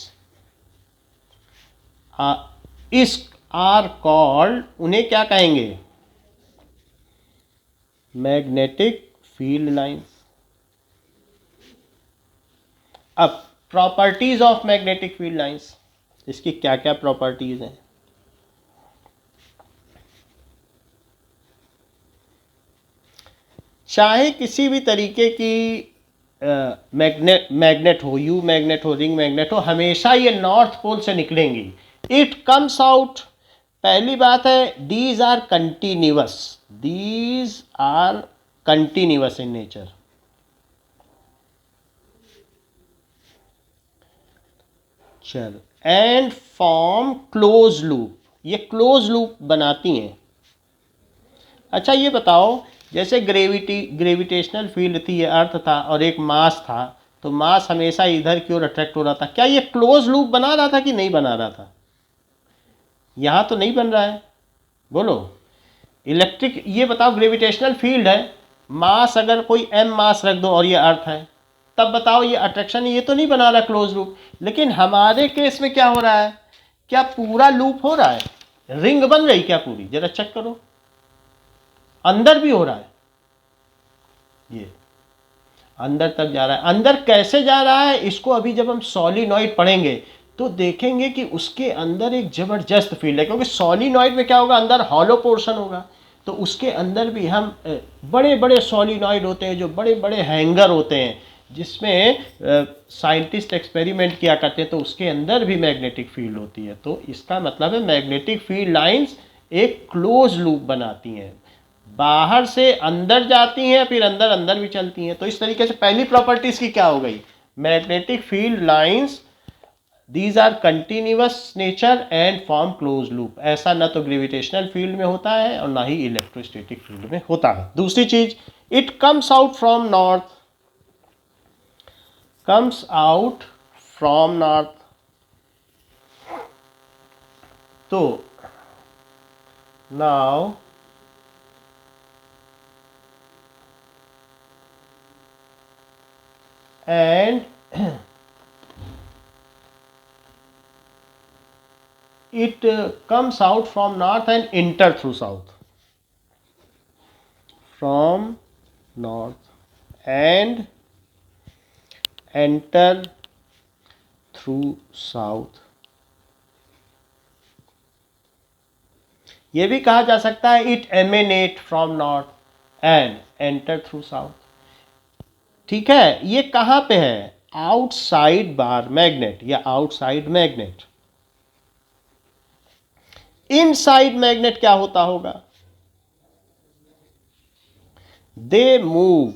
is are called, उन्हें क्या कहेंगे, मैग्नेटिक फील्ड लाइंस। अब properties of magnetic field lines, इसकी क्या क्या प्रॉपर्टीज हैं। चाहे किसी भी तरीके की मैग्नेट हो, यू मैग्नेट हो, रिंग मैग्नेट हो, हमेशा ये नॉर्थ पोल से निकलेंगी। इट कम्स आउट, पहली बात है these are continuous, these are continuous in nature. चल, एंड फॉर्म क्लोज लूप, ये क्लोज लूप बनाती हैं। अच्छा ये बताओ, जैसे ग्रेविटेशनल फील्ड थी, ये अर्थ था और एक मास था, तो मास हमेशा इधर की ओर अट्रैक्ट हो रहा था, क्या ये क्लोज लूप बना रहा था कि नहीं बना रहा था? यहाँ तो नहीं बन रहा है, बोलो। इलेक्ट्रिक, ये बताओ ग्रेविटेशनल फील्ड है, मास अगर कोई m मास रख दो और ये अर्थ है, तब बताओ ये अट्रैक्शन, ये तो नहीं बना रहा क्लोज लूप। लेकिन हमारे केस में क्या हो रहा है, क्या पूरा लूप हो रहा है, रिंग बन रही क्या पूरी, जरा चेक करो, अंदर भी हो रहा है, ये अंदर तक जा रहा है। अंदर कैसे जा रहा है, इसको अभी जब हम सॉलिनॉइड पढ़ेंगे तो देखेंगे कि उसके अंदर एक जबरदस्त फील्ड है, क्योंकि सॉलिनॉइड में क्या होगा, अंदर हॉलो पोर्शन होगा, तो उसके अंदर भी हम बड़े बड़े सॉलिनॉइड होते हैं, जो बड़े बड़े हैंगर होते हैं, जिसमें साइंटिस्ट एक्सपेरिमेंट किया करते हैं, तो उसके अंदर भी मैग्नेटिक फील्ड होती है। तो इसका मतलब है मैग्नेटिक फील्ड लाइंस एक क्लोज लूप बनाती हैं, बाहर से अंदर जाती हैं, फिर अंदर अंदर भी चलती हैं। तो इस तरीके से पहली प्रॉपर्टीज की क्या हो गई, magnetic field lines these are continuous nature and form close loop. ऐसा ना तो ग्रेविटेशनल फील्ड में होता है और ना ही इलेक्ट्रोस्टैटिक फील्ड में होता है। दूसरी चीज, it comes out from north, comes out from north. तो now and it comes out from north and enter through south, from north and enter through south। ये भी कहा जा सकता है it emanate from north and enter through south। ठीक है, ये कहाँ पे है, आउटसाइड बार मैग्नेट या आउटसाइड मैग्नेट। इनसाइड मैग्नेट क्या होता होगा, they move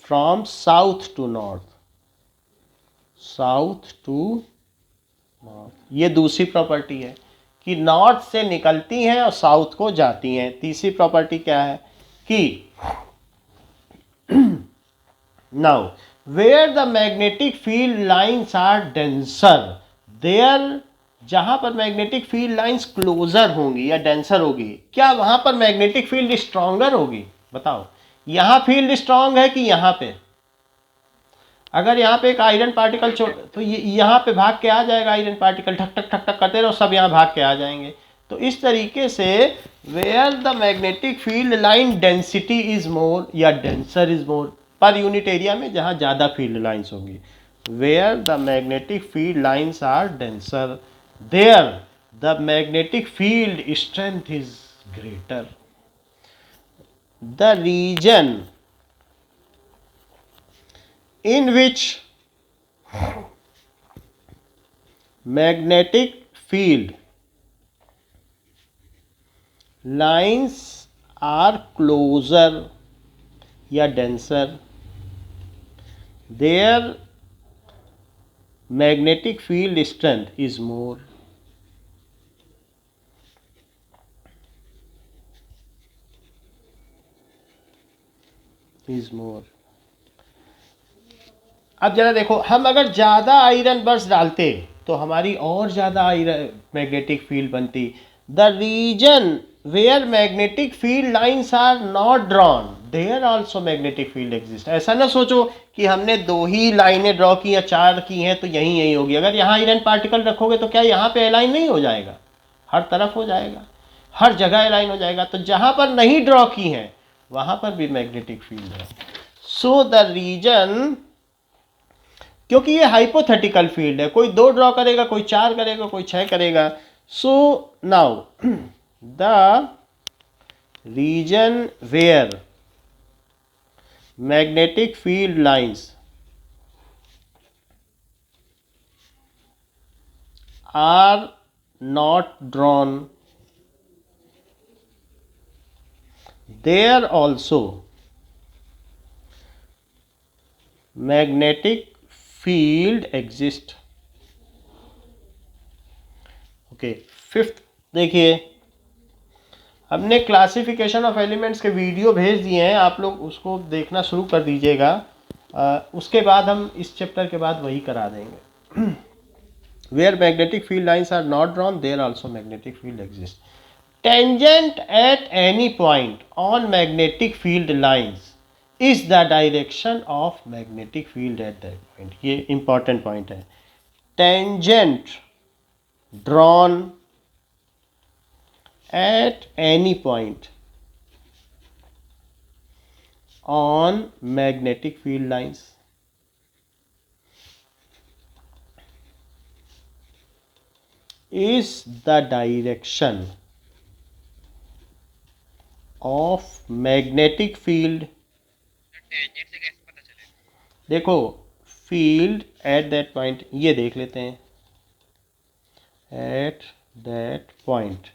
from south to north, south to north. ये दूसरी प्रॉपर्टी है कि नॉर्थ से निकलती हैं और साउथ को जाती हैं। तीसरी प्रॉपर्टी क्या है कि now where the magnetic field lines are denser, there, जहां पर मैग्नेटिक फील्ड लाइंस क्लोजर होंगी या डेंसर होगी, क्या वहां पर मैग्नेटिक फील्ड स्ट्रॉन्गर होगी? बताओ, यहां फील्ड स्ट्रांग है कि यहां पे? अगर यहाँ पे एक आयरन पार्टिकल तो ये यहाँ पे भाग के आ जाएगा, आयरन पार्टिकल ठक ठक ठक ठक करते रहो, सब यहाँ भाग के आ जाएंगे। तो इस तरीके से where the magnetic field line density is more या denser is more, per unit area में जहाँ ज़्यादा फील्ड लाइंस होंगी, where the magnetic field lines are denser, there the magnetic field strength is greater. The region in which magnetic field lines are closer या denser, their magnetic field strength is more. अब जरा देखो, हम अगर ज़्यादा iron बर्स डालते तो हमारी और ज़्यादा आयरन मैग्नेटिक फील्ड बनती. The region where magnetic field lines are not drawn there also magnetic field exist. ऐसा ना सोचो कि हमने 2 ही लाइनें ड्रॉ की या 4 की हैं तो यही होगी. अगर यहाँ आयरन पार्टिकल रखोगे तो क्या यहाँ पे अलाइन नहीं हो जाएगा? हर तरफ हो जाएगा, हर जगह अलाइन हो जाएगा. तो जहाँ पर नहीं ड्रॉ की हैं वहाँ पर भी मैग्नेटिक फील्ड है. सो द रीजन, क्योंकि ये हाइपोथेटिकल फील्ड है, कोई 2 ड्रॉ करेगा, कोई 4 करेगा, कोई 6 करेगा. So now the region where magnetic field lines are not drawn, there also magnetic field exists. Okay, fifth देखिए, हमने क्लासिफिकेशन ऑफ एलिमेंट्स के वीडियो भेज दिए हैं, आप लोग उसको देखना शुरू कर दीजिएगा. उसके बाद हम इस चैप्टर के बाद वही करा देंगे. Where magnetic field lines are not drawn, there also magnetic field exists. Tangent at any point on magnetic field lines is the direction of magnetic field at that point. ये important point है. Tangent drawn at any point on magnetic field lines is the direction of magnetic field. देखो, field at that point, ये देख लेते हैं. at that point,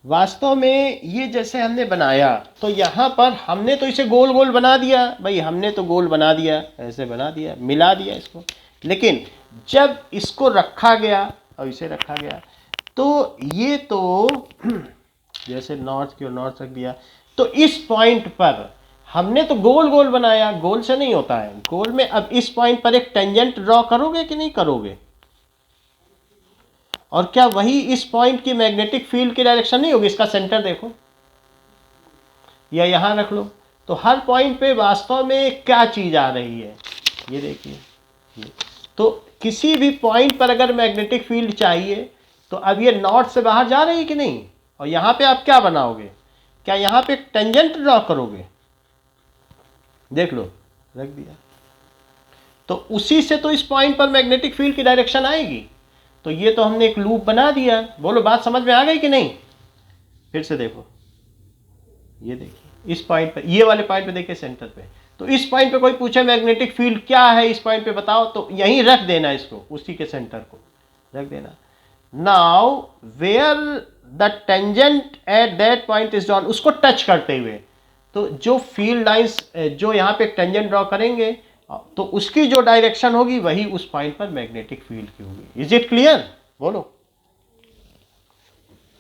वास्तव में ये जैसे हमने बनाया तो यहाँ पर हमने तो इसे गोल गोल बना दिया भाई, हमने तो गोल बना दिया, ऐसे बना दिया, मिला दिया इसको. लेकिन जब इसको रखा गया और इसे रखा गया तो ये तो जैसे नॉर्थ की ओर नॉर्थ रख दिया, तो इस पॉइंट पर हमने तो गोल गोल बनाया, गोल से नहीं होता है. गोल में अब इस पॉइंट पर एक टेंजेंट ड्रॉ करोगे कि नहीं करोगे? और क्या वही इस पॉइंट की मैग्नेटिक फील्ड की डायरेक्शन नहीं होगी? इसका सेंटर देखो या यहाँ रख लो, तो हर पॉइंट पे वास्तव में क्या चीज आ रही है, ये देखिए. तो किसी भी पॉइंट पर अगर मैग्नेटिक फील्ड चाहिए तो अब ये नॉर्थ से बाहर जा रही है कि नहीं? और यहाँ पे आप क्या बनाओगे? क्या यहाँ पे एक टेंजेंट ड्रॉ करोगे? देख लो, रख दिया. तो उसी से तो इस पॉइंट पर मैग्नेटिक फील्ड की डायरेक्शन आएगी. तो ये तो हमने एक लूप बना दिया. बोलो, बात समझ में आ गई कि नहीं? फिर से देखो, ये देखिए इस पॉइंट पे, ये वाले पॉइंट पे देखिए सेंटर पे. तो इस पॉइंट पे कोई पूछे मैग्नेटिक फील्ड क्या है इस पॉइंट पे बताओ, तो यहीं रख देना, इसको उसी के सेंटर को रख देना. Now where the tangent at that point is drawn, उसको टच करते हुए, तो जो फील्ड लाइंस जो यहाँ पे टेंजेंट ड्रॉ करेंगे तो उसकी जो डायरेक्शन होगी वही उस पॉइंट पर मैग्नेटिक फील्ड की होगी. Is it clear? बोलो,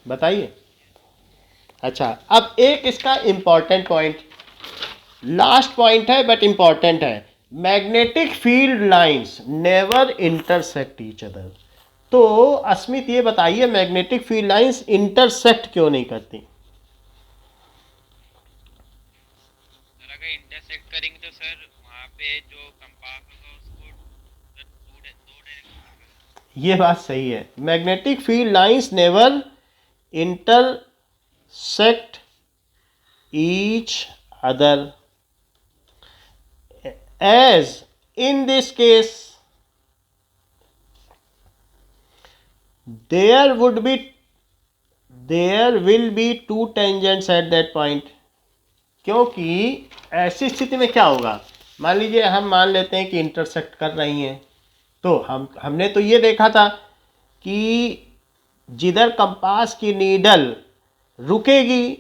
बताइए. अच्छा, अब एक इसका इंपॉर्टेंट पॉइंट, लास्ट पॉइंट है बट इंपॉर्टेंट है. Magnetic field lines never intersect each other. तो अस्मित ये बताइए, मैग्नेटिक फील्ड लाइंस इंटरसेक्ट क्यों नहीं करती? अगर इंटरसेक्ट करेंगे तो सर वहाँ पे जो कंपास होगा उसको दो डायरेक्शन. ये बात सही है. Magnetic field lines never intersect each other as in this case there will be two tangents at that point, क्योंकि ऐसी स्थिति में क्या होगा, मान लीजिए हम मान लेते हैं कि इंटरसेक्ट कर रही हैं, तो हमने तो ये देखा था कि जिधर कंपास की नीडल रुकेगी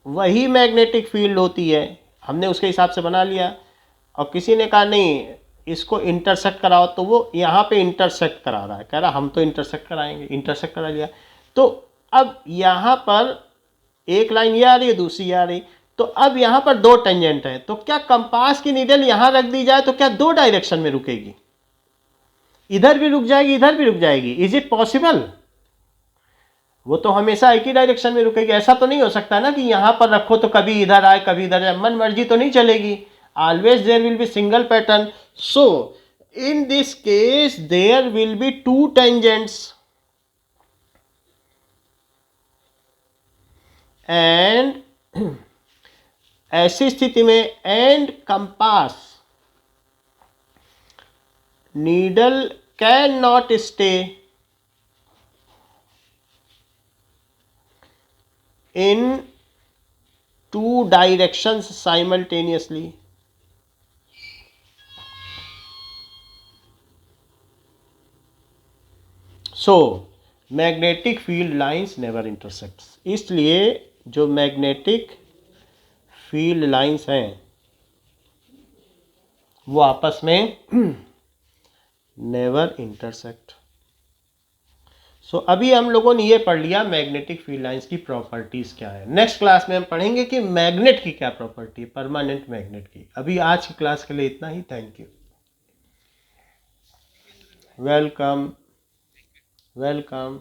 वही मैग्नेटिक फील्ड होती है, हमने उसके हिसाब से बना लिया। और किसी ने कहा नहीं इसको इंटरसेक्ट कराओ, तो वो यहाँ पे इंटरसेक्ट करा रहा है, कह रहा हम तो इंटरसेक्ट कराएंगे, इंटरसेक्ट करा लिया। तो अब यहाँ पर एक लाइन ये आ रही है, दूसरी आ रही, तो अब यहाँ पर दो टेंजेंट हैं, तो क्या कंपास की नीडल यहाँ रख दी जाए तो क्या दो डायरेक्शन में रुकेगी, इधर भी रुक जाएगी इधर भी रुक जाएगी? Is it possible? वो तो हमेशा एक ही डायरेक्शन में रुकेगी। ऐसा तो नहीं हो सकता ना कि यहाँ पर रखो तो कभी इधर आए कभी इधर आए, मन मर्जी तो नहीं चलेगी। Always there will be single pattern. So in this case there will be two tangents and ऐसी स्थिति में and compass needle can not stay in two directions simultaneously. So magnetic field lines never intersects. इसलिए जो magnetic field lines हैं वो आपस में never intersect. सो अभी हम लोगों ने ये पढ़ लिया मैग्नेटिक फील्ड लाइंस की प्रॉपर्टीज क्या है। नेक्स्ट क्लास में हम पढ़ेंगे कि मैग्नेट की क्या प्रॉपर्टी है, परमानेंट मैग्नेट की। अभी आज की क्लास के लिए इतना ही। Thank you, welcome welcome.